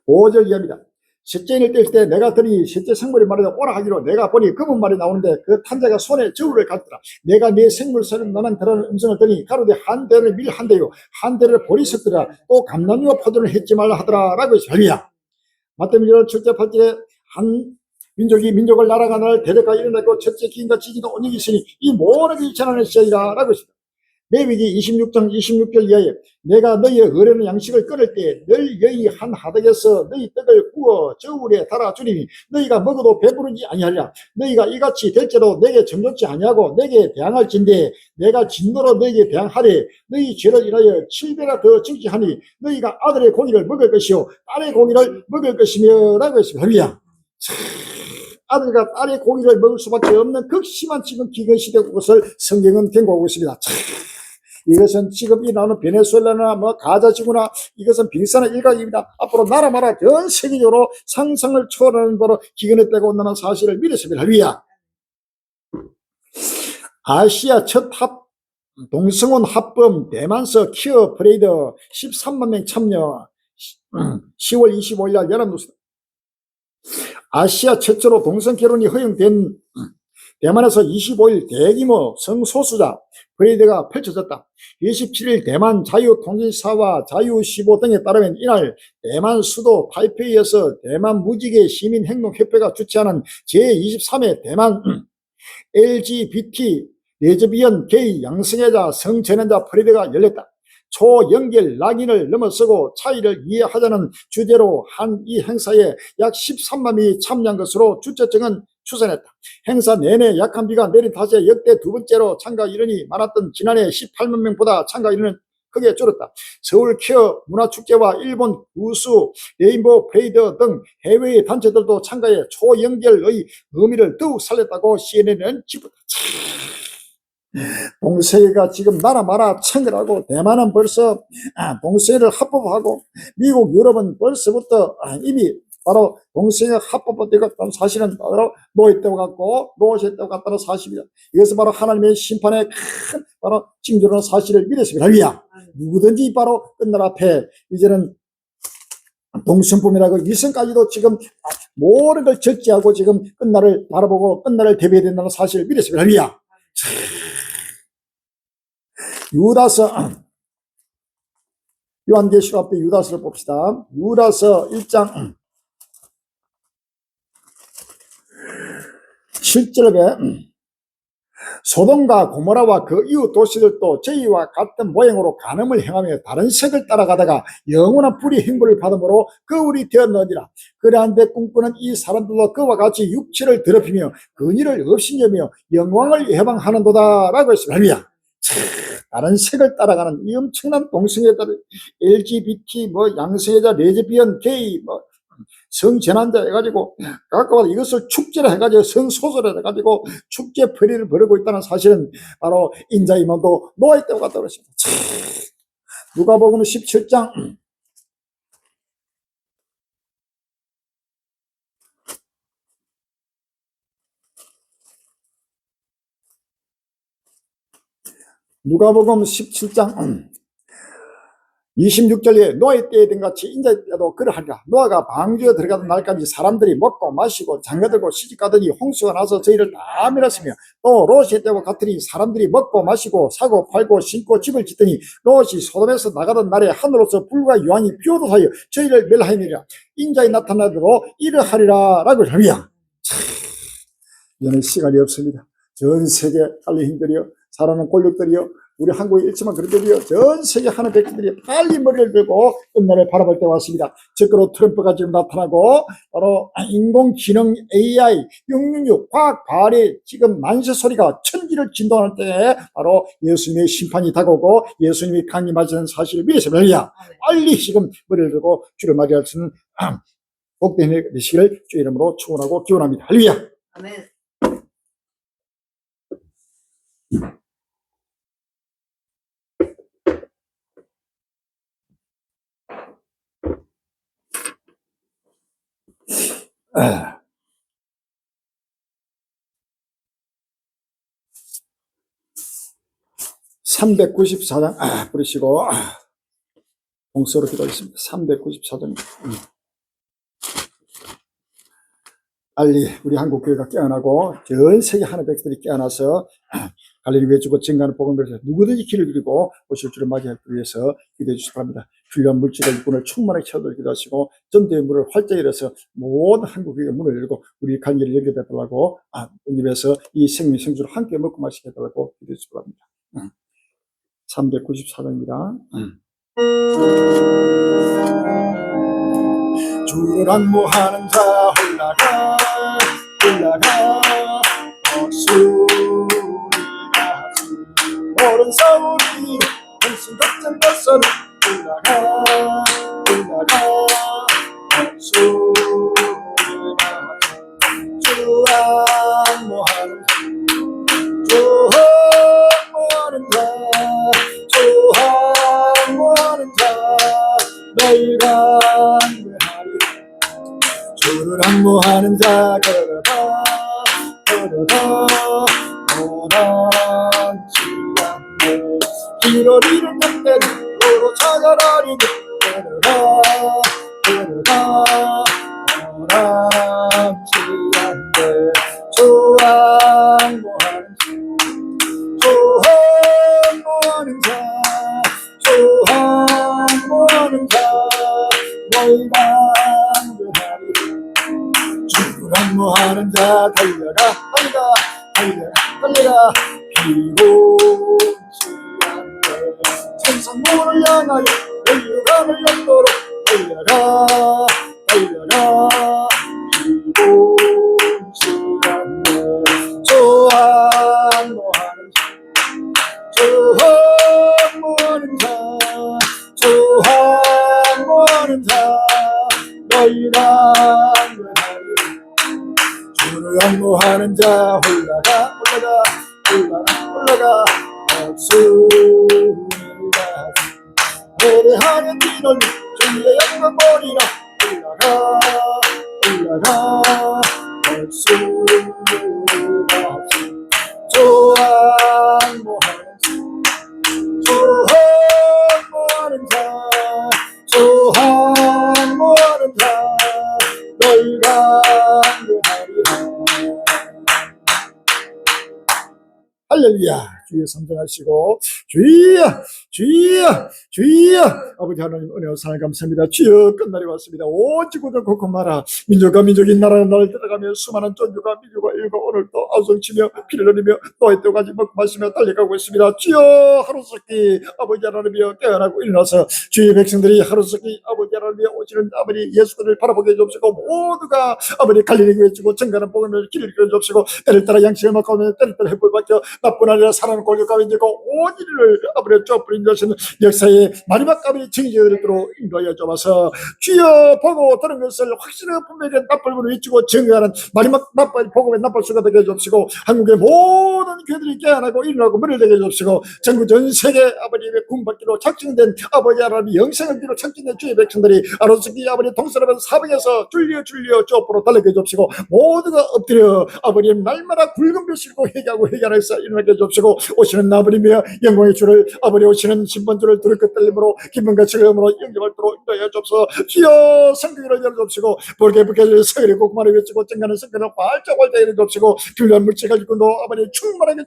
5절 이하입니다. 셋째 인을 뗄 때 내가 들으니 셋째 생물이 말하되 오라 하기로 내가 보니 검은 말이 나오는데 그 탄자가 손에 저울을 갖더라. 내가 네 생물처럼 너는 들으는 음성을 듣니 가로되 한 대를 밀 한 대요 한 대를 볼이 섰더라. 또 감람이와 포도를 했지 말라 하더라 라고 했습니다. 마태복음 7장 8절에 한 민족이 민족을 나라가 나를 대적하여 일어나고 첫째 기인과 지지도 온역이 있으니 이 모든 것이 전하는 시절이라 라고 했습니다. 레위기 26장 26절 이하에 내가 너희의 어려운 양식을 끊을 때 너희 한 하덕에서 너희 떡을 구워 저울에 달아주리니 너희가 먹어도 배부르지 아니하리라. 너희가 이같이 될지도 내게 정욕지 아니하고 내게 대항할진대 내가 진노로 너희에게 대항하되 너희 죄를 인하여 7배나 더 증지하니 너희가 아들의 고기를 먹을 것이요 딸의 고기를 먹을 것이며 라고 했습니다. 할렐루야. 아들과 딸의 고기를 먹을 수밖에 없는 극심한 지금 기근시대 것을 성경은 경고하고 있습니다. 이것은 지금 이 나오는 베네수엘라나 가자지구나 이것은 빙산의 일각입니다. 앞으로 나라 마라 전 세계적으로 상상을 초월하는 바로 기근의 때가 온다는 사실을 믿었습니다. 할렐루야. 아시아 첫 동성혼 합범 대만서 퀴어 프레이드 13만 명 참여 10월 25일 날 연합뉴스 아시아 최초로 동성 결혼이 허용된 대만에서 25일 대규모 성소수자 프레이드가 펼쳐졌다. 27일 대만 자유통신사와 자유시보 등에 따르면 이날 대만 수도 타이페이에서 대만 무지개 시민행동협회가 주최하는 제23회 대만 LGBT 레즈비언 게이 양성애자 성전환자 프레이드가 열렸다. 초연결 낙인을 넘어서고 차이를 이해하자는 주제로 한 이 행사에 약 13만 명이 참여한 것으로 주최청은 추산했다. 행사 내내 약한 비가 내린 탓에 역대 두 번째로 참가 인원이 많았던 지난해 18만 명보다 참가 인원은 크게 줄었다. 서울 퀘어 문화축제와 일본 우수 레인보우 프레이드 등 해외의 단체들도 참가해 초연결의 의미를 더욱 살렸다고 CNN은 짚었다. 동세계가 지금 나라 마라 청결하고 대만은 벌써 동세계를 합법하고 미국 유럽은 벌써부터 이미 바로 동세계가 합법화되고 있다는 사실은 바로 노예 때와 같고 노예 때와 같다는 사실이다. 이것은 바로 하나님의 심판의 큰 바로 징조라는 사실을 믿었습니다. 할렐루야. 누구든지 바로 끝날 앞에 이제는 동성품이라고 이성까지도 지금 모든 걸 절제하고 지금 끝날을 바라보고 끝날을 대비해야 된다는 사실을 믿었습니다. 할렐루야. 유다서 요한계시록 앞에 유다서를 봅시다. 유다서 1장 7절에 소돔과 고모라와 그 이웃 도시들도 저희와 같은 모양으로 간음을 행하며 다른 색을 따라가다가 영원한 불의 행복을 받음으로 거울이 되었느니라. 그러한데 꿈꾸는 이 사람들도 그와 같이 육체를 더럽히며 근위를 업신여며 영광을 해방하는도다 라고 했습니다. 할렐루야. 다른 색을 따라가는 이 엄청난 동성애자들, LGBT, 양성애자, 레즈비언, 게이, 성전환자 해가지고 각각 이것을 축제를 해가지고 성소설을 해가지고 축제 벌이를 벌이고 있다는 사실은 바로 인자이만도 노예 때와 같다고 했습니다. 누가복음 17장 26절에 노아 때에 된 같이 인자 때도 그러하리라. 노아가 방주에 들어가던 날까지 사람들이 먹고 마시고 장가들고 시집가더니 홍수가 나서 저희를 다 밀었으며 또 롯의 때와 같으니 사람들이 먹고 마시고 사고 팔고 신고 집을 짓더니 롯이 소돔에서 나가던 날에 하늘로서 불과 유황이 비오듯하여 저희를 멸하이니라. 인자에 나타나도록 이러하리라 라고 합니다. 이제는 시간이 없습니다. 전 세계 달리힘들이요, 살아는 권력들이요, 우리 한국에 있지만 그들이요, 전 세계 하는 백성들이 빨리 머리를 들고 끝날을 바라볼 때 왔습니다. 적으로 트럼프가 지금 나타나고 바로 인공지능 AI 666 과학 발의 지금 만세 소리가 천지를 진동하는 때에 바로 예수님의 심판이 다가오고 예수님이 강림하시는 사실을 믿으시면 빨리 지금 머리를 들고 주를 맞이할 수 있는 복된 해 되시기를 주 이름으로 축원하고 기원합니다. 할렐루야. 아멘. 394장 부르시고 봉서로 기도하겠습니다. 394장 빨리 우리 한국교회가 깨어나고 전 세계 하는 백성들이 깨어나서 갈릴리 외주고 증가하는 복음을 위해서 누구든지 길을 그리고 오실 줄을 맞이하기 위해서 기도해 주시기 바랍니다. 훌륭한 물질의 일꾼을 충만하게 채워드리게 기도하시고 전도의 문을 활짝 열어서 모든 한국교회가 문을 열고 우리 갈릴리를 열게 해달라고 입에서 이 생명 생수를 함께 먹고 마시게 해달라고 기도해 주시기 바랍니다. 394장입니다. 주를 안무하는 자 올라가 오른 사울이 헌신 걱정 벗어나 올라가 주 안무하는 너희가 주를 안무하는 자 걸어가 고난치 않네 길을 잃은 때는 도로 찾아라니 걸어가 고난치 않네 주 안무하는 너희가 주를 안무하는 자 달려가 비곤치 않네 성문을 향하여 열려감을 열도록 달려라 달려라 이곳 시간에 조항모하는 조항모하는 자 너희가 주를 영무하는 자 올라가 올라가 박수가 회개하는 이는 주의 영광 보리라 올라가 박수가 조항모하는 자 너희가 하리라. 할렐루야. 주여 삼정하시고 주여 아버지 하나님 은혜와 사랑 감사합니다. 주여 끝날이 왔습니다. 오지고도 고고 마라. 민족과 민족이 나라를 들어가며 수많은 쫀주가 민족과 일과 오늘 또 아우성치며 피를 흘리며 또의 때까지 먹고 마시며 달려가고 있습니다. 주여 하루속히 아버지 하나님이여 깨어나고 일어나서 주의 백성들이 하루속히 아버지 하나님이여 오시는 아버지 예수를 바라보게 해주옵시고 모두가 아버지 갈리는 외치고 증가는 복음을 길을 그려주옵시고 때를 따라 양식을 먹고 때를 따라 해볼 밖에 나뿐 아니라 사랑을 골격과 왠지고 온 일을 아버지 쪄뿌린 것은 역사의 마지막 아버지 정의되도록 인도하여 주옵소서. 주여 보고 들은 것을 확실하게 분명히 나팔부를 외치고 증거하는 마지막 나팔 복음의 나팔수가 되게 해주옵시고 한국의 모든 교회들이 깨어나고 일어나고 문을 되게 해주옵시고 전국 전 세계 아버지의 군받기로 작정된 아버지 하나님의 영생을 뒤로 작정된 주의 백성들이 아로스기 아버지 동서남에서 사방에서 줄려 쪄뿌로 달리게 해주옵시고 모두가 엎드려 아버지 날마다 굵은 벼 싣고 회개하면서 일어나게 해주옵시고 오시는 아버지며 영광의 주를 아버지 오시는 신번주를 들을 것 떨림으로 기쁨과 즐거움으로 영접할도록 인도하여 주옵소서. 주여 성경을 열어주옵시고 볼게 서열이 고구마를 외치고 쨍가는 성경을 활짝 열어주옵시고 필요한 물질을 가지고 아버지 충만하게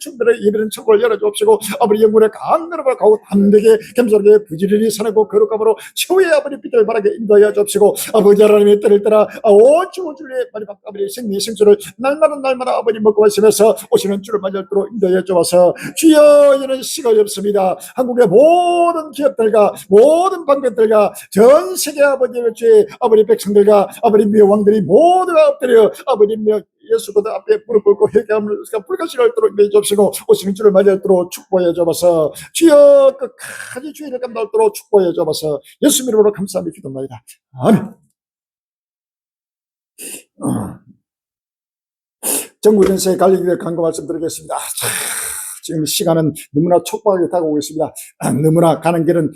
예배는 천국을 열어주옵시고 아버지 영혼의 강건함을 가고 담대게 겸손하게 부지런히 사나고 거룩함으로 최후의 아버지 빛을 바라게 인도하여 주옵시고 아버지 하나님의 때를 따라 오주의 마지막 아버지 생명의 생수를 날마다 아버지 먹고 마시면서 오시는 주를 맞이하도록 인도하여 주옵소서. 주여 이는 시간이 없습니다. 한국의 모든 기업들과 모든 방법들과 전 세계 아버지의 주의 아버지 백성들과 아버지 미의 왕들이 모두가 엎드려 아버지 예수 그들 앞에 무릎 꿇고 회개하면서 불가시를 하도록 인도해 주옵시고 오시는 주를 맞이하도록 축복해 주옵소서. 주여 끝까지 주의를 감당하도록 축복해 주옵소서. 예수 이름으로 감사하며 기도합니다. 아멘. 전국 전세에 갈리기를 간구 말씀드리겠습니다. 지금 시간은 너무나 촉박하게 다가오고 있습니다. 너무나 가는 길은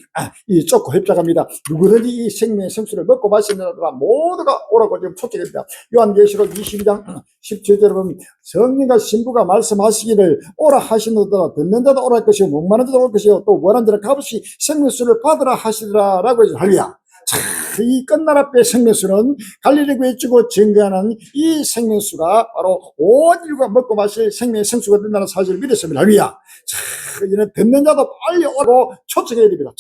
좁고 협착합니다. 누구든지 이 생명의 생수를 먹고 마시는 자가 모두가 오라고 지금 초청합니다. 요한계시록 22장 17절에 보면 성령과 신부가 말씀하시기를 오라 하시노라. 듣는 자도 오라 할 것이요 목마른 자도 올 것이요 또 원하는 자는 값없이 생명수를 받으라 하시리라 라고 해서 할리야. 이 끝날 앞에 생명수는 갈릴리 외치고 증거하는 이 생명수가 바로 온 인류가 먹고 마실 생명의 생수가 된다는 사실을 믿었습니다. 할렐루야. 이는 듣는 자도 빨리 오라고 초청해야 됩니다.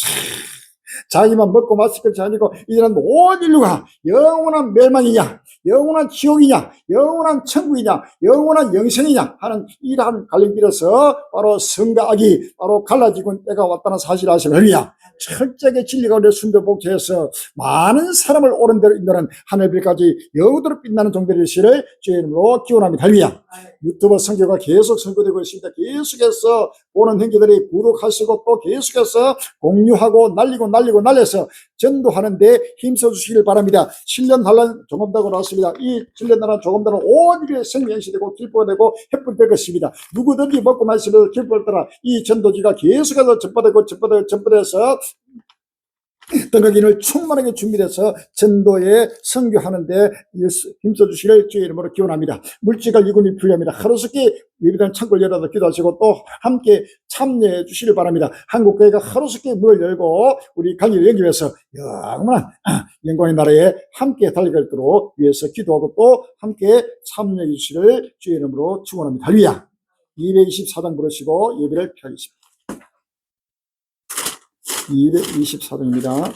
자기만 먹고 마실 것이 아니고 이제는 온 인류가 영원한 멸망이냐 영원한 지옥이냐 영원한 천국이냐 영원한 영생이냐 하는 이러한 갈림길에서 바로 성과 악이 바로 갈라지고 때가 왔다는 사실을 아시면 할렐루야. 철저하게 진리 가운데 순도복제해서 많은 사람을 옳은 대로 인도하는 하늘별까지 여우도록 빛나는 종들의 시를 주의 이름으로 기원합니다. 할렐루야. 유튜브 선교가 계속 선교되고 있습니다. 계속해서 보는 형제들이 구독하시고 또 계속해서 공유하고 날려서 전도하는데 힘써주시길 바랍니다. 7년 환란 종업다고 나왔습니다. 이 7년 환란 종업다는 온 일에 생명시되고 기뻐가 되고 햇불될 것입니다. 누구든지 먹고 마시면서 기뻐할 따라 이 전도지가 계속해서 전파돼서 떠나기를 충만하게 준비돼서 전도에 선교하는데 힘써주시길 주의 이름으로 기원합니다. 물질과 이군이 필요합니다. 하루속히 예배당 창고를 열어서 기도하시고 또 함께 참여해 주시길 바랍니다. 한국교회가 하루속히 문을 열고 우리 강의를 연결해서 영원한 영광의 나라에 함께 달려갈 도록 위해서 기도하고 또 함께 참여해 주시기를 주의 이름으로 축원합니다. 할렐루야. 224장 부르시고 예배를 펴겠습니다. 224장입니다.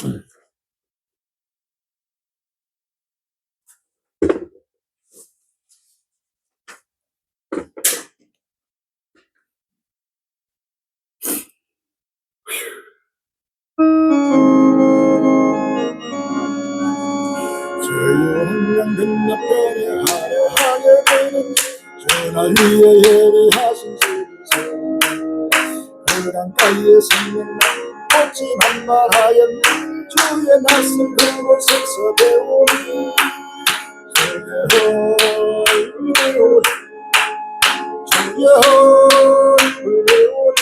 영영 근접변에 화려하게 되는 주날 위에 예비하신 주소 강가에 생명난 꽃이 만발하였네 주의 낯선 그곳에서 배우니 주의 얼굴 배우니 주의 얼굴 배우니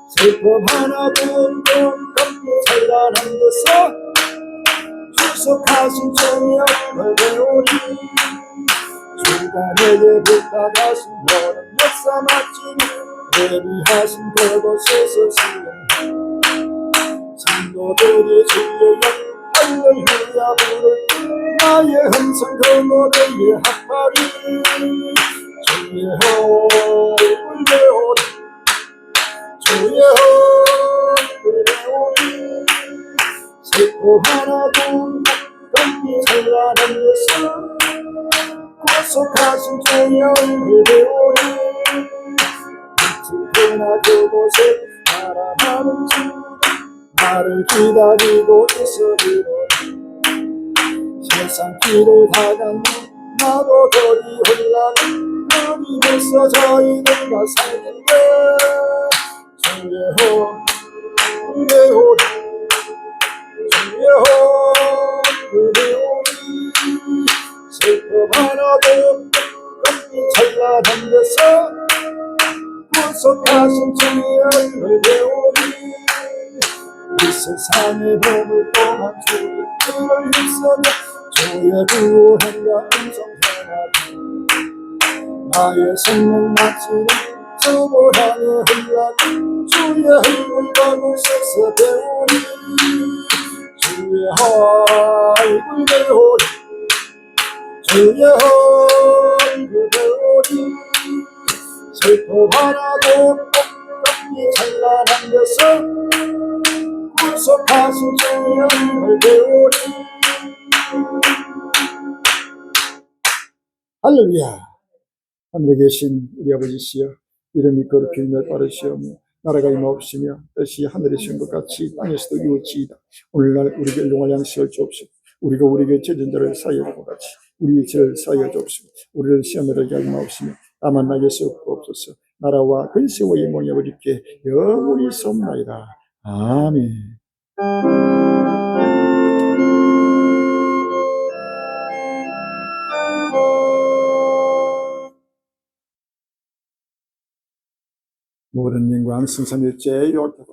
슬픔 하나도 감기 찬란한 데서 출석하신 주의 얼굴 배우니 주가 내게 부탁하신 너는 역사 마치니 예비하신 그곳에서 수영 성도들이 주의 할렐루야 부를 때 나의 음성 그 노래에 합하리 주의 얼굴 배우리 주의 얼굴 배우리 슬픔 하나도 감기 찬란한 데서 구속하신 주의 얼굴 배우리 그나 그곳에 살아가는 주 나를 기다리고 있으리로니 세상 길을 다간 나도 거리 올라가 거리에서 저희들과 살긴데 주의 얼굴 배우리 주의 얼굴 배우리 슬픔 하나도 없이 찬란한 데서 구속하신 주의 얼굴 배우리 이 세상의 봄을 떠난 주의 뜻을 힘쓰며 주의 구원과 음성 전하리 나의 생명 마치는 주를 향해 흘러가 주의 얼굴 그곳에서 배우리 주의 얼굴 배우리 주의 얼굴 배우리 슬픔 하나도 없이 찬란한 데서 구속하신 주의 얼굴 배우리 할렐루야 하늘에 계신 우리 아버지시여 이름이 거룩히 여김을 따르시오며 나라가 임하옵시며 뜻이 하늘에 시온 것 같이 땅에서도 이루어지이다 오늘날 우리에게 일용할 양식을 주옵시고 우리가 우리에게 죄진 자를 사하여 준 것 같이 우리의 죄를 사하여 주옵시고 우리를 시험에 들게 하지 마옵시며 다만 나에게서 없소서 나라와 근세와 영광이 아버지께 영원히 있사옵나이다 아멘. 모든 영광 승선 일제의 요한케